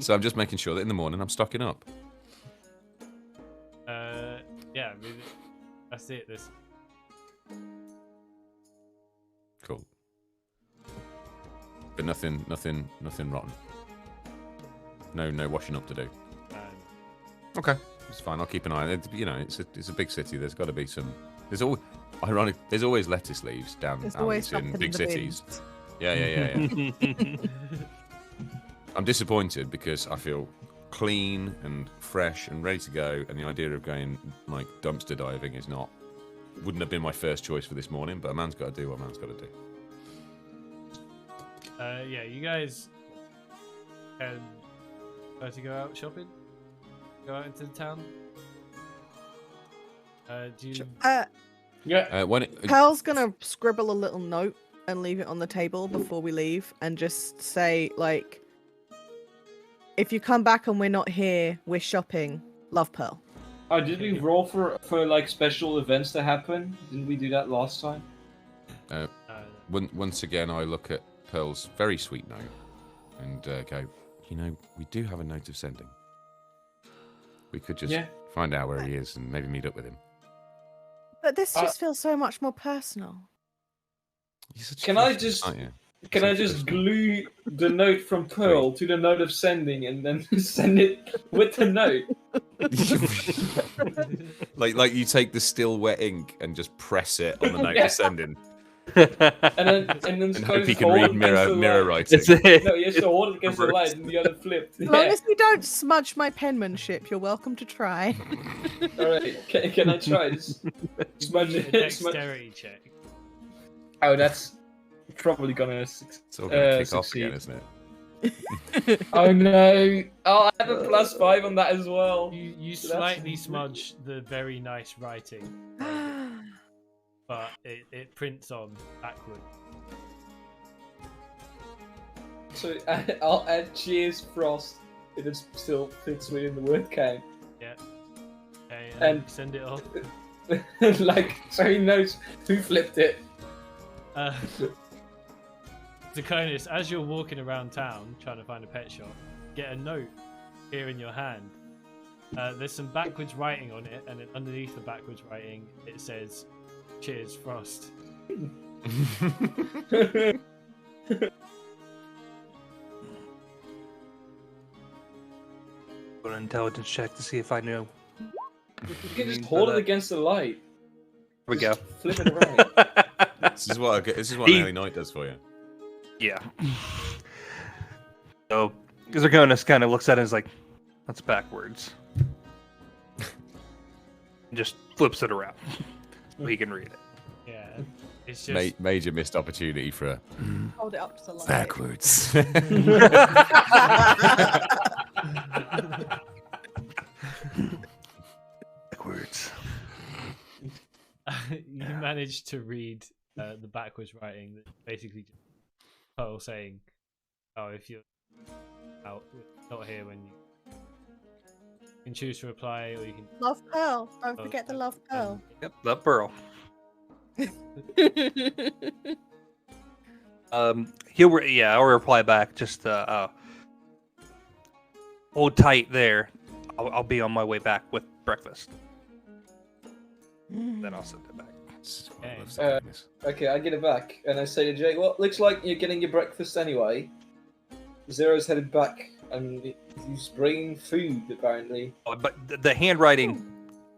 So I'm just making sure that in the morning I'm stocking up. Yeah, I mean, that's it. This. Cool. But nothing rotten. No washing up to do. Okay, it's fine. I'll keep an eye on it. You know, it's a big city. There's got to be some. There's always lettuce leaves down in big cities. Yeah. I'm disappointed because I feel clean and fresh and ready to go, and the idea of going like dumpster diving wouldn't have been my first choice for this morning. But a man's got to do what a man's got to do. Yeah, you guys can try to go out shopping. Go out into the town. Do you? Yeah. Pearl's gonna scribble a little note and leave it on the table before we leave, and just say like, "If you come back and we're not here, we're shopping. Love, Pearl." Did we roll for like special events to happen? Didn't we do that last time? Once again, I look at Pearl's very sweet note and go, we do have a note of sending. We could just find out where he is and maybe meet up with him. But this just feels so much more personal. Can I just glue the note from Pearl to the note of sending and then send it with the note? like you take the still wet ink and just press it on the note Yeah. you're sending, And then and hope Scones he can hold read it against the mirror light. writing. It's it. No, you have to hold it against the light and the other flipped. As long Yeah. as you don't smudge my penmanship, you're welcome to try. Alright, can I try? Just smudge A it. Smudge. dexterity check. Oh, that's probably gonna It's all going to kick off succeed. again, isn't it? Oh no! Oh, I have a +5 on that as well. You So that's- slightly smudge the very nice writing, but it prints on backward. So I'll add cheers frost if it still fits within the word count. Okay, And- send it off. Like, so he knows who flipped it. Zakonis, as you're walking around town trying to find a pet shop, get a note here in your hand. There's some backwards writing on it, and then underneath the backwards writing, it says, "Cheers, Frost." An intelligence check to see if I know. You can just hold it against the light. Here we go. Just flip it around. This is what an He- early night does for you. Yeah. So Zergonis kind of looks at it and is like, "That's backwards." And just flips it around. So he can read it. Yeah, it's just Major missed opportunity for a Hold it up to the light. backwards. Backwards. you managed to read the backwards writing. That's basically just Pearl saying, "Oh, if you're out, not here when you can choose to reply, or you can." Love Pearl. Don't Oh, forget the love Pearl. Yep, that pearl. I'll reply back. Just hold tight there. I'll be on my way back with breakfast. Then I'll send it back. Okay, I get it back, and I say to Jake, "Well, looks like you're getting your breakfast anyway." Zero's headed back, and he's bringing food apparently. Oh, but the handwriting,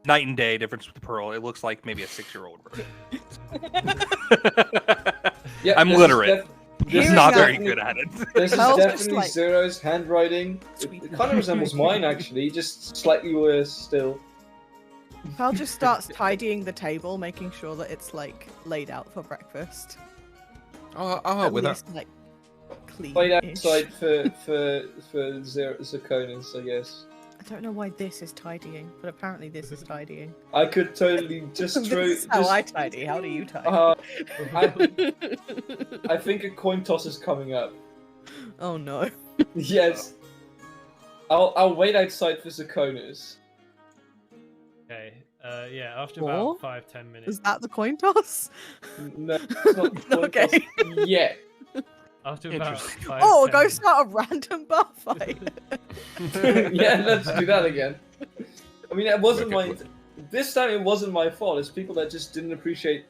night and day difference with the pearl. It looks like maybe a 6-year-old wrote it. Yeah, I'm this is literate. this He's is not very definitely- good at it. This is Pearl's just definitely like- Zero's handwriting. It kind of resembles mine actually, just slightly worse still. Pearl just starts tidying the table, making sure that it's like laid out for breakfast. Oh, At with that. least, like clean. Played outside for Zakonis, I guess. I don't know why this is tidying, but apparently this is tidying. I could totally just This throw. is how just- I tidy. How do you tidy? I think a coin toss is coming up. Oh no. Yes. I'll wait outside for Zakonis. Okay. Yeah. After More? about 5-10 minutes. Is that the coin toss? No, it's not the coin Okay. toss yet. After about Interesting. 5, Oh, 10 go minutes- start a random bar fight. Yeah, let's do that again. I mean, it wasn't Okay, my. This time it wasn't my fault. It's people that just didn't appreciate,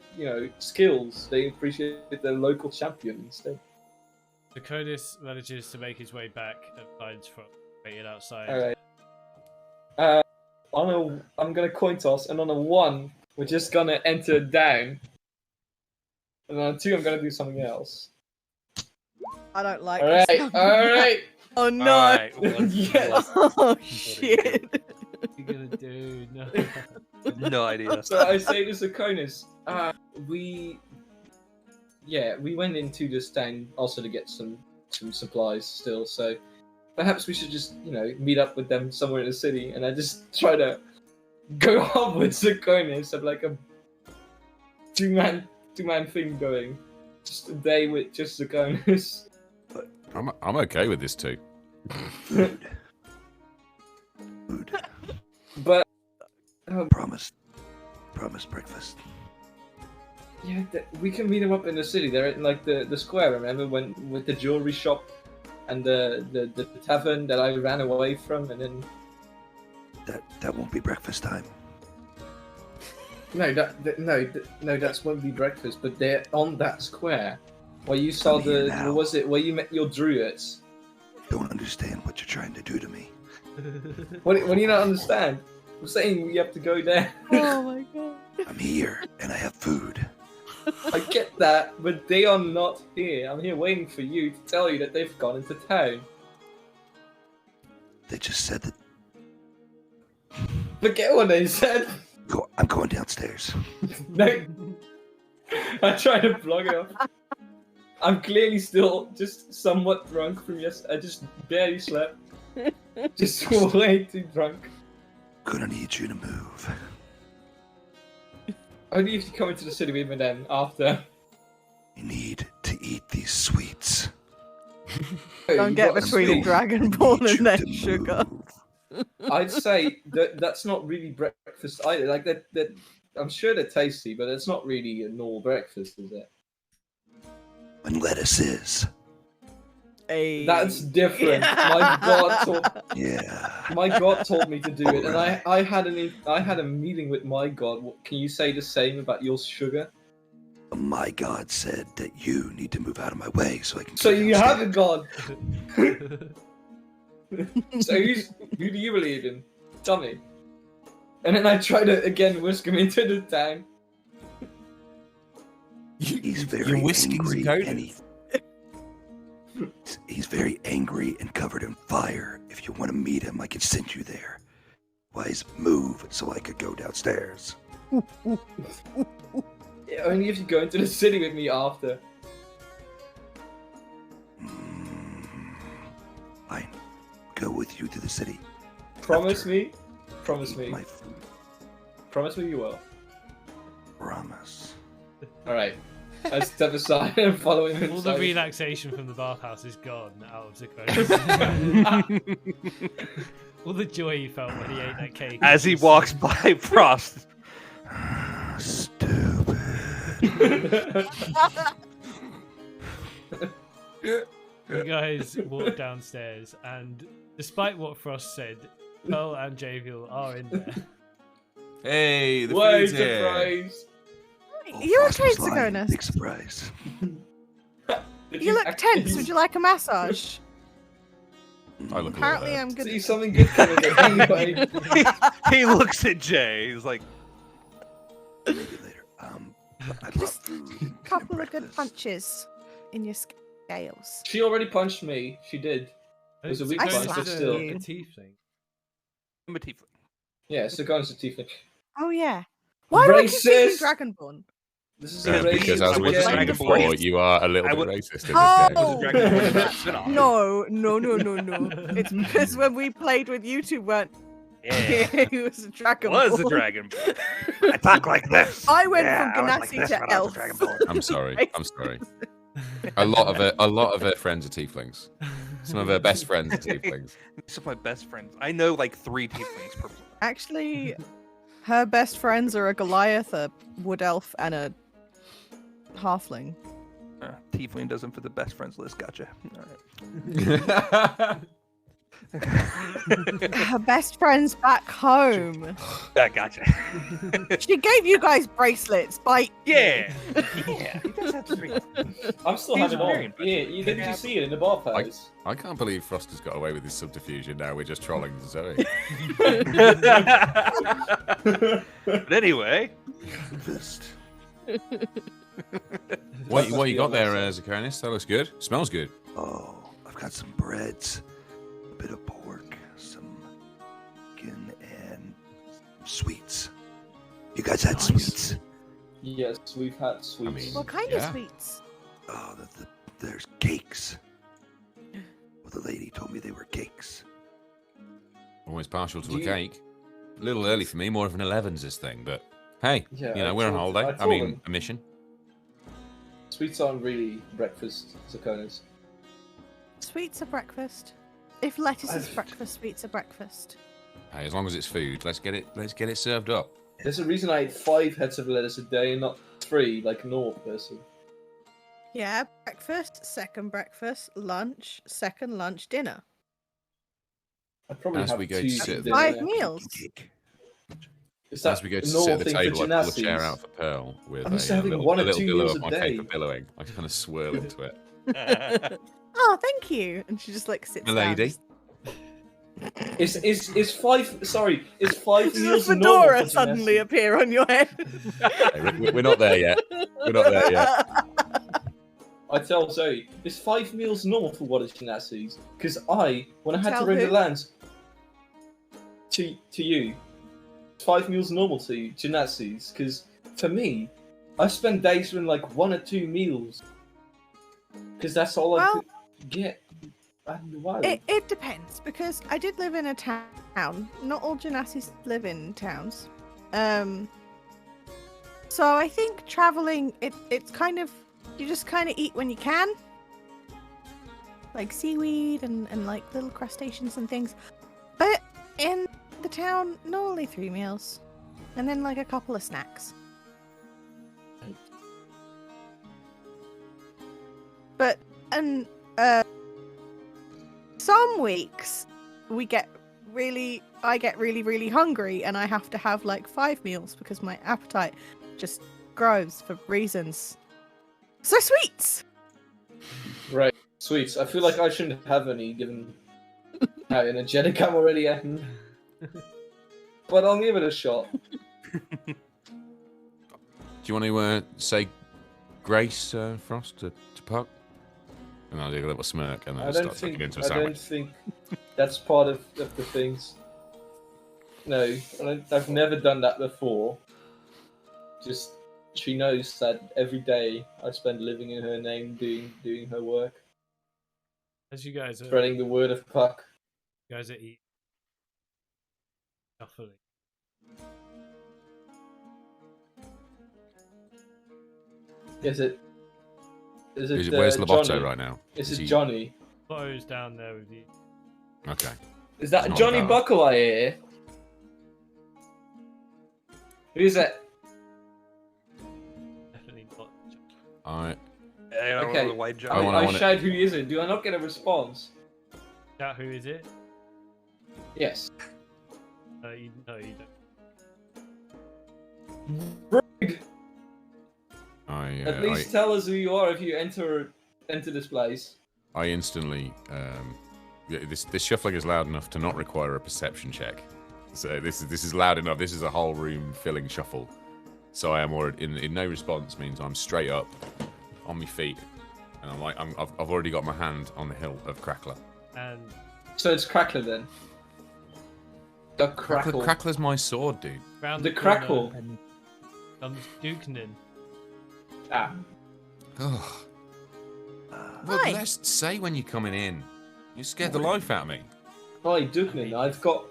skills. They appreciated their local champion instead. Zakonis manages to make his way back and finds Frost waiting outside. All right. I'm gonna coin toss, and on a 1, we're just gonna enter down. And on a 2, I'm gonna do something else. I don't like All this. right, all right. Oh no. Alright, well, Yes. Oh shit. What are you gonna do? No. no idea. So I say to Zakonis, we went into this town also to get some supplies still, so perhaps we should just, meet up with them somewhere in the city, and I just try to go off with Zakonis of like a two-man thing going. Just a day with just Zakonis. I'm okay with this too. Food. But Promise breakfast. yeah, we can meet them up in the city. They're at like the square. Remember when with the jewelry shop and the tavern that I ran away from, and then That won't be breakfast time. no, that's won't be breakfast. But they're on that square where you saw I'm here the now. what was it? Where you met your druids. Don't understand what you're trying to do to me. What do you not understand? I'm saying we have to go there. Oh my god. I'm here and I have food. I get that, but they are not here. I'm here waiting for you to tell you that they've gone into town. They just said that. Forget what they said. I'm going downstairs. No. I try to block it off. I'm clearly still just somewhat drunk from yesterday. I just barely slept. Just way too drunk. Gonna need you to move. Only if you come into the city with me then, after. You need to eat these sweets. Don't You get got a between a sweet. Dragonborn Need and you their to sugar. move. I'd say that's not really breakfast either. Like that, I'm sure they're tasty, but it's not really a normal breakfast, is it? When lettuce is. That's different. My god told me to do it, and I had a meeting with my god. Can you say the same about your sugar? My God said that you need to move out of my way so I can. So go you have a downstairs. god. So who do you believe in? Tell me. And then I try to again whisk him into the town. He's very You're whisking angry. Dakota. And he's very angry and covered in fire. If you want to meet him, I can send you there. Wise move so I could go downstairs. Yeah, only if you go into the city with me after. Fine. Go with you to the city. Promise After me. Promise me. My food. Promise me you will. Promise. Alright. I step aside and follow him All the inside. relaxation from the bathhouse is gone out of Zakonis. All the joy he felt when he ate that cake. As he walks by Frost. Stupid. You guys walk downstairs, and despite what Frost said, Pearl and Javiel are in there. Hey, the Wait, food's here. surprise! You Frost okay, was lying. Zagonis? Big surprise. Did You look actually tense. Would you like a massage? I look Apparently, a I'm see good. something good coming anyway? He looks at Jay. He's like, Maybe later. I brought Just food. a and couple of good breakfast. punches in your scales. She already punched me. She did. It was a weak I punch, slapped but still. you. A tiefling. I'm a tiefling. Yeah, so going to tiefling. Oh yeah. Why do I keep thinking Racist! Dragonborn? This is Yeah, a because as I we was said Dragon before, Ball. you are a little I bit would- racist in Oh! this Dragon Ball spin-off. No. It's because when we played with you two, weren't Yeah. he was a dragon. Was a Ball. Dragon Ball. I talk like this. I went Yeah, from I was like Ganassi this to when I was a elf. Dragon Ball. game. I'm sorry. I'm sorry. A lot of her friends are tieflings. Some of her best friends are tieflings. These are my best friends. I know like 3 tieflings per. Actually, her best friends are a Goliath, a wood elf, and a halfling. Tiefling doesn't fit the best friends list. Gotcha. All right. Her best friends back home. Yeah, gotcha. She gave you guys bracelets. Bite. Yeah. Yeah. He does have 3. I'm still He's having very on. Yeah, didn't you see it in the bar pose? I can't believe Frost has got away with his subterfuge. Now we're just trolling Zoe. But anyway, Fist. What you got there, Zakonis? That looks good. Smells good. Oh, I've got some breads, a bit of pork, some chicken, and some sweets. You guys had Nice. sweets? Yes, we've had sweets. I mean- What kind Yeah. of sweets? Oh, there's cakes. Well, the lady told me they were cakes. Always partial to Do a you- cake. A little early for me, more of an 11's this thing, but hey, Yeah, you know, I we're on told- holiday. I I told mean, them. a mission. Sweets aren't really breakfast, Zakonis. Sweets are breakfast. If lettuce is I've- breakfast, sweets are breakfast. Hey, as long as it's food, let's get it served up. There's a reason I eat 5 heads of lettuce a day and not 3 like a normal person. Yeah, breakfast, second breakfast, lunch, second lunch, dinner. I probably As have we go 2 to sit for at Five dinner. meals. Cake. Is that As we go to a sit at normal the thing table, for I pull a chair gymnastics? out for Pearl with I'm a, just having little, 1 a or little 2 pillow meals of a my day. cake for billowing. I kind of swirl into it. Oh, thank you. And she just like sits down. Milady. just- Is 5? Sorry, is 5 Does a meals normal fedora for suddenly Genasi? appear on your head? Hey, we're not there yet. We're not there yet. I tell Zoe, is 5 meals normal for what is Genasi's? Because when I had Tell to render who? lands to you, 5 meals normal to you, Genasi's? Because for me, I spend days doing like 1 or 2 meals. Because that's all I Well, could get. And wow. It depends, because I did live in a town. Not all Genasis live in towns. So I think traveling, it's kind of, you just kind of eat when you can. Like seaweed and like little crustaceans and things. But in the town, normally 3 meals. And then like a couple of snacks. But, and, some weeks I get really, really hungry and I have to have like 5 meals because my appetite just grows for reasons. So sweets! Right, sweets. I feel like I shouldn't have any given how energetic I'm already at. But I'll give it a shot. Do you want to say grace, Frost, to Puck? And I'll do a little smirk and then I start don't tucking think into a I don't sandwich. think that's part of the things. No, I've never done that before. Just she knows that every day I spend living in her name, doing her work, As you guys are spreading the word of Puck. eating shuffling. Is it? Where's Lovato Johnny? right now? Is Is it he- Johnny? Otto's down there with you. Okay. Is that Not Johnny bad. Buckle I hear? Who's that? Definitely not. I Okay. The white I wanna- I wanna- shout, who is it? Do I not get a response? Shout, who is it? Yes. No, you don't. At least tell us who you are if you enter this place. I instantly this shuffling is loud enough to not require a perception check. So this is loud enough. This is a whole room filling shuffle. So I am already in no response means I'm straight up on my feet, and I'm like I've already got my hand on the hill of Crackler. And So it's Crackler then. The Crackle. Crackler's my sword, dude. round The corner Crackle. comes Dukenin. Ah. Oh. Well, Hi. let's say when you're coming in. You scared the life out of me. Hi, Duknin. I've got.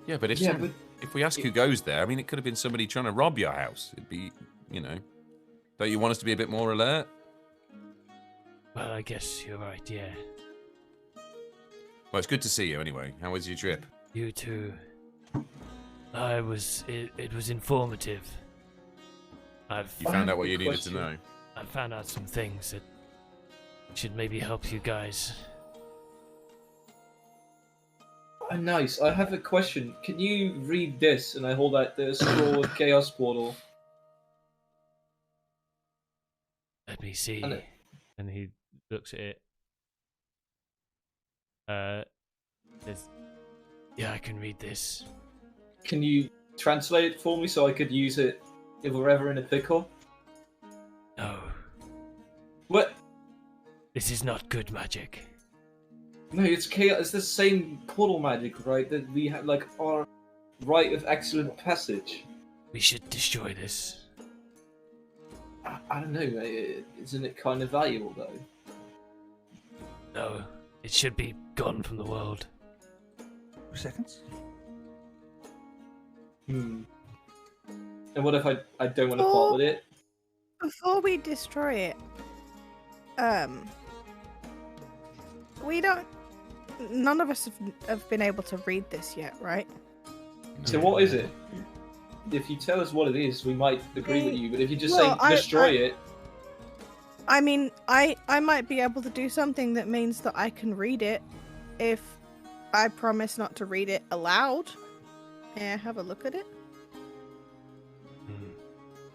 Yeah, but if Yeah, some- if we ask who goes there, I mean, it could have been somebody trying to rob your house. It'd be, don't you want us to be a bit more alert? Well, I guess you're right, yeah. Well, it's good to see you anyway. How was your trip? You too. It was informative. You found out what have a you needed to question. know. I found out some things that should maybe help you guys. Oh, nice. I have a question. Can you read this? And I hold out the scroll of Chaos Portal. Let me see. And it- And he looks at it. Says, yeah, I can read this. Can you translate it for me so I could use it if we're ever in a pickle? No, What? this is not good magic. No, it's chaos. It's the same portal magic, right? That we have, like, our rite of excellent passage. We should destroy this. I don't know. Isn't it kind of valuable though? No, it should be gone from the world. 2 seconds. And what if I don't want to part with it? Before we destroy it, we don't. None of us have been able to read this yet, right? So what is it? If you tell us what it is, we might agree with you. But if you just Well, say destroy I- it, I mean, I might be able to do something that means that I can read it if I promise not to read it aloud. May I have a look at it?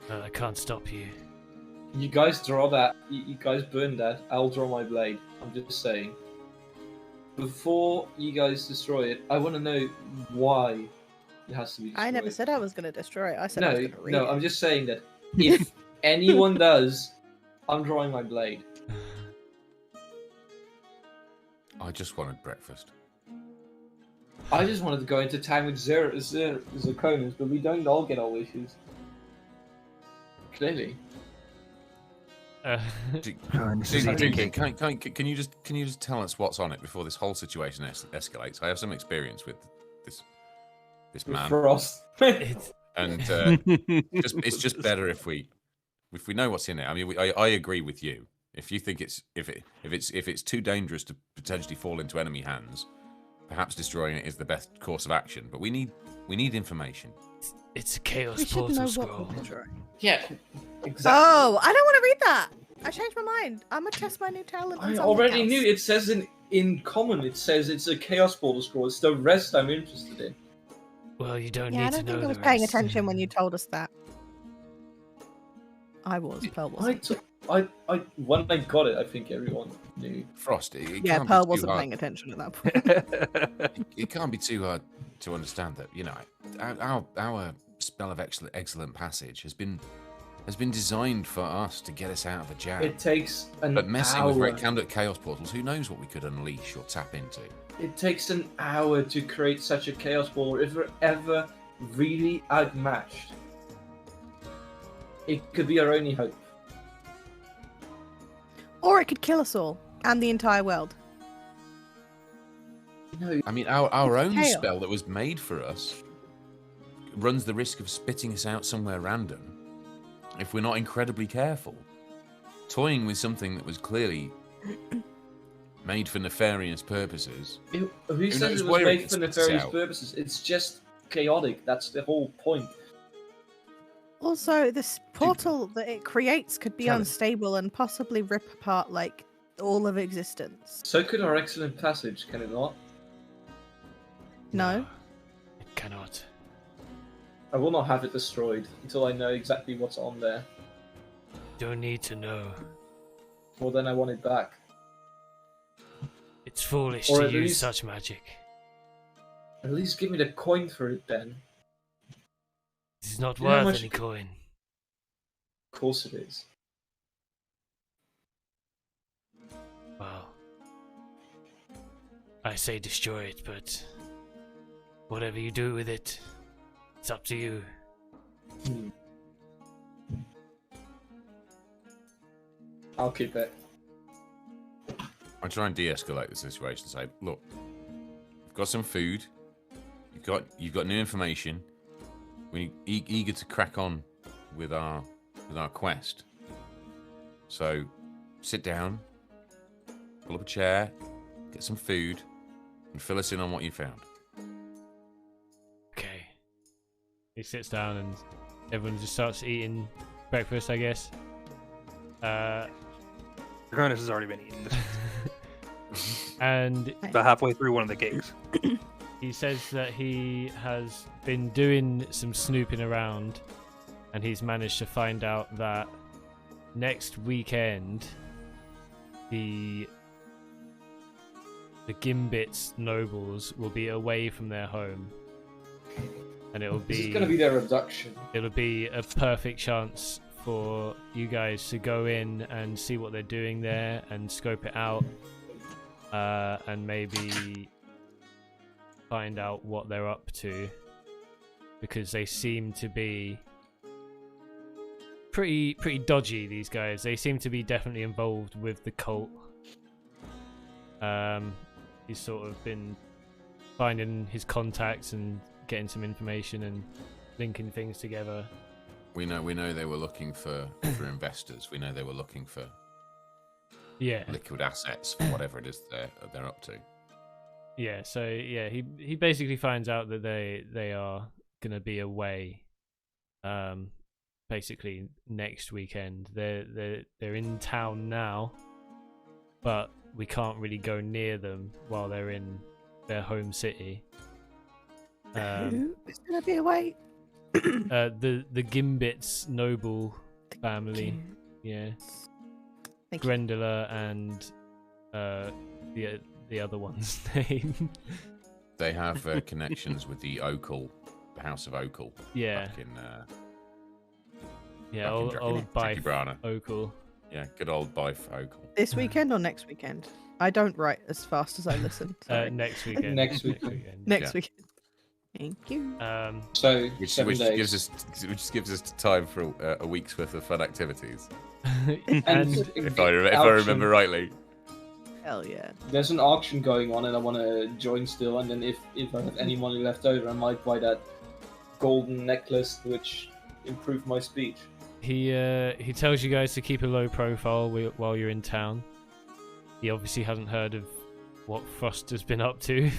Well, I can't stop you. you guys draw that. You guys burn that. I'll draw my blade. I'm just saying. before you guys destroy it, I want to know why it has to be destroyed. I never said I was going to destroy it. I said I was going to read no, it. I'm just saying that if anyone does, I'm drawing my blade. I just wanted breakfast. I just wanted to go into town with Zirconis, but we don't all get our wishes. Clearly. Darn, this is eating. Can you just tell us what's on it before this whole situation escalates? I have some experience with this man, Frost. and it's just better if we know what's in it. I mean, I agree with you. If you think if it's too dangerous to potentially fall into enemy hands, perhaps destroying it is the best course of action. But we need information. It's a chaos We should portal know scroll. what we're destroying. Yeah, exactly. Oh, I don't want to read that. I changed my mind. I'm gonna test my new talent. on I something already else. knew. It says in common, it says it's a chaos portal scroll. It's the rest I'm interested in. Well, you don't Yeah, I need don't to know think I was the paying rest. attention when you told us that. I was. Pearl wasn't. When I got it, I think everyone knew. Frost, it Yeah, can't Pearl be too wasn't hard. paying attention at that point. It can't be too hard to understand that. You know, our spell of excellent passage has been designed for us to get us out of a jam. It takes an But messing hour. with recandidate chaos portals, who knows what we could unleash or tap into? It takes an hour to create such a chaos portal. If we're ever really outmatched, it could be our only hope. Or it could kill us all and the entire world. No, I mean, our It's own chaos. spell that was made for us runs the risk of spitting us out somewhere random if we're not incredibly careful. Toying with something that was clearly made for nefarious purposes. who says knows it was where made it for spits nefarious out? purposes? It's just chaotic. That's the whole point. Also, this portal that it creates could be Karen. unstable and possibly rip apart like all of existence. So could our excellent passage, can it not? No. It cannot. I will not have it destroyed until I know exactly what's on there. Don't need to know. Well, then I want it back. It's foolish Or to at use least- such magic. At least give me the coin for it then. This is not You know how worth much any it could- coin. Of course it is. Well, I say destroy it, but whatever you do with it, it's up to you. Hmm. I'll keep it. I try and de-escalate the situation. Say, look, we've got some food. You've got new information. We're eager to crack on with our quest. So, sit down, pull up a chair, get some food, and fill us in on what you found. Okay. He sits down and everyone just starts eating breakfast, I guess. Cronus has already been eating. And About halfway through one of the cakes. he says that he has been doing some snooping around and he's managed to find out that next weekend the Gimbits nobles will be away from their home, and it'll This is be going to be their abduction. it'll be a perfect chance for you guys to go in and see what they're doing there and scope it out, and maybe find out what they're up to, because they seem to be pretty dodgy, these guys. They seem to be definitely involved with the cult. He's sort of been finding his contacts and getting some information and linking things together. We know they were looking for investors. We know they were looking for Yeah. liquid assets for whatever it is they're up to. Yeah, so yeah, he basically finds out that they are gonna be away, basically next weekend. They're in town now, but we can't really go near them while they're in their home city. Who is gonna be away? The Gimbits noble family, yeah, Thank you. Grendela and the the other one's name. They have connections with the House of Oakle. Yeah. Back in, Yeah, back in old Bife Brana. Oakle. Yeah, good old Bife Oakle. This weekend or next weekend? I don't write as fast as I listen. Sorry. Next weekend. Next weekend. Next yeah. weekend. Thank you. So Which 7 days. gives us time for a week's worth of fun activities. and If I remember rightly. Hell yeah. There's an auction going on, and I want to join still. And then if I have any money left over, I might buy that golden necklace, which improved my speech. he tells you guys to keep a low profile while you're in town. He obviously hasn't heard of what Frost has been up to.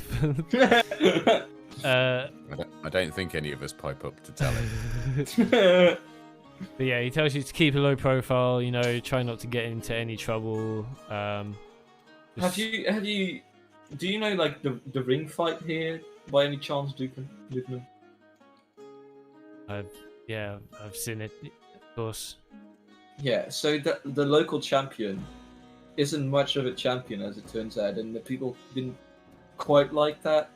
I don't think any of us pipe up to tell him. But yeah, he tells you to keep a low profile. You know, try not to get into any trouble. Have you? Do you know like the ring fight here by any chance, Dukeman? I've seen it, of course. Yeah. So the local champion isn't much of a champion, as it turns out, and the people didn't quite like that.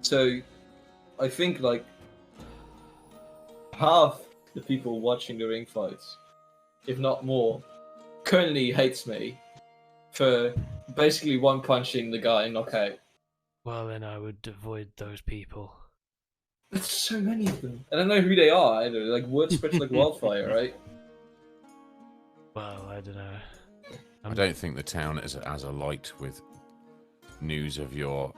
So I think like half the people watching the ring fights, if not more, currently hates me for basically one punching the guy knockout. Well, then I would avoid those people. There's so many of them. I don't know who they are either. Like word spreads like wildfire, right? Well, I don't know. I don't think the town is as alight with news of your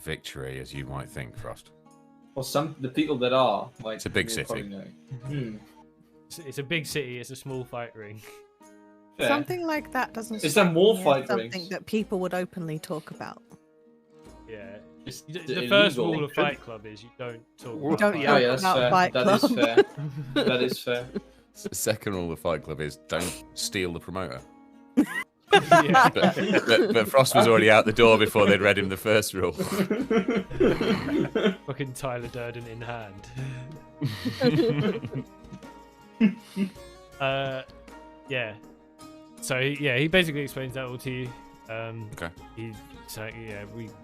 victory as you might think, Frost. Or the people that are. Like, It's a big will city. probably know. Hmm. It's a big city. It's a small fight ring. Fair. Something like that doesn't. Is there more strike me as fight rings? Something that people would openly talk about. Yeah. It's The first illegal. rule of Fight Club is you don't talk We about don't- fight. yeah, Oh yeah, that's About fair. Fight That is Club. fair. That is fair. The second rule of Fight Club is don't steal the promoter. Yeah. But Frost was already out the door before they'd read him the first rule. Fucking Tyler Durden in hand. Yeah. So he basically explains that all to you. Okay.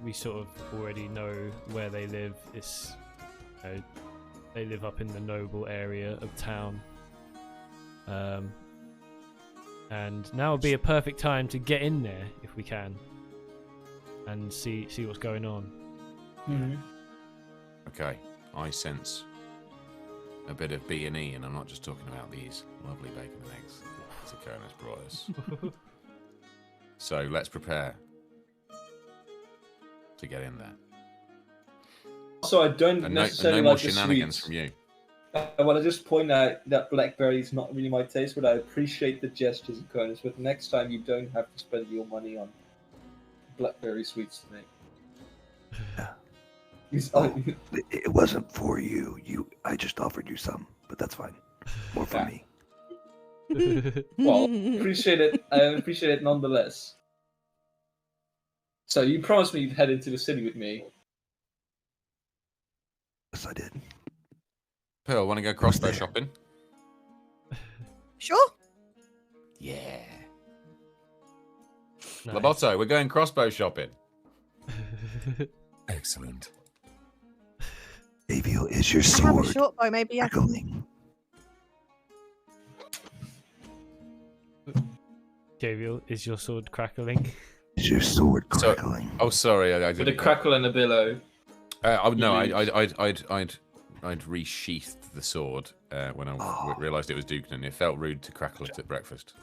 We sort of already know where they live. It's they live up in the noble area of town. And now would be a perfect time to get in there if we can, and see what's going on. Mhm. Okay. I sense a bit of B&E, and I'm not just talking about these lovely bacon and eggs that Zakonis brought us. So let's prepare to get in there. Also, I don't And no necessarily more like the shenanigans sweets. from you. I want to just point out that blackberry is not really my taste, but I appreciate the gestures of Cronus. But next time, you don't have to spend your money on blackberry sweets to me. Oh, it wasn't for you. I just offered you some, but that's fine. More for Yeah. me. Well, appreciate it. I appreciate it nonetheless. So you promised me you'd head into the city with me. Yes, I did. Pearl, want to go crossbow there. shopping? Sure. Yeah. Nice. Laboto, we're going crossbow shopping. Excellent. Aviel, is your I have a sword short bow. Maybe I can. crackling? Jovial, is your sword crackling? Is your sword So- crackling? Oh, sorry, I With a didn't. crackle and a billow. No, You I'd resheathed the sword when I Oh. realised it was Dukenan. It felt rude to crackle it at breakfast.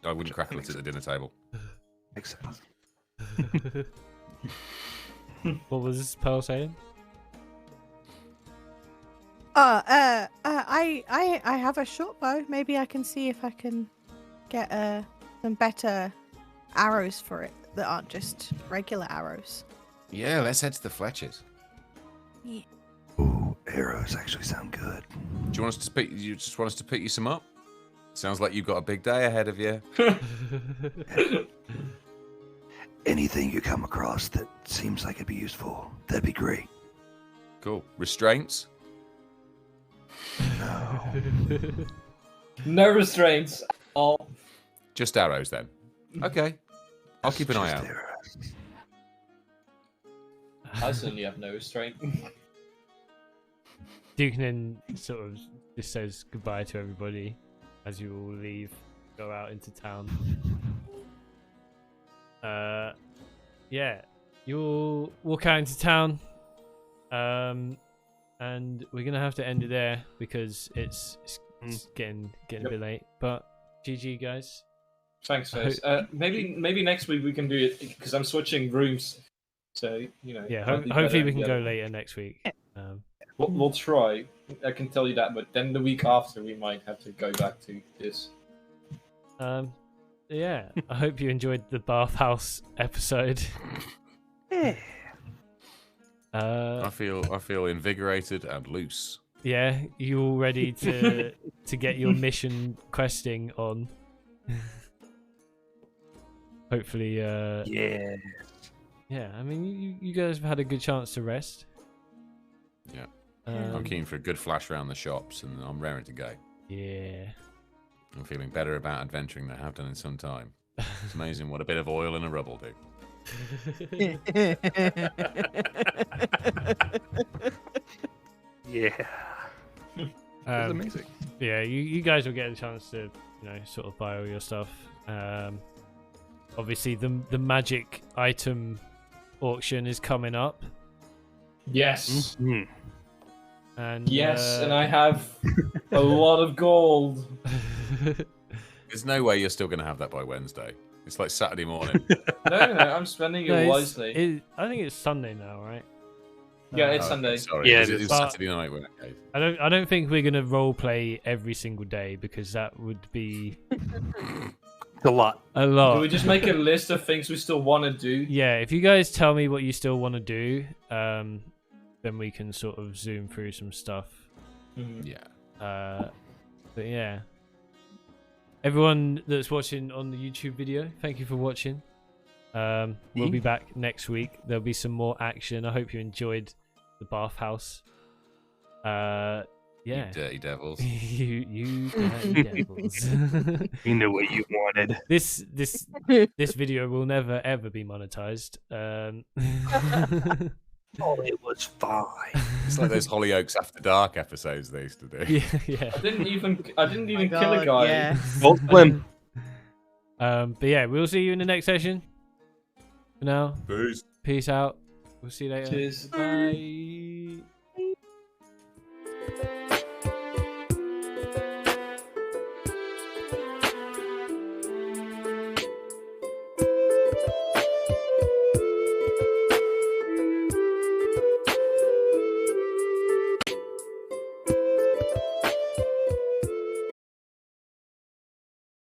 I wouldn't crackle it at the dinner table. Makes sense. What was Pearl saying? I have a short bow. Maybe I can see if I can get some better arrows for it that aren't just regular arrows. Yeah, let's head to the Fletchers. Ooh, arrows actually sound good. Do you want us to pick? You just want us to pick you some up? Sounds like you've got a big day ahead of you. Anything you come across that seems like it'd be useful, that'd be great. Cool. Restraints? No. No restraints. All. Just arrows then. Okay. I'll keep an eye Just out. arrows. I certainly have no restraint. Duke then sort of just says goodbye to everybody as you all leave, go out into town. Yeah, you'll walk out into town, and we're gonna have to end it there because it's getting a bit late. But GG, guys. Thanks, Face. Maybe next week we can do it because I'm switching rooms. So Yeah, might be hopefully better we can go together. later next week. We'll try. I can tell you that, but then the week after we might have to go back to this. Yeah, I hope you enjoyed the bathhouse episode. Yeah. I feel invigorated and loose. Yeah, you all ready to get your mission questing on? Hopefully, Yeah. yeah. I mean, you guys have had a good chance to rest. Yeah. I'm keen for a good flash around the shops, and I'm raring to go. Yeah. I'm feeling better about adventuring than I have done in some time. It's amazing what a bit of oil and a rub will do. Yeah. It's amazing. Yeah, you guys will get a chance to sort of buy all your stuff. Obviously, the magic item auction is coming up. Yes. Mm-hmm. And Yes, and I have a lot of gold. There's no way you're still going to have that by Wednesday. It's like Saturday morning. No, I'm spending it wisely. I think it's Sunday now, right? Yeah, it's Oh, Sunday. Sorry, Yeah, it's but- Saturday night. Okay. I don't think we're gonna role play every single day because that would be A lot. a Do lot. we just make a list of things we still want to do? Yeah, if you guys tell me what you still want to do, then we can sort of zoom through some stuff. Mhm. Yeah. But yeah, everyone that's watching on the YouTube video, thank you for watching. We'll be back next week. There'll be some more action. I hope you enjoyed the bathhouse. Yeah. You dirty devils. you dirty devils. You knew what you wanted. This video will never ever be monetized. Oh, it was fine. It's like those Hollyoaks After Dark episodes they used to do. yeah. I didn't even My kill a God, guy. yeah. Both swim. But yeah, we'll see you in the next session. For now, Peace. peace out. We'll see you later. Cheers. Bye.